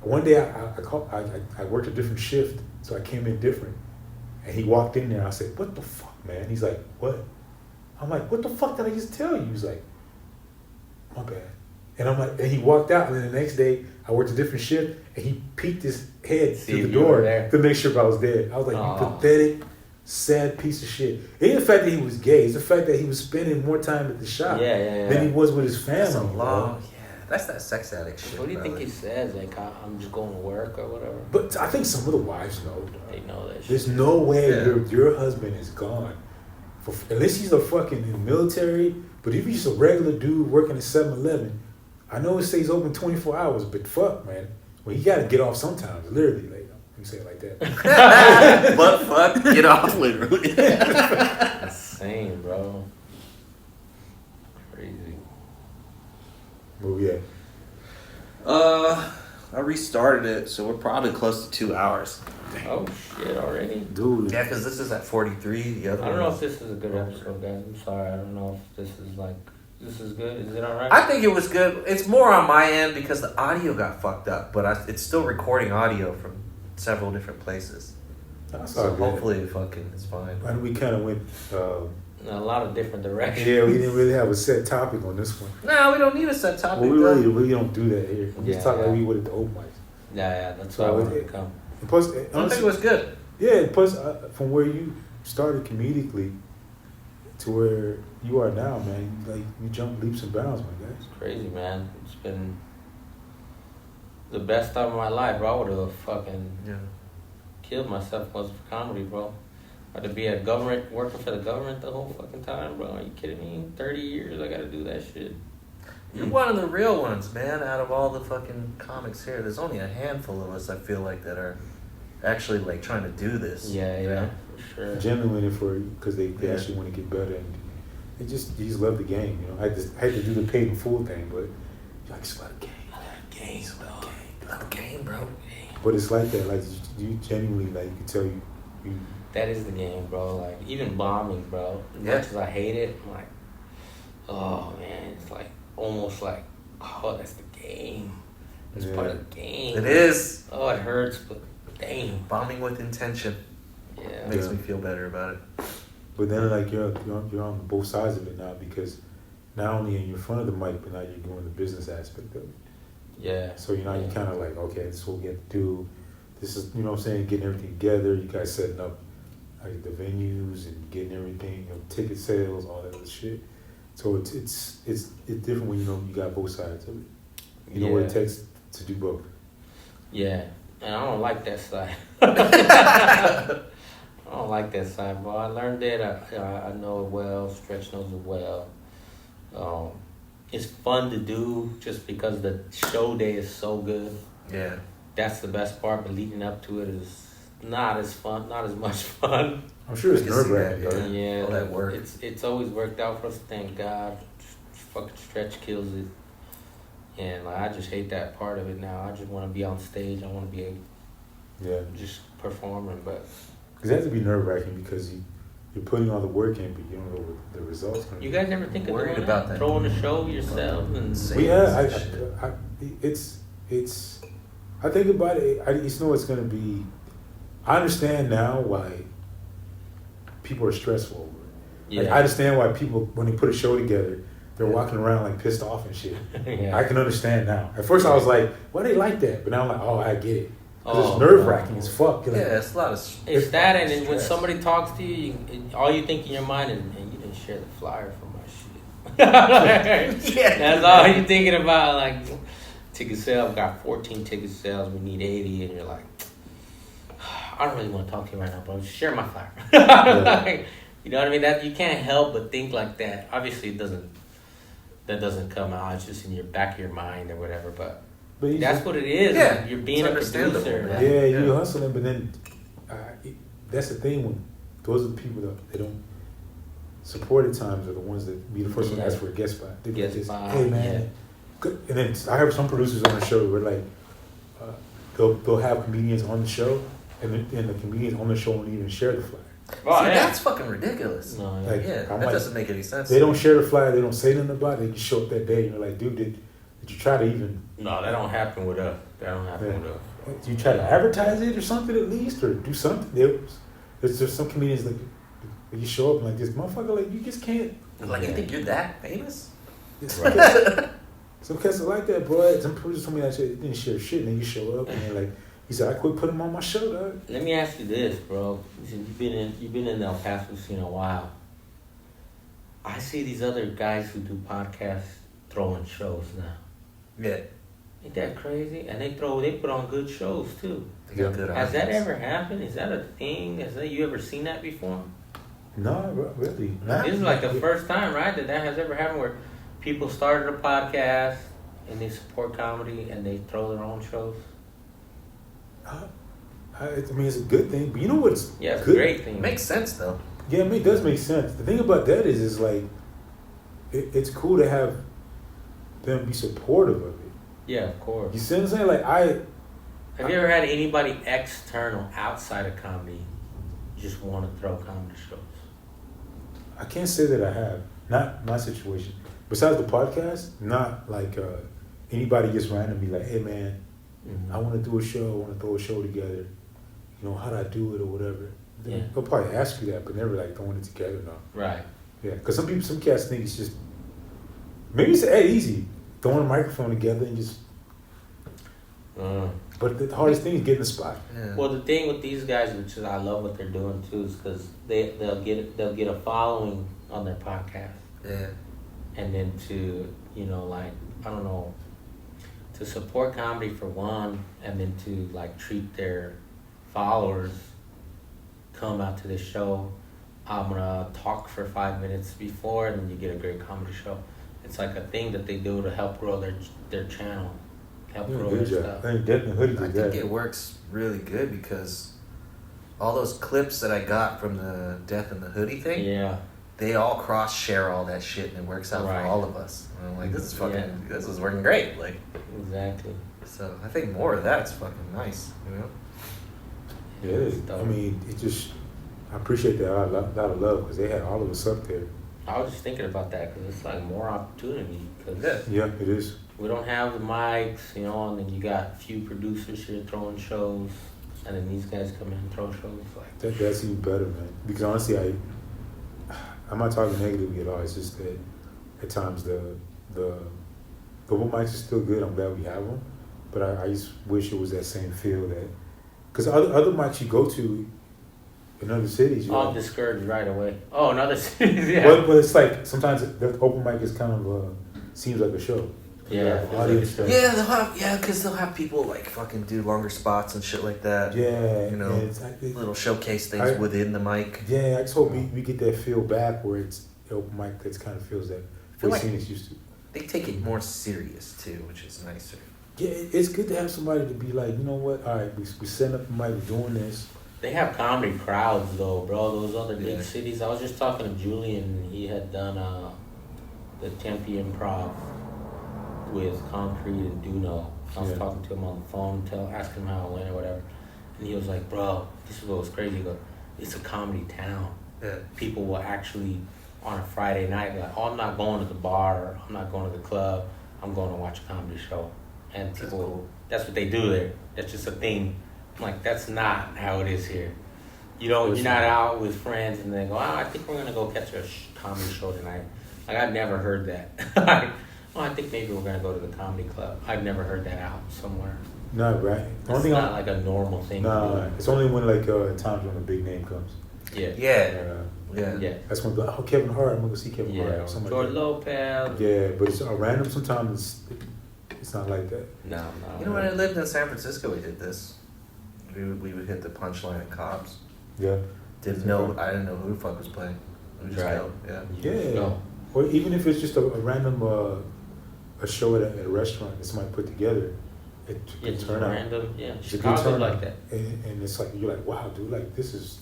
One day I worked a different shift, so I came in different. And he walked in there, and I said, what the fuck, man? He's like, what? I'm like, what the fuck did I just tell you? He was like, my bad. And I'm like, and he walked out, and then the next day I worked a different shift, and he peeked his head through the door to make sure if I was there. I was like, you pathetic, sad piece of shit. It ain't the fact that he was gay, it's the fact that he was spending more time at the shop than he was with his family. That's a long, that's that sex addict shit. What do you think he says? Like, I'm just going to work or whatever? But I think some of the wives know. They know that shit. There's no way your husband is gone. Unless he's a fucking in the military, but if he's a regular dude working at 7-Eleven, I know it stays open 24 hours, but fuck, man. Well, you got to get off sometimes, literally. Like, let me say it like that. But fuck, get off, literally. Insane, bro. Crazy. Where we at? I restarted it, so we're probably close to 2 hours. Oh, shit, already? Dude. Yeah, because this is at 43. The other I don't know one if this is a good episode, guys. I'm sorry. I don't know if this is like... This is good? Is it alright? I think it was good. It's more on my end because the audio got fucked up, but it's still recording audio from several different places. That's all So good. hopefully it's fine. And we kind of went... In a lot of different directions. yeah, we didn't really have a set topic on this one. No, we don't need a set topic. Well, we really don't do that here. We just talk like Yeah. we would at the open mics. Yeah, that's why I wanted to come. And plus, I think honestly, it was good. yeah, plus from where you started comedically to where you are now, man, like you jumped leaps and bounds, my guy. It's crazy, man. It's been the best time of my life, bro. I would have fucking killed myself if it wasn't for comedy, bro. I had to be at government, working for the government the whole fucking time, bro. Are you kidding me? 30 years, I gotta do that shit. You're one of the real ones, man. Out of all the fucking comics here, there's only a handful of us. I feel like that are actually like trying to do this. Yeah, for sure. Genuinely for because they actually want to get better and they just love the game, you know. I had to do the paid in full thing, but I just love the game. Game, dog. Love the game, bro. But it's like that, like you genuinely like you can tell you. That is the game, bro. Like, even bombing, bro. As much as I hate it, I'm like, oh, man. It's like, almost like, oh, that's the game. It's part of the game. It is. Oh, it hurts, but damn. Bombing with intention. Yeah. Makes me feel better about it. But then like you're on both sides of it now because not only are you in front of the mic, but now you're doing the business aspect of it. Yeah. So you're kind of like, okay, this is what we get to do. This is, you know what I'm saying, getting everything together. You guys setting up like the venues and getting everything, you know, ticket sales, all that other shit. So it's different when you know you got both sides of it. You know what it takes to do both. Yeah, and I don't like that side. I don't like that side, bro. I learned it. I know it well. Stretch knows it well. It's fun to do just because the show day is so good. Yeah. That's the best part, but leading up to it is not as fun, not as much fun. I'm sure it's nerve-wracking, though. Yeah, all that work. It's always worked out for us. Thank God. Fucking Stretch kills it, and like, I just hate that part of it now. I just want to be on stage. I want to be just performing, but because it has to be nerve-wracking because you're putting all the work in, but you don't know what the results going to be. you guys ever think of Worried doing about that? that. Throwing a show yourself and I think about it. I just know it's going to be. I understand now why people are stressful over it. Like, I understand why people, when they put a show together, they're walking around like pissed off and shit. Yeah. I can understand now. At first I was like, why they like that? But now I'm like, oh, I get it. Because it's nerve-wracking as fuck. You're like, Yeah, it's a lot of. It's that, and then when somebody talks to you, all you think in your mind is, man, you didn't share the flyer for my shit. That's all you're thinking about. Like, ticket sales, we got 14 ticket sales, we need 80, and you're like, I don't really want to talk to you right now, bro. Just share my flyer. Like, you know what I mean? That you can't help but think like that. Obviously, that doesn't come out. It's just in your back of your mind or whatever. But that's what it is. Yeah, like, you're being a producer. Yeah, you hustling, but then that's the thing when those are the people that don't support at times are the ones that be the first one to ask for a guest spot. They be like this, hey man. And then I heard some producers on the show where like they'll have comedians on the show and the comedians on the show won't even share the flyer. Oh, See, yeah. that's fucking ridiculous. No, yeah. Like, Yeah, I'm that like, doesn't make any sense. they don't share the flyer. They don't say nothing about it. They just show up that day. And you're like, dude, did you try to even? No, that don't happen with us. That don't happen Yeah. with us. Do you try to advertise it or something at least, or do something? There's some comedians like you show up and like this motherfucker, like you just can't. Like, you think you're that famous? Some cats are like that, bro. Some producers told me that shit didn't share shit, and then you show up and they're like, he said, I quit putting him on my show, dog. Let me ask you this, bro. You've been in the El Paso scene a while. I see these other guys who do podcasts throwing shows now. Yeah. Ain't that crazy? And they put on good shows too. They got good Has that audience. ever happened? Is that a thing? You ever seen that before? No, really. Not, This is like the first time, right, that has ever happened where people started a podcast and they support comedy and they throw their own shows. I mean, it's a good thing, but you know what's Yeah, it's good? a great thing. It makes sense, though. Yeah, it does make sense. The thing about that is like, it's cool to have them be supportive of it. Yeah, of course. You see what I'm saying? Like, Have you ever had anybody external outside of comedy just want to throw comedy shows? I can't say that I have. Not my situation. Besides the podcast, not like anybody just randomly like, hey man, I want to do a show. I want to throw a show together. You know, how do I do it or whatever. Yeah. They'll probably ask you that, but never like throwing it together. No. Right. Yeah, because some cats think it's just maybe it's easy throwing a microphone together and just. But the hardest thing is getting the spot. Yeah. Well, the thing with these guys, which is I love what they're doing too, is because they'll get a following on their podcast, Yeah. and then to like I don't know, to support comedy for one, and then to like treat their followers, come out to the show. I'm gonna talk for 5 minutes before, and then you get a great comedy show. It's like a thing that they do to help grow their channel, help grow their Good job. stuff. I think definitely Hoodie I did think that. it works really good because all those clips that I got from the Death in the Hoodie thing, Yeah. they all cross share all that shit and it works out Right. for all of us. And I'm like, this is fucking, Yeah. this is working great. Like, Exactly. so I think more of that's fucking nice, you know? Yeah, it is. I mean, it just I appreciate that out of love because they had all of us up there. I was just thinking about that because it's like more opportunity because Yeah, it is. we don't have the mics, and then you got a few producers here throwing shows, and then these guys come in and throw shows. Like That's even better, man. Because honestly, I'm not talking negatively at all. It's just that at times the open mics are still good. I'm glad we have them, but I just wish it was that same feel that because other mics you go to in other cities, I'm discouraged right away. Oh, another cities, yeah. But it's like sometimes the open mic is kind of seems like a show. Yeah, The audience stuff. Yeah, because they'll have people like fucking do longer spots and shit like that. Yeah, You know, and it's like, little showcase things within the mic. Yeah, I just hope we get that feel back where it's the open mic that kind of feels that feel what like- scene is used to. They take it more serious too, which is nicer. Yeah, it's good to have somebody to be like, you know what? All right, we setting up the mic, we're doing this. They have comedy crowds though, bro. Those other big Yeah. cities. I was just talking to Julian. He had done the Tempe Improv with Concrete and Duno. I was Yeah. talking to him on the phone, asking him how it went or whatever, and he was like, "Bro, this is what was crazy. He goes, it's a comedy town. Yeah. People will actually on a Friday night be like, oh, I'm not going to the bar. I'm not going to the club. I'm going to watch a comedy show." And people, cool. that's what they do there. That's just a thing. I'm like, that's not how it is here. You're not out with friends and they go, I think we're going to go catch a comedy show tonight. Like, I've never heard that. I think maybe we're going to go to the comedy club. I've never heard that out somewhere. No, right? It's not like a normal thing. Nah, it's only when like times when a big name comes. Yeah. Yeah. Yeah. Yeah. That's when oh, Kevin Hart, I'm gonna go see Kevin Hart. Yeah. Or something George like Lopez. that. Yeah, but it's random. Sometimes it's not like that. No. You know, when I lived in San Francisco, we did this. We would hit the punchline at Cobb's. Yeah. I didn't know who the fuck was playing. We just Right. go. Yeah. Yeah. Go. Or even if it's just a random a show at a restaurant that somebody put together, it Yeah, can just turn out. random. Yeah. It's a good Chicago's turnout. like that. And it's like you're like, wow, dude, like this is,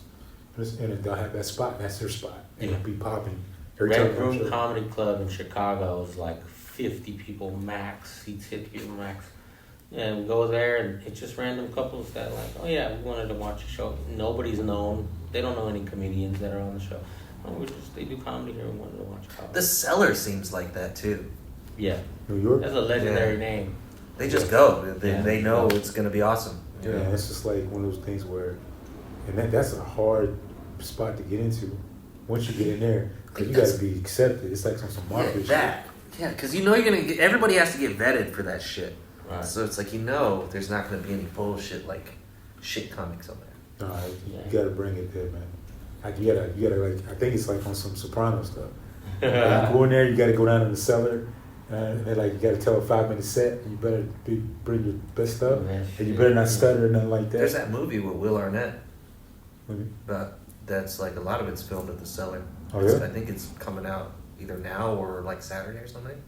and they'll have that spot. That's their spot, and Yeah. it'll be popping. Every Red time Room I'm sure. Comedy Club in Chicago is like 50 people max, seats 50 people max. And we go there, and it's just random couples that are like, oh yeah, we wanted to watch a show. Nobody's known. They don't know any comedians that are on the show. Oh, they do comedy here. We wanted to watch comedy. The Cellar seems like that too. Yeah. New York. That's a legendary name. They just go. They know it's gonna be awesome. Yeah, it's just like one of those things where, and that's a hard spot to get into. Once you get in there, because you got to be accepted. It's like some mafia shit. Yeah, because you know you're gonna get. Everybody has to get vetted for that shit. Right. So it's like there's not gonna be any bullshit like shit comics on there. No, you gotta bring it there, man. Like you gotta like. I think it's like on some Soprano stuff. Like, you go in there, you gotta go down in the cellar, and they're like, you gotta tell a 5-minute set, and you better bring your best stuff, and you better not stutter or nothing like that. There's that movie with Will Arnett. Maybe. But that's like a lot of it's filmed at the Cellar. Oh yeah. I think it's coming out either now or like Saturday or something.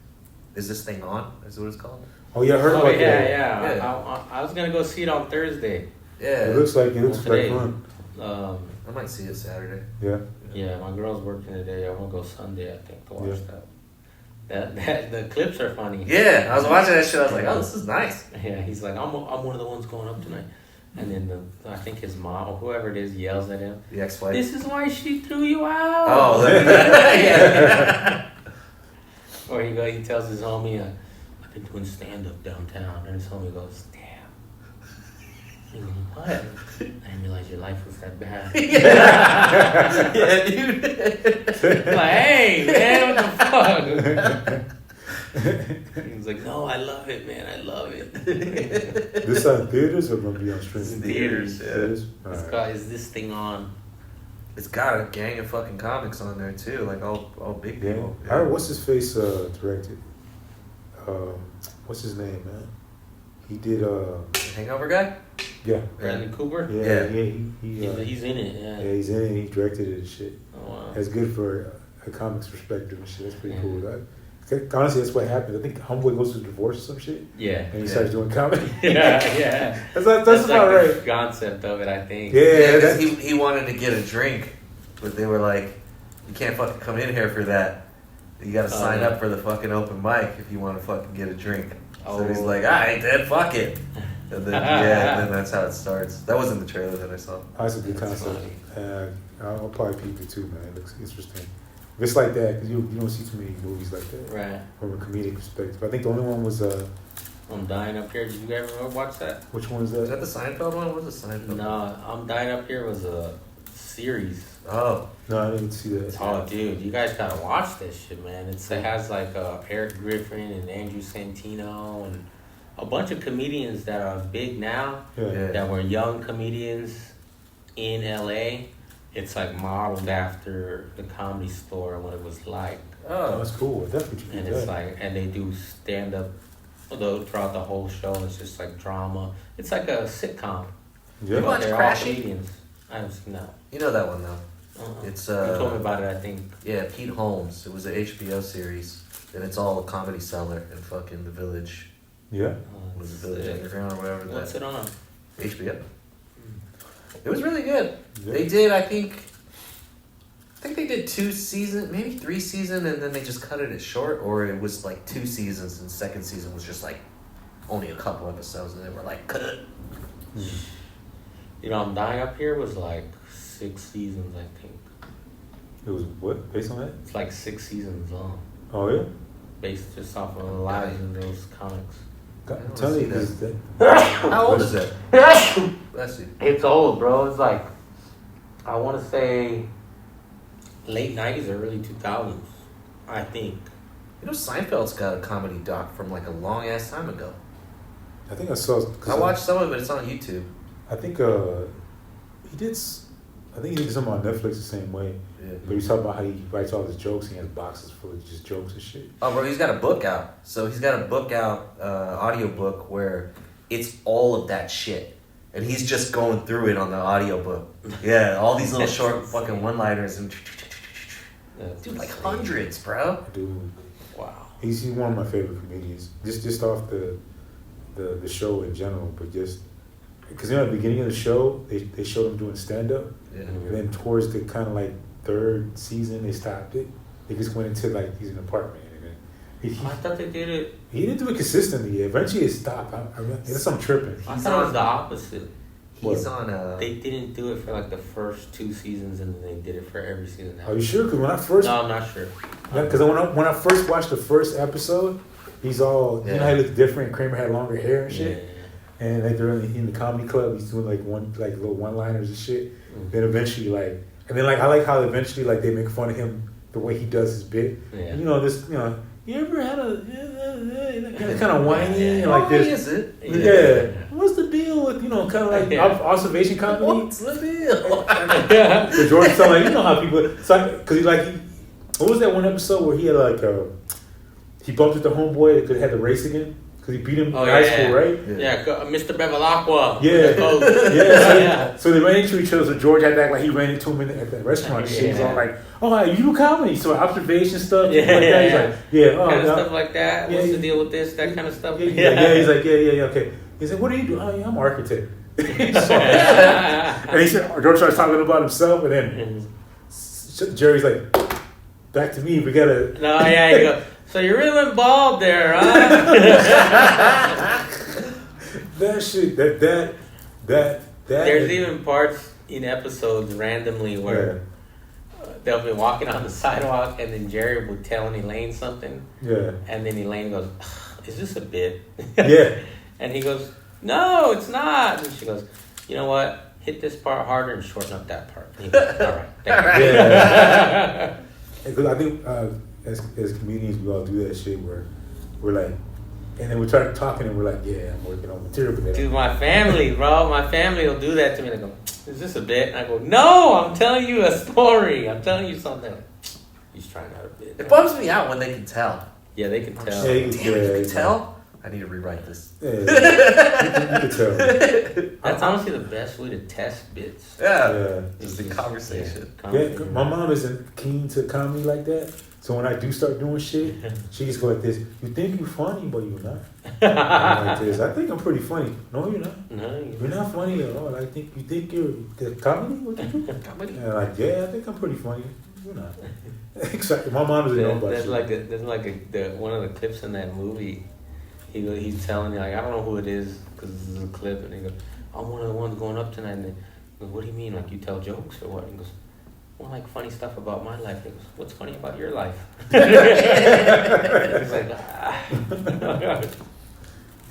Is this thing on? Is what it's called? Oh yeah, I heard about that. Yeah. I was gonna go see it on Thursday. Yeah. It looks like Today. fun. I might see it Saturday. Yeah. Yeah, my girl's working today. I'm gonna go Sunday, I think, to watch that. The clips are funny. Yeah, I was watching that shit. I was like, oh, this is nice. Yeah, he's like, I'm one of the ones going up tonight. And then I think his mom or whoever it is yells at him. The ex-wife. This is why she threw you out. Oh, yeah. Or he tells his homie, I've been doing stand-up downtown. And his homie goes, damn. He goes, what? I didn't realize your life was that bad. Yeah, dude. Like, hey, man, what the fuck? He was like, no, I love it, man. I love it. This on theaters or gonna be on streaming? Theaters. Theaters. Is this thing on? It's got a gang of fucking comics on there too, like all big Yeah. people. I heard what's his face directed. What's his name, man? He did Hangover guy? yeah. Bradley Cooper? Yeah. He's in it, yeah. Yeah, he's in it. He directed it and shit. Oh, wow. That's good for a comics perspective and shit. That's pretty cool. Honestly, that's what happened. I think Homeboy goes through divorce or some shit. Yeah. And he starts doing comedy. Yeah. That's like about right. The concept of it, I think. Yeah, because he wanted to get a drink, but they were like, you can't fucking come in here for that. You gotta sign up for the fucking open mic if you want to fucking get a drink. So he's like, alright, then fuck it. And then, and then that's how it starts. That wasn't the trailer that I saw. That's a good concept. I'll probably peep it too, man. It looks interesting. If it's like that, because you don't see too many movies like that. Right. From a comedic perspective. I think the only one was I'm Dying Up Here. Did you ever watch that? which one is that? Is that the Seinfeld one? What was the Seinfeld? No, I'm Dying Up Here was a series. Oh. No, I didn't see that. Oh, dude, you guys gotta watch this shit, man. It has like Eric Griffin and Andrew Santino and a bunch of comedians that are big now that were young comedians in LA. It's like modeled after the Comedy Store, what it was like. Oh, that's cool. Definitely. And it's like, and they do stand up throughout the whole show. It's just like drama. It's like a sitcom. Yeah. You watch They're all Crashing? comedians. I haven't seen that. You know that one though. It's you told me about it, I think. Yeah, Pete Holmes. It was an HBO series, and it's all a Comedy Cellar and fucking The Village. Yeah. Was the Village Underground or whatever? What's it on? HBO. It was really good. Yeah. They did, I think they did 2 seasons, maybe 3 seasons, and then they just cut it short, or it was like 2 seasons, and second season was just like only a couple episodes, and they were like, cut it. You know, I'm Dying Up Here was like 6 seasons, I think. It was what? Based on that? It's like 6 seasons long. Oh, yeah? Based just off of the lives of those comics. God, tell me this. How old is it? Let's see. It's old, bro. It's like, I want to say late 90s or early 2000s, I think. You know, Seinfeld's got a comedy doc from like a long ass time ago. I think I saw. I watched some of it. It's on YouTube. I think he did. I think he did something on Netflix the same way. Yeah. But he's talking about how he writes all his jokes. He has boxes full of just jokes and shit. Oh, bro, he's got a book out. So he's got a book out, audio book, where it's all of that shit. And he's just going through it on the audio book. Yeah, all these little short fucking one-liners. And dude, like hundreds, bro. Dude. Wow. He's one of my favorite comedians. Just off the show in general. But just, because at the beginning of the show, they showed him doing stand-up. Yeah. And then towards the kind of like 3rd season, they stopped it. They just went into like, he's in an apartment. And then He I thought they did it. he didn't do it consistently. Eventually, it stopped. There's some tripping. I thought it was the opposite. He's on a. They didn't do it for like the first 2 seasons, and then they did it for every season. Are you sure? Because when I first, No, I'm not sure. because when I first watched the first episode, he's all you know, he looked different. Kramer had longer hair and shit. Yeah. And like they're in the comedy club, he's doing like little one-liners and shit. Then eventually and then I like how eventually they make fun of him the way he does his bit. Yeah. And, you ever had a kind of whiny and like this? Is it? Yeah. What's the deal with kind of like observation comedy? What's the deal? So Jordan's telling you know how people because what was that one episode where he had he bumped into homeboy because he had to race again? Because he beat him in high school, right? Yeah, Mr. Bevilacqua. Yeah. So they ran into each other. So George had to act like he ran into him at the restaurant. Yeah. He's all like, "Oh, you do comedy, so observation stuff, like that." He's like, kind of stuff like that. What's the deal with this? That kind of stuff. He's like, yeah, okay. He said, "What do you do?" "Oh, yeah, I'm an architect." And he said, George starts talking about himself, and then Jerry's like, "Back to me. We gotta." No, yeah, he goes. So you really went bald there, huh? That shit, that. There's even parts in episodes randomly where they'll be walking on the sidewalk, and then Jerry will tell Elaine something. Yeah. And then Elaine goes, "Is this a bit?" Yeah. And he goes, "No, it's not." And she goes, "You know what? Hit this part harder and shorten up that part." And he goes, "All right, thank you." Yeah. Because I think as comedians, we all do that shit where we're like, and then we try talking and we're like, "Yeah, I'm working on material." But Dude, my family, bro, my family will do that to me. They go, "Is this a bit?" And I go, "No, I'm telling you a story. I'm telling you something." He's trying out a bit. It bums me out when they can tell. Yeah, they can tell. Yeah, You can tell? I need to rewrite this. Yeah, you can tell. That's honestly the best way to test bits. Yeah. Just the conversation. Yeah, my mom isn't keen to comedy like that. So when I do start doing shit, she just go like this. "You think you're funny, but you're not." I'm like this. "I think I'm pretty funny." "No, you're not. No, You're not funny at all. You think you're the comedy? What you do?" Comedy? And I'm like, "Yeah, I think I'm pretty funny." "You're not." Exactly. My mom doesn't know about there's shit. there's one of the clips in that movie. He's telling me, like, I don't know who it is because this is a clip, and he goes, "I'm one of the ones going up tonight." And he goes, "What do you mean? Like, you tell jokes or what?" And he goes, "Well, like funny stuff about my life." He goes, "What's funny about your life?" He's like,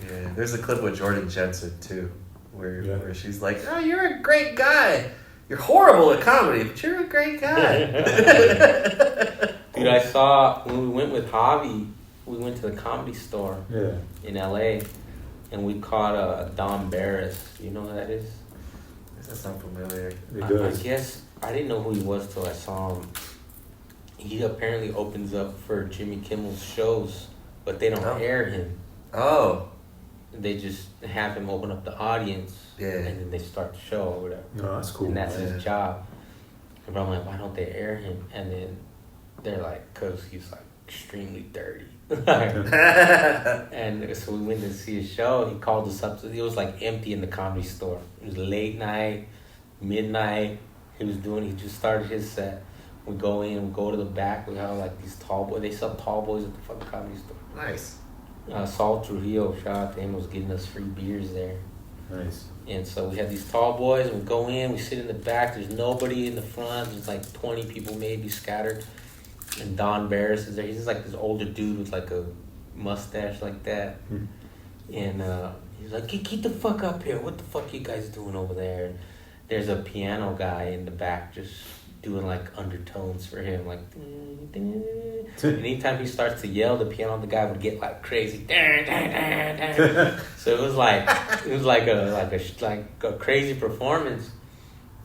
Yeah, there's a clip with Jordan Jensen too, where she's like, "Oh, you're a great guy. You're horrible at comedy, but you're a great guy." Dude, I saw when we went with Javi, we went to the Comedy Store in LA, and we caught Don Barris. You know who that is? That sounds familiar. I guess I didn't know who he was till I saw him. He apparently opens up for Jimmy Kimmel's shows, but they don't air him. Oh. They just have him open up the audience, and then they start the show or whatever. No, that's cool. And that's his job. And I'm like, why don't they air him? And then they're like, because he's like extremely dirty. And so we went to see his show. He called us up. It was like empty in the Comedy Store. It was late night, midnight. He just started his set. We go in, we go to the back. We have like these tall boys. They sell tall boys at the fucking Comedy Store. Nice. Saul Trujillo, shout out to him, was getting us free beers there. Nice. And so we had these tall boys, and we go in, we sit in the back. There's nobody in the front. There's like 20 people maybe scattered. And Don Barris is there. He's just like this older dude with like a mustache like that. And he's like, "Get the fuck up here. What the fuck you guys doing over there?" And there's a piano guy in the back just doing like undertones for him, like. Anytime he starts to yell, the guy would get like crazy. So it was like a crazy performance.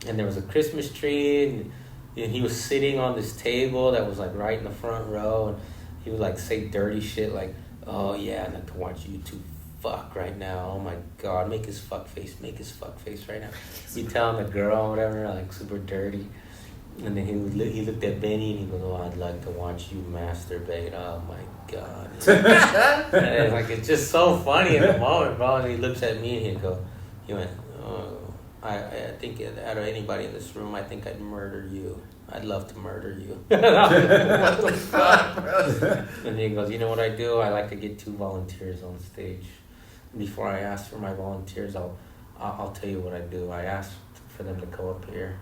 And there was a Christmas tree, and he was sitting on this table that was like right in the front row, and he would like say dirty shit like, "Oh yeah, I'd like to watch you two fuck right now. Oh my god, make his fuck face right now." He telling the girl or whatever, like super dirty. And then he looked at Benny and he goes, "Oh, I'd like to watch you masturbate." Oh my god. And it's just so funny in the moment, bro. And he looks at me and he went, "Oh, I think out of anybody in this room, I think I'd murder you." I'd love to murder you. What the fuck, bro? And he goes, you know what I do? I like to get 2 volunteers on stage. Before I ask for my volunteers, I'll tell you what I do. I ask for them to come up here,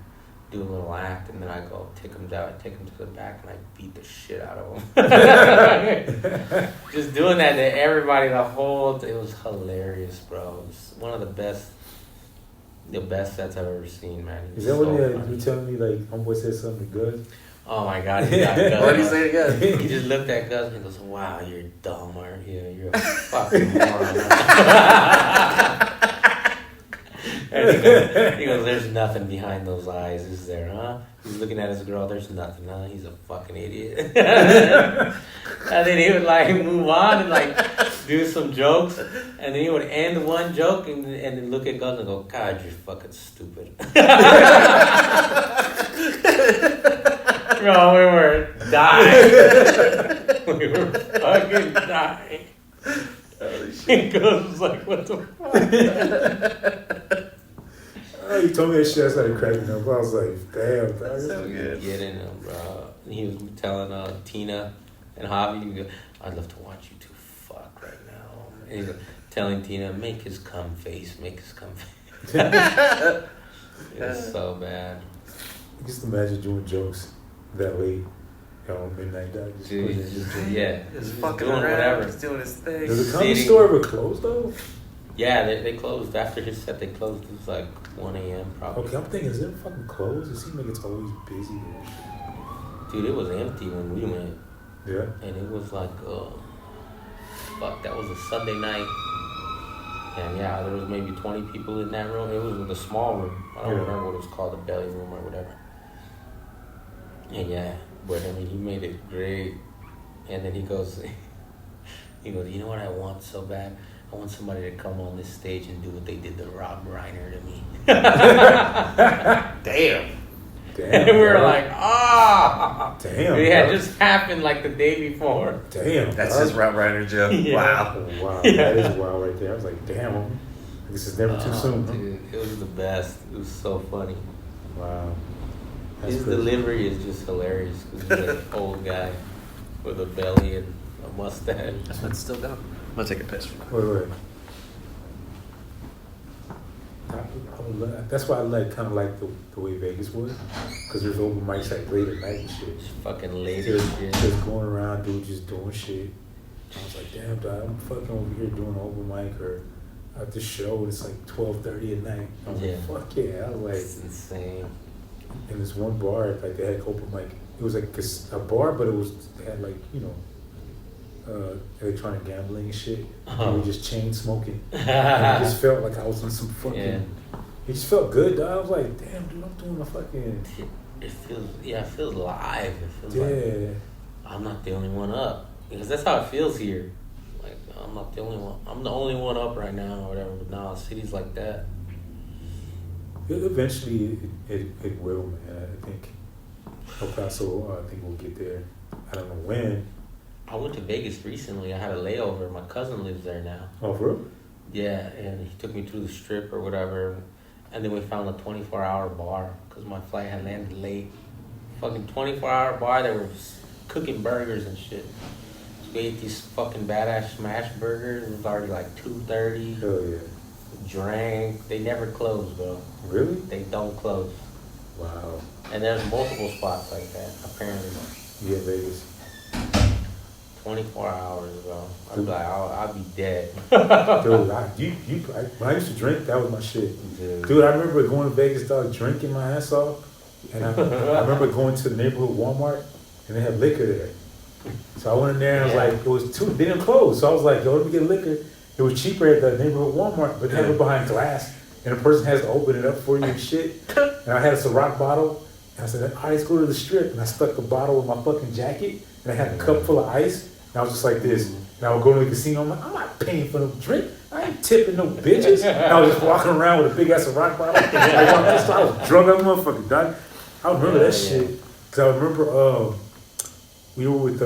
do a little act, and then I go take them down, take them to the back, and I beat the shit out of them. Just doing that to everybody, it was hilarious, bro. It was one of the best sets I've ever seen, man. Is that what you telling me, like, homeboy said something good? Oh my God, he got Gus. What did he say again? He just looked at Gus and he goes, wow, you're dumb, aren't you? You're a fucking moron. And he goes, there's nothing behind those eyes, is there, huh? He's looking at his girl, there's nothing, huh? He's a fucking idiot. And then he would like move on and like do some jokes. And then he would end one joke and then look at Gus and go, God, you're fucking stupid. Bro, we were dying. We were fucking dying. And Gus was like, what the fuck? Oh, you told me that shit, I started cracking up. I was like, damn, That's so good. Getting him, bro. And he was telling Tina and Javi, I'd love to watch you two fuck right now. And he's telling Tina, make his cum face. It was so bad. Just imagine doing jokes that late. Midnight dog. Just fucking doing around, whatever. just doing his thing. Does the comedy store ever close though? Yeah, they closed after his set. They closed. It was like 1 a.m. probably. Okay, I'm thinking, is it fucking closed? It seems like it's always busy there. Dude, it was empty when we went. Yeah. And it was like, fuck, that was a Sunday night. And yeah, there was maybe 20 people in that room. It was in the small room. I don't remember what it was called, the belly room or whatever. And yeah, but I mean, he made it great. And then he goes, you know what I want so bad? I want somebody to come on this stage and do what they did to Rob Reiner to me. Damn. And we were like, damn. It had just happened like the day before. Damn. That's his Rob Reiner joke. Yeah. Wow. Oh, wow. Yeah. That is wild right there. I was like, damn. This is never too soon. Huh? Dude, it was the best. It was so funny. Wow. That's His crazy. delivery is just hilarious. 'Cause he's like an old guy with a belly and a mustache. It's still going. I'm gonna take a piss. Wait. That's why I kind of like the way Vegas was, because there's open mics like late at night and shit. Just fucking lady and shit. Just going around, dude, just doing shit. I was like, damn, dog, I'm fucking over here doing an open mic or at the show. It's like 12:30 at night. I was like, fuck yeah. I was like, It's insane. in this one bar, like they had open mic. It was like a bar, but they had like, electronic gambling and shit. And we just chain smoking. And I just felt like I was in some fucking. Yeah. It just felt good, dog. I was like, damn, dude, I'm doing a fucking. It feels live. It feels Yeah. like I'm not the only one up. Because that's how it feels here. Like, I'm not the only one. I'm the only one up right now or whatever. But now cities like that. Eventually, it will, man. I think El Paso, I think we'll get there. I don't know when. I went to Vegas recently. I had a layover. My cousin lives there now. Oh, for real? Yeah, and he took me to the strip or whatever. And then we found a 24-hour bar because my flight had landed late. Fucking 24-hour bar. They were cooking burgers and shit. So we ate these fucking badass smash burgers. It was already like 2:30. Hell yeah. Drank. They never close, bro. Really? They don't close. Wow. And there's multiple spots like that, apparently. Yeah, Vegas. 24 hours, bro. I'd be like, I'll be dead. Dude, when I used to drink, that was my shit. Dude, I remember going to Vegas, dog, drinking my ass off. And I remember going to the neighborhood Walmart, and they had liquor there. So I went in there, and I was like, they didn't close. So I was like, yo, let me get liquor. It was cheaper at the neighborhood Walmart, but they had it behind glass. And a person has to open it up for you and shit. And I had a Ciroc bottle. And I said, all right, let's go to the strip. And I stuck the bottle in my fucking jacket. And I had a cup full of ice. And I was just like this. And I would go to the casino. I'm like, I'm not paying for no drink. I ain't tipping no bitches. And I was just walking around with a big ass Ciroc bottle. I was drunk on motherfucking dog. I remember that shit. Because I remember we were with,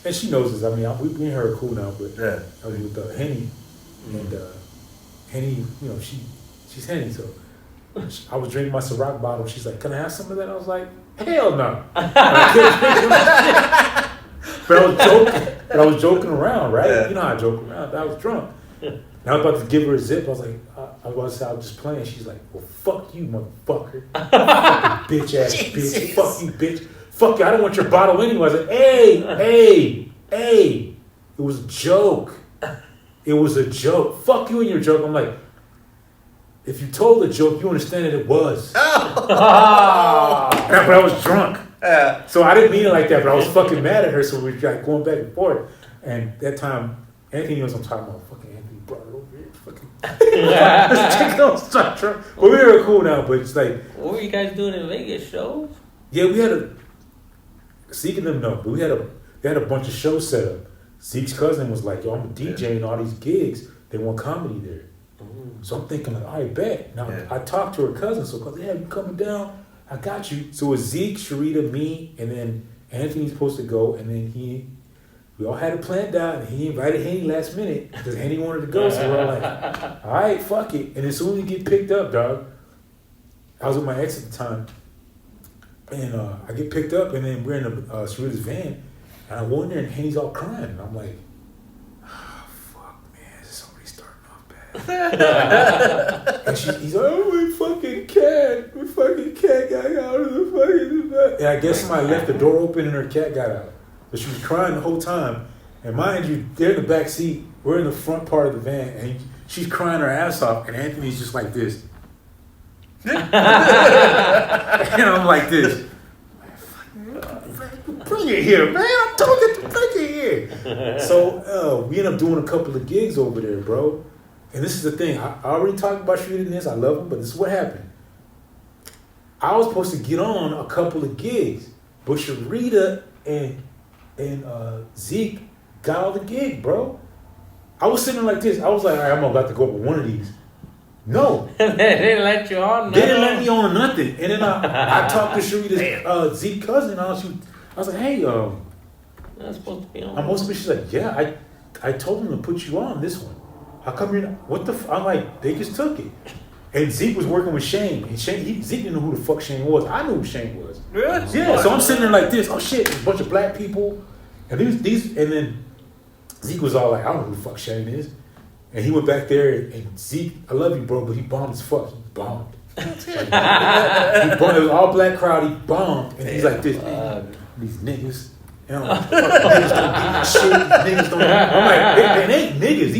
and she knows this. I mean, we and her are cool now. But I was with Henny. And Henny, she's Henny. So I was drinking my Ciroc bottle. She's like, can I have some of that? I was like, Hell no. I kept drinking my shit. But I was joking around, right? Yeah. You know how I joke around. I was drunk. And I was about to give her a zip. I was like, I was about to say I was just playing. She's like, well, fuck you, motherfucker. Fucking bitch ass bitch. Fuck you, bitch. Fuck you. I don't want your bottle anyway. I was like, hey. It was a joke. It was a joke. Fuck you and your joke. I'm like, if you told a joke, you understand that it was. But I was drunk. Yeah. So I didn't mean it like that, but I was fucking mad at her, so we were like going back and forth. And that time, Anthony was on top of fucking Anthony brought it over here. Fucking but we were cool now, but it's like. What were you guys doing in Vegas? Shows? Yeah, we had Zeke and them know, but we had a bunch of shows set up. Zeke's cousin was like, yo, I'm a DJ and all these gigs. They want comedy there. So I'm thinking, like, all right, bet. Now, I talked to her cousin, so because, you coming down, I got you. So it was Zeke, Sharita, me, and then Anthony's supposed to go, and then we all had it planned out, and he invited Henny last minute, because Henny wanted to go, so we're all like, all right, fuck it. And as soon as we get picked up, dog, I was with my ex at the time, and I get picked up, and then we're in Sharita's van, and I go in there, and Henny's all crying, and I'm like, and he's like, oh, my fucking cat got out of the fucking. And I guess somebody left the door open and her cat got out. But she was crying the whole time. And mind you, they're in the back seat. We're in the front part of the van, and she's crying her ass off. And Anthony's just like this. And I'm like this. Bring it here, man. I told you to bring it here. So we end up doing a couple of gigs over there, bro. And this is the thing. I already talked about Sharita in this. I love him, but this is what happened. I was supposed to get on a couple of gigs, but Sharita and Zeke got all the gigs, bro. I was sitting there like this. I was like, all right, I'm about to go up with one of these. No. They didn't let you on? They didn't let me on nothing. And then I talked to Sharita's Zeke's cousin. I was like, hey, I'm supposed to be on. I'm supposed to be. She's like, yeah, I told him to put you on this one. How come you're not? What the? I'm like, they just took it. And Zeke was working with Shane. And Zeke didn't know who the fuck Shane was. I knew who Shane was. Really? Yeah, so I'm sitting there like this. Oh shit, there's a bunch of black people. And these, and then Zeke was all like, I don't know who the fuck Shane is. And he went back there, and Zeke, I love you, bro, but he bombed as fuck. He bombed. He bombed. It was all black crowd. He bombed. And he's like this, these niggas. And I'm like, niggas don't do that shit. Niggas don't. I'm like, they ain't niggas.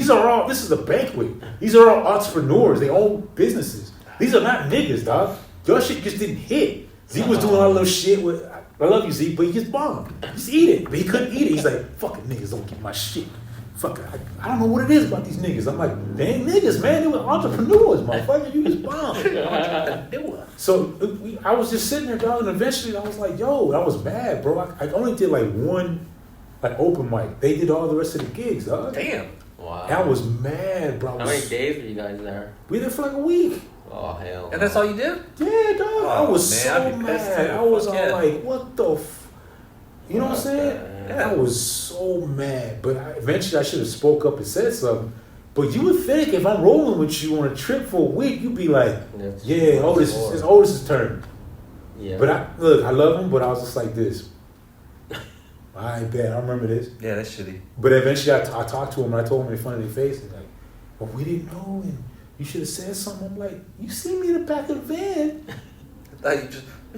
This is a banquet. These are all entrepreneurs. They own businesses. These are not niggas, dog. Your shit just didn't hit. Zeke was doing all the little shit with, I love you, Zeke, but he just bombed. Just eat it. But he couldn't eat it. He's like, fucking niggas don't get my shit. Fuck, I don't know what it is about these niggas. I'm like, they ain't niggas, man. They were entrepreneurs, motherfucker. You just bombed. So I was just sitting there, dog, and eventually I was like, yo, I was mad, bro. I only did like one open mic. They did all the rest of the gigs, dog. Damn. Wow. I was mad, bro. How many days were you guys there? We were there for like a week. Oh, hell. And that's all you did? Yeah, dog. I was man, so I'd be pissed mad. too. I was Fuck all yeah. like, what the you know what I'm saying? Yeah. I was so mad. But eventually I should have spoke up and said something. But you would think if I'm rolling with you on a trip for a week, you'd be like, yeah, it's Otis's turn. Yeah. But I love him, but I was just like this. I bet. I remember this. Yeah, that's shitty. But eventually I talked to him and I told him in front of their face, like, well, we didn't know and you should have said something. I'm like, you see me in the back of the van. I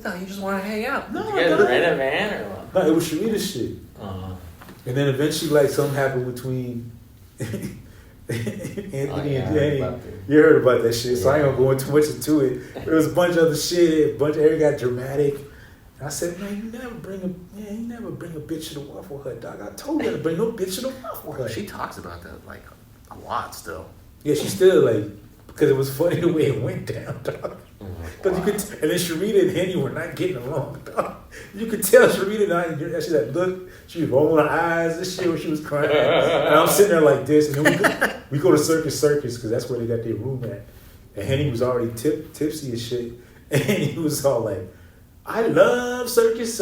thought you just want to hang out. No, You guys rent a van or what? No, it was Sharita's shit. And then eventually, like, something happened between Anthony and Jenny. You heard about that shit, so I ain't gonna go into much into it. There was a bunch of other shit, everything got dramatic. And I said, man, you never bring a bitch to the Waffle Hut, dog. I told you to bring no bitch to the Waffle Hut. She talks about that like a lot still. Yeah, she still like, because it was funny the way it went down, dog. Because you could, and then Sharita and Henny were not getting along, dog. You could tell Sharita and I, she like, look, she was rolling her eyes and shit when she was crying. And I'm sitting there like this, and then we go to Circus, because that's where they got their room at. And Henny was already tipsy and shit. And he was all like, I love Circus.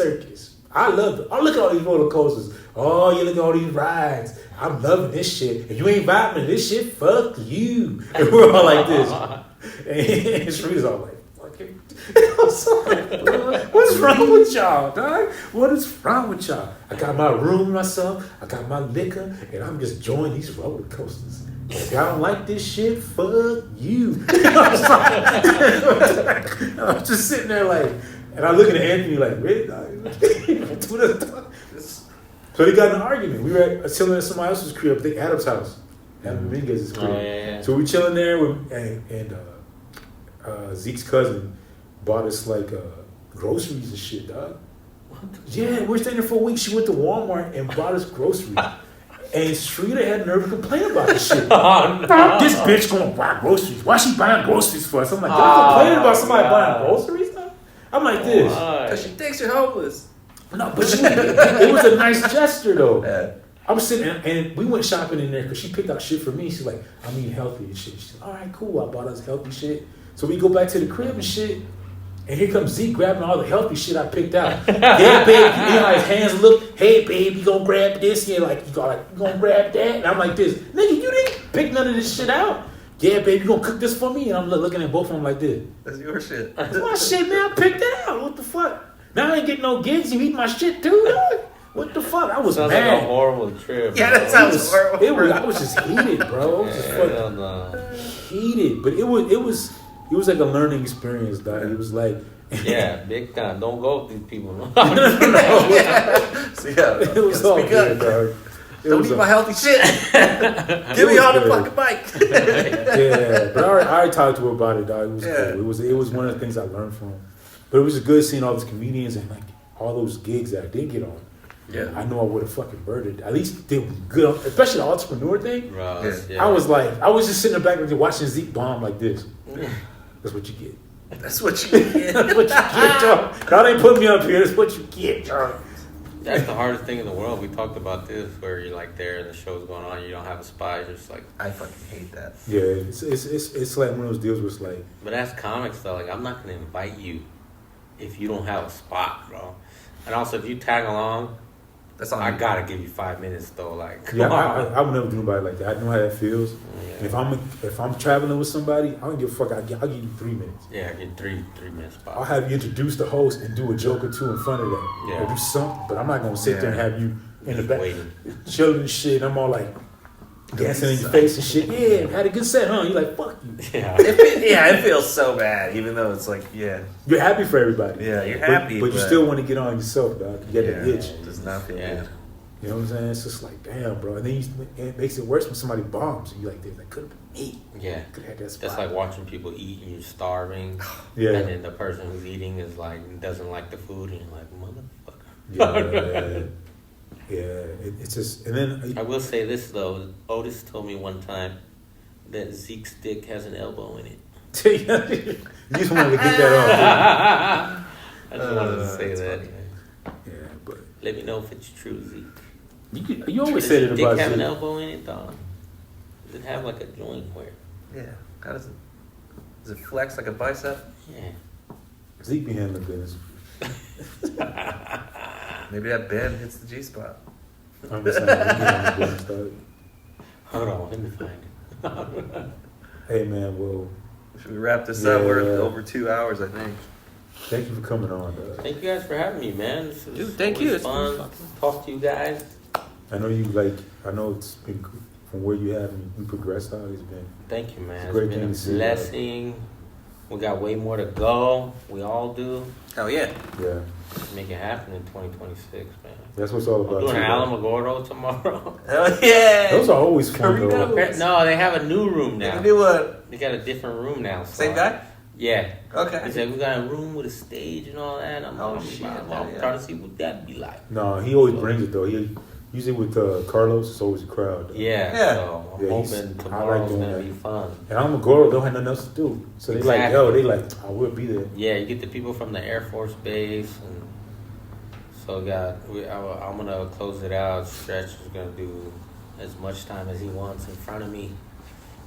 I love it. Oh, look at all these roller coasters. Oh, you look at all these rides. I'm loving this shit. If you ain't vibing this shit, fuck you. And we're all like this. And Sharita's all like, fucking. What's wrong with y'all, dog? What is wrong with y'all? I got my room myself. I got my liquor, and I'm just enjoying these roller coasters. If y'all don't like this shit, fuck you. I was just sitting there like, and I looking at Anthony like, really, dog? So they got in an argument. We were chilling at somebody else's crib, I think Adam's house. Adam Dominguez's crib. Oh, yeah. So we chilling there, and Zeke's cousin bought us like groceries and shit, dog. Yeah, we're staying there for a week. She went to Walmart and bought us groceries. And Shrita had nerve to complain about this shit. Oh, no. This bitch gonna buy groceries. Why she buying groceries for us? I'm like, y'all complaining about somebody buying groceries now? I'm like this. Because she thinks you're homeless. No, but it was a nice gesture though. Yeah. I was sitting and we went shopping in there because she picked out shit for me. She's like, I'm eating healthy and shit. She's like, all right, cool. I bought us healthy shit. So we go back to the crib and shit. And here comes Zeke grabbing all the healthy shit I picked out. Yeah, babe. You know how his hands look. Hey, babe, you gonna grab this? Yeah, like you gonna grab that? And I'm like this. Nigga, you didn't pick none of this shit out. Yeah, babe, you gonna cook this for me? And I'm looking at both of them like this. That's your shit. That's my shit, man. I picked it out. What the fuck? Now I ain't getting no gigs. You eat my shit too, dog? What the fuck? I was Sounds mad. like a horrible trip. Yeah, bro. that sounds horrible. I was just heated, bro. I was just Hell no. heated. But it was like a learning experience, dog. It was like Yeah, big time. Don't go with these people. No. So, yeah, it was all speak good, up. dog. Don't eat my healthy shit. Give me was on the good. fucking bike. Yeah, but I already talked to her about it, dog. It was Yeah. cool. It was one of the things I learned from her. But it was good seeing all those comedians and like all those gigs that I did get on. Yeah. I know I would have fucking murdered. At least they were good, especially the entrepreneur thing. Bro, Yeah. I was just sitting in the back and watching Zeke bomb like this. That's what you get. That's what you get. That's what you get, dog. God ain't put me up here. That's what you get, dog. That's the hardest thing in the world. We talked about this, where you're like there and the show's going on, you don't have a spot. You're just like, I fucking hate that. Yeah, it's like one of those deals where it's like, but as comics though, like I'm not gonna invite you if you don't have a spot, bro. And also, if you tag along, That's all I you gotta give you 5 minutes though. Like, come yeah, on. I would never do nobody like that. I know how that feels. Yeah. And if I'm traveling with somebody, I don't give a fuck. I'll give you 3 minutes. Yeah, get three minute spot. I'll have you introduce the host and do a joke or two in front of that. Yeah. Or do something. But I'm not gonna sit there and have you in the back Waiting. chilling and shit. I'm all like dancing in your face and shit. Yeah, had a good set, huh? You're like, fuck you. Yeah. it feels so bad, even though it's like, yeah. You're happy for everybody. Yeah, you're happy, But you still want to get on yourself, dog. You got that itch. It does not feel Yeah. good. You know what I'm saying? It's just like, damn, bro. And then it makes it worse when somebody bombs. And you're like, that could have been me. Yeah. Could have had that spot. That's like watching people eat and you're starving. Yeah. And then the person who's eating is like, doesn't like the food and you're like, motherfucker. Yeah. It's just, and then I will say this though, Otis told me one time that Zeke's dick has an elbow in it. you just wanted to get that off. I just wanted to say that's that. funny. Yeah, but Let me know if it's true, Zeke. you always Does said your it dick about have an Zeke. elbow in it, dog? Does it have like a joint where? Yeah. How does it flex like a bicep? Yeah. Zeke be handling business. Maybe that bend hits the G spot. I'm just saying, Zeke be handling business, dog. Hold on, let me find it. Hey, man, well, Should we wrap this up? We're Yeah. over 2 hours, I think. thank you for coming on, dog. Thank you guys for having me, man. This is Dude, thank always you. It's fun. been Talk to you guys. I know it's been from where you have and you progressed out. It's been Thank you, man. It's a It's great been thing a to see, blessing. We got way more to go. We all do. Hell yeah. yeah. Make it happen in 2026, man. That's what it's all I'm about. doing too, an dog. Alamogordo tomorrow. Hell yeah. Those are always fun, Burritos. though. No, they have a new room now. You do what? They got a different room now. So Same guy? Yeah. He Okay. said, we got a room with a stage and all that. I'm Oh, like, shit, I'm yeah. trying to see what that'd be like. No, he always brings it though. He usually with Carlos, it's always a crowd. Though. Yeah, Yeah. so I'm Yeah, hoping I like tomorrow's doing gonna that. be fun. And I'm a girl, they don't have nothing else to do. So they like, Exactly. they like, I will be there. Yeah, you get the people from the Air Force Base, and so I'm gonna close it out. Stretch is gonna do as much time as he wants in front of me.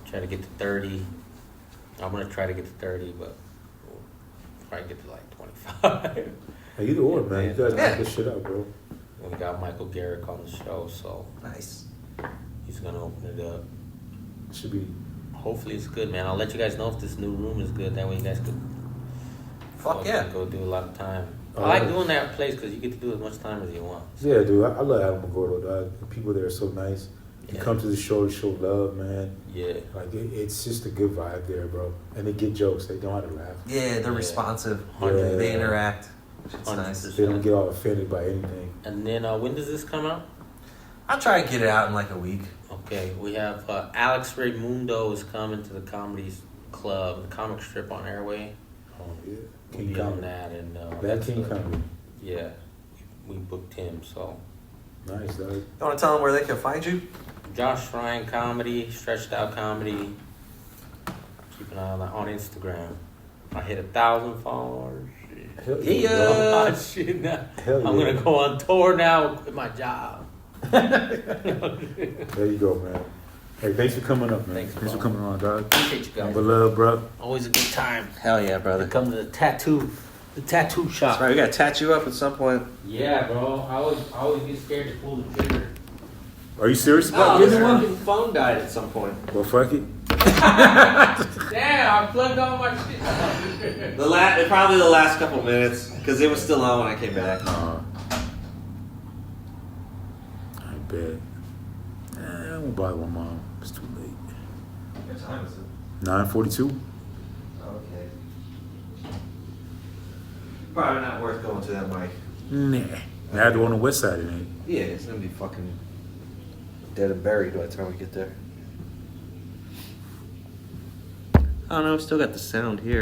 Try to get to 30. I'm gonna try to get to 30, but we'll probably get to like 25. Hey, either or, man. You guys Yeah. knock this shit out, bro. We got Michael Garrick on the show, so Nice. he's gonna open it up. Should be. Hopefully it's good, man. I'll let you guys know if this new room is good. That way you guys could Fuck yeah. Go do a lot of time. Oh, I like yeah. doing that place because you get to do as much time as you want. Yeah, dude, I love Alamogordo, dog. The people there are so nice. You Yeah. come to the show to show love, man. Yeah. Like, it's just a good vibe there, bro. And they get jokes. They know how to laugh. Yeah, they're Yeah. responsive. Yeah. They interact. It's 100%. nice. They don't get all offended by anything. And then when does this come out? I'll try and get it out in like a week. Okay, we have Alex Raymundo is coming to the comedy club, the comic strip on Airway. Oh, yeah. We'll King be on Comedy. that, and That that's King Comedy. Yeah, we booked him. So Nice, dog. You want to tell them where they can find you? Josh Ryan Comedy, Stretched Out Comedy. Keep an eye on that on Instagram. I hit 1,000 followers. Hell Yeah. Oh, shit, now. Hell I'm yeah. gonna go on tour now. Quit my job. There you go, man. Hey, thanks for coming up, man. Thanks, for bro. coming on, dog. Appreciate you guys. Number love, bro. Always a good time. Hell yeah, brother. Come to the tattoo shop. That's right. We gotta tattoo you up at some point. Yeah, bro. I always get scared to pull the trigger. Are you serious Oh, about this getting one? fucking phone died at some point. Well, fuck it. Damn, I plugged all my shit. Probably the last couple minutes because it was still on when I came back. I bet. I won't bother my mom. It's too late. What time is it? 9:42. Okay. Probably not worth going to that mic. Nah. I had the one on the west side, it ain't. Yeah, it's gonna be fucking dead and buried by the time we get there. I don't know. Still got the sound here.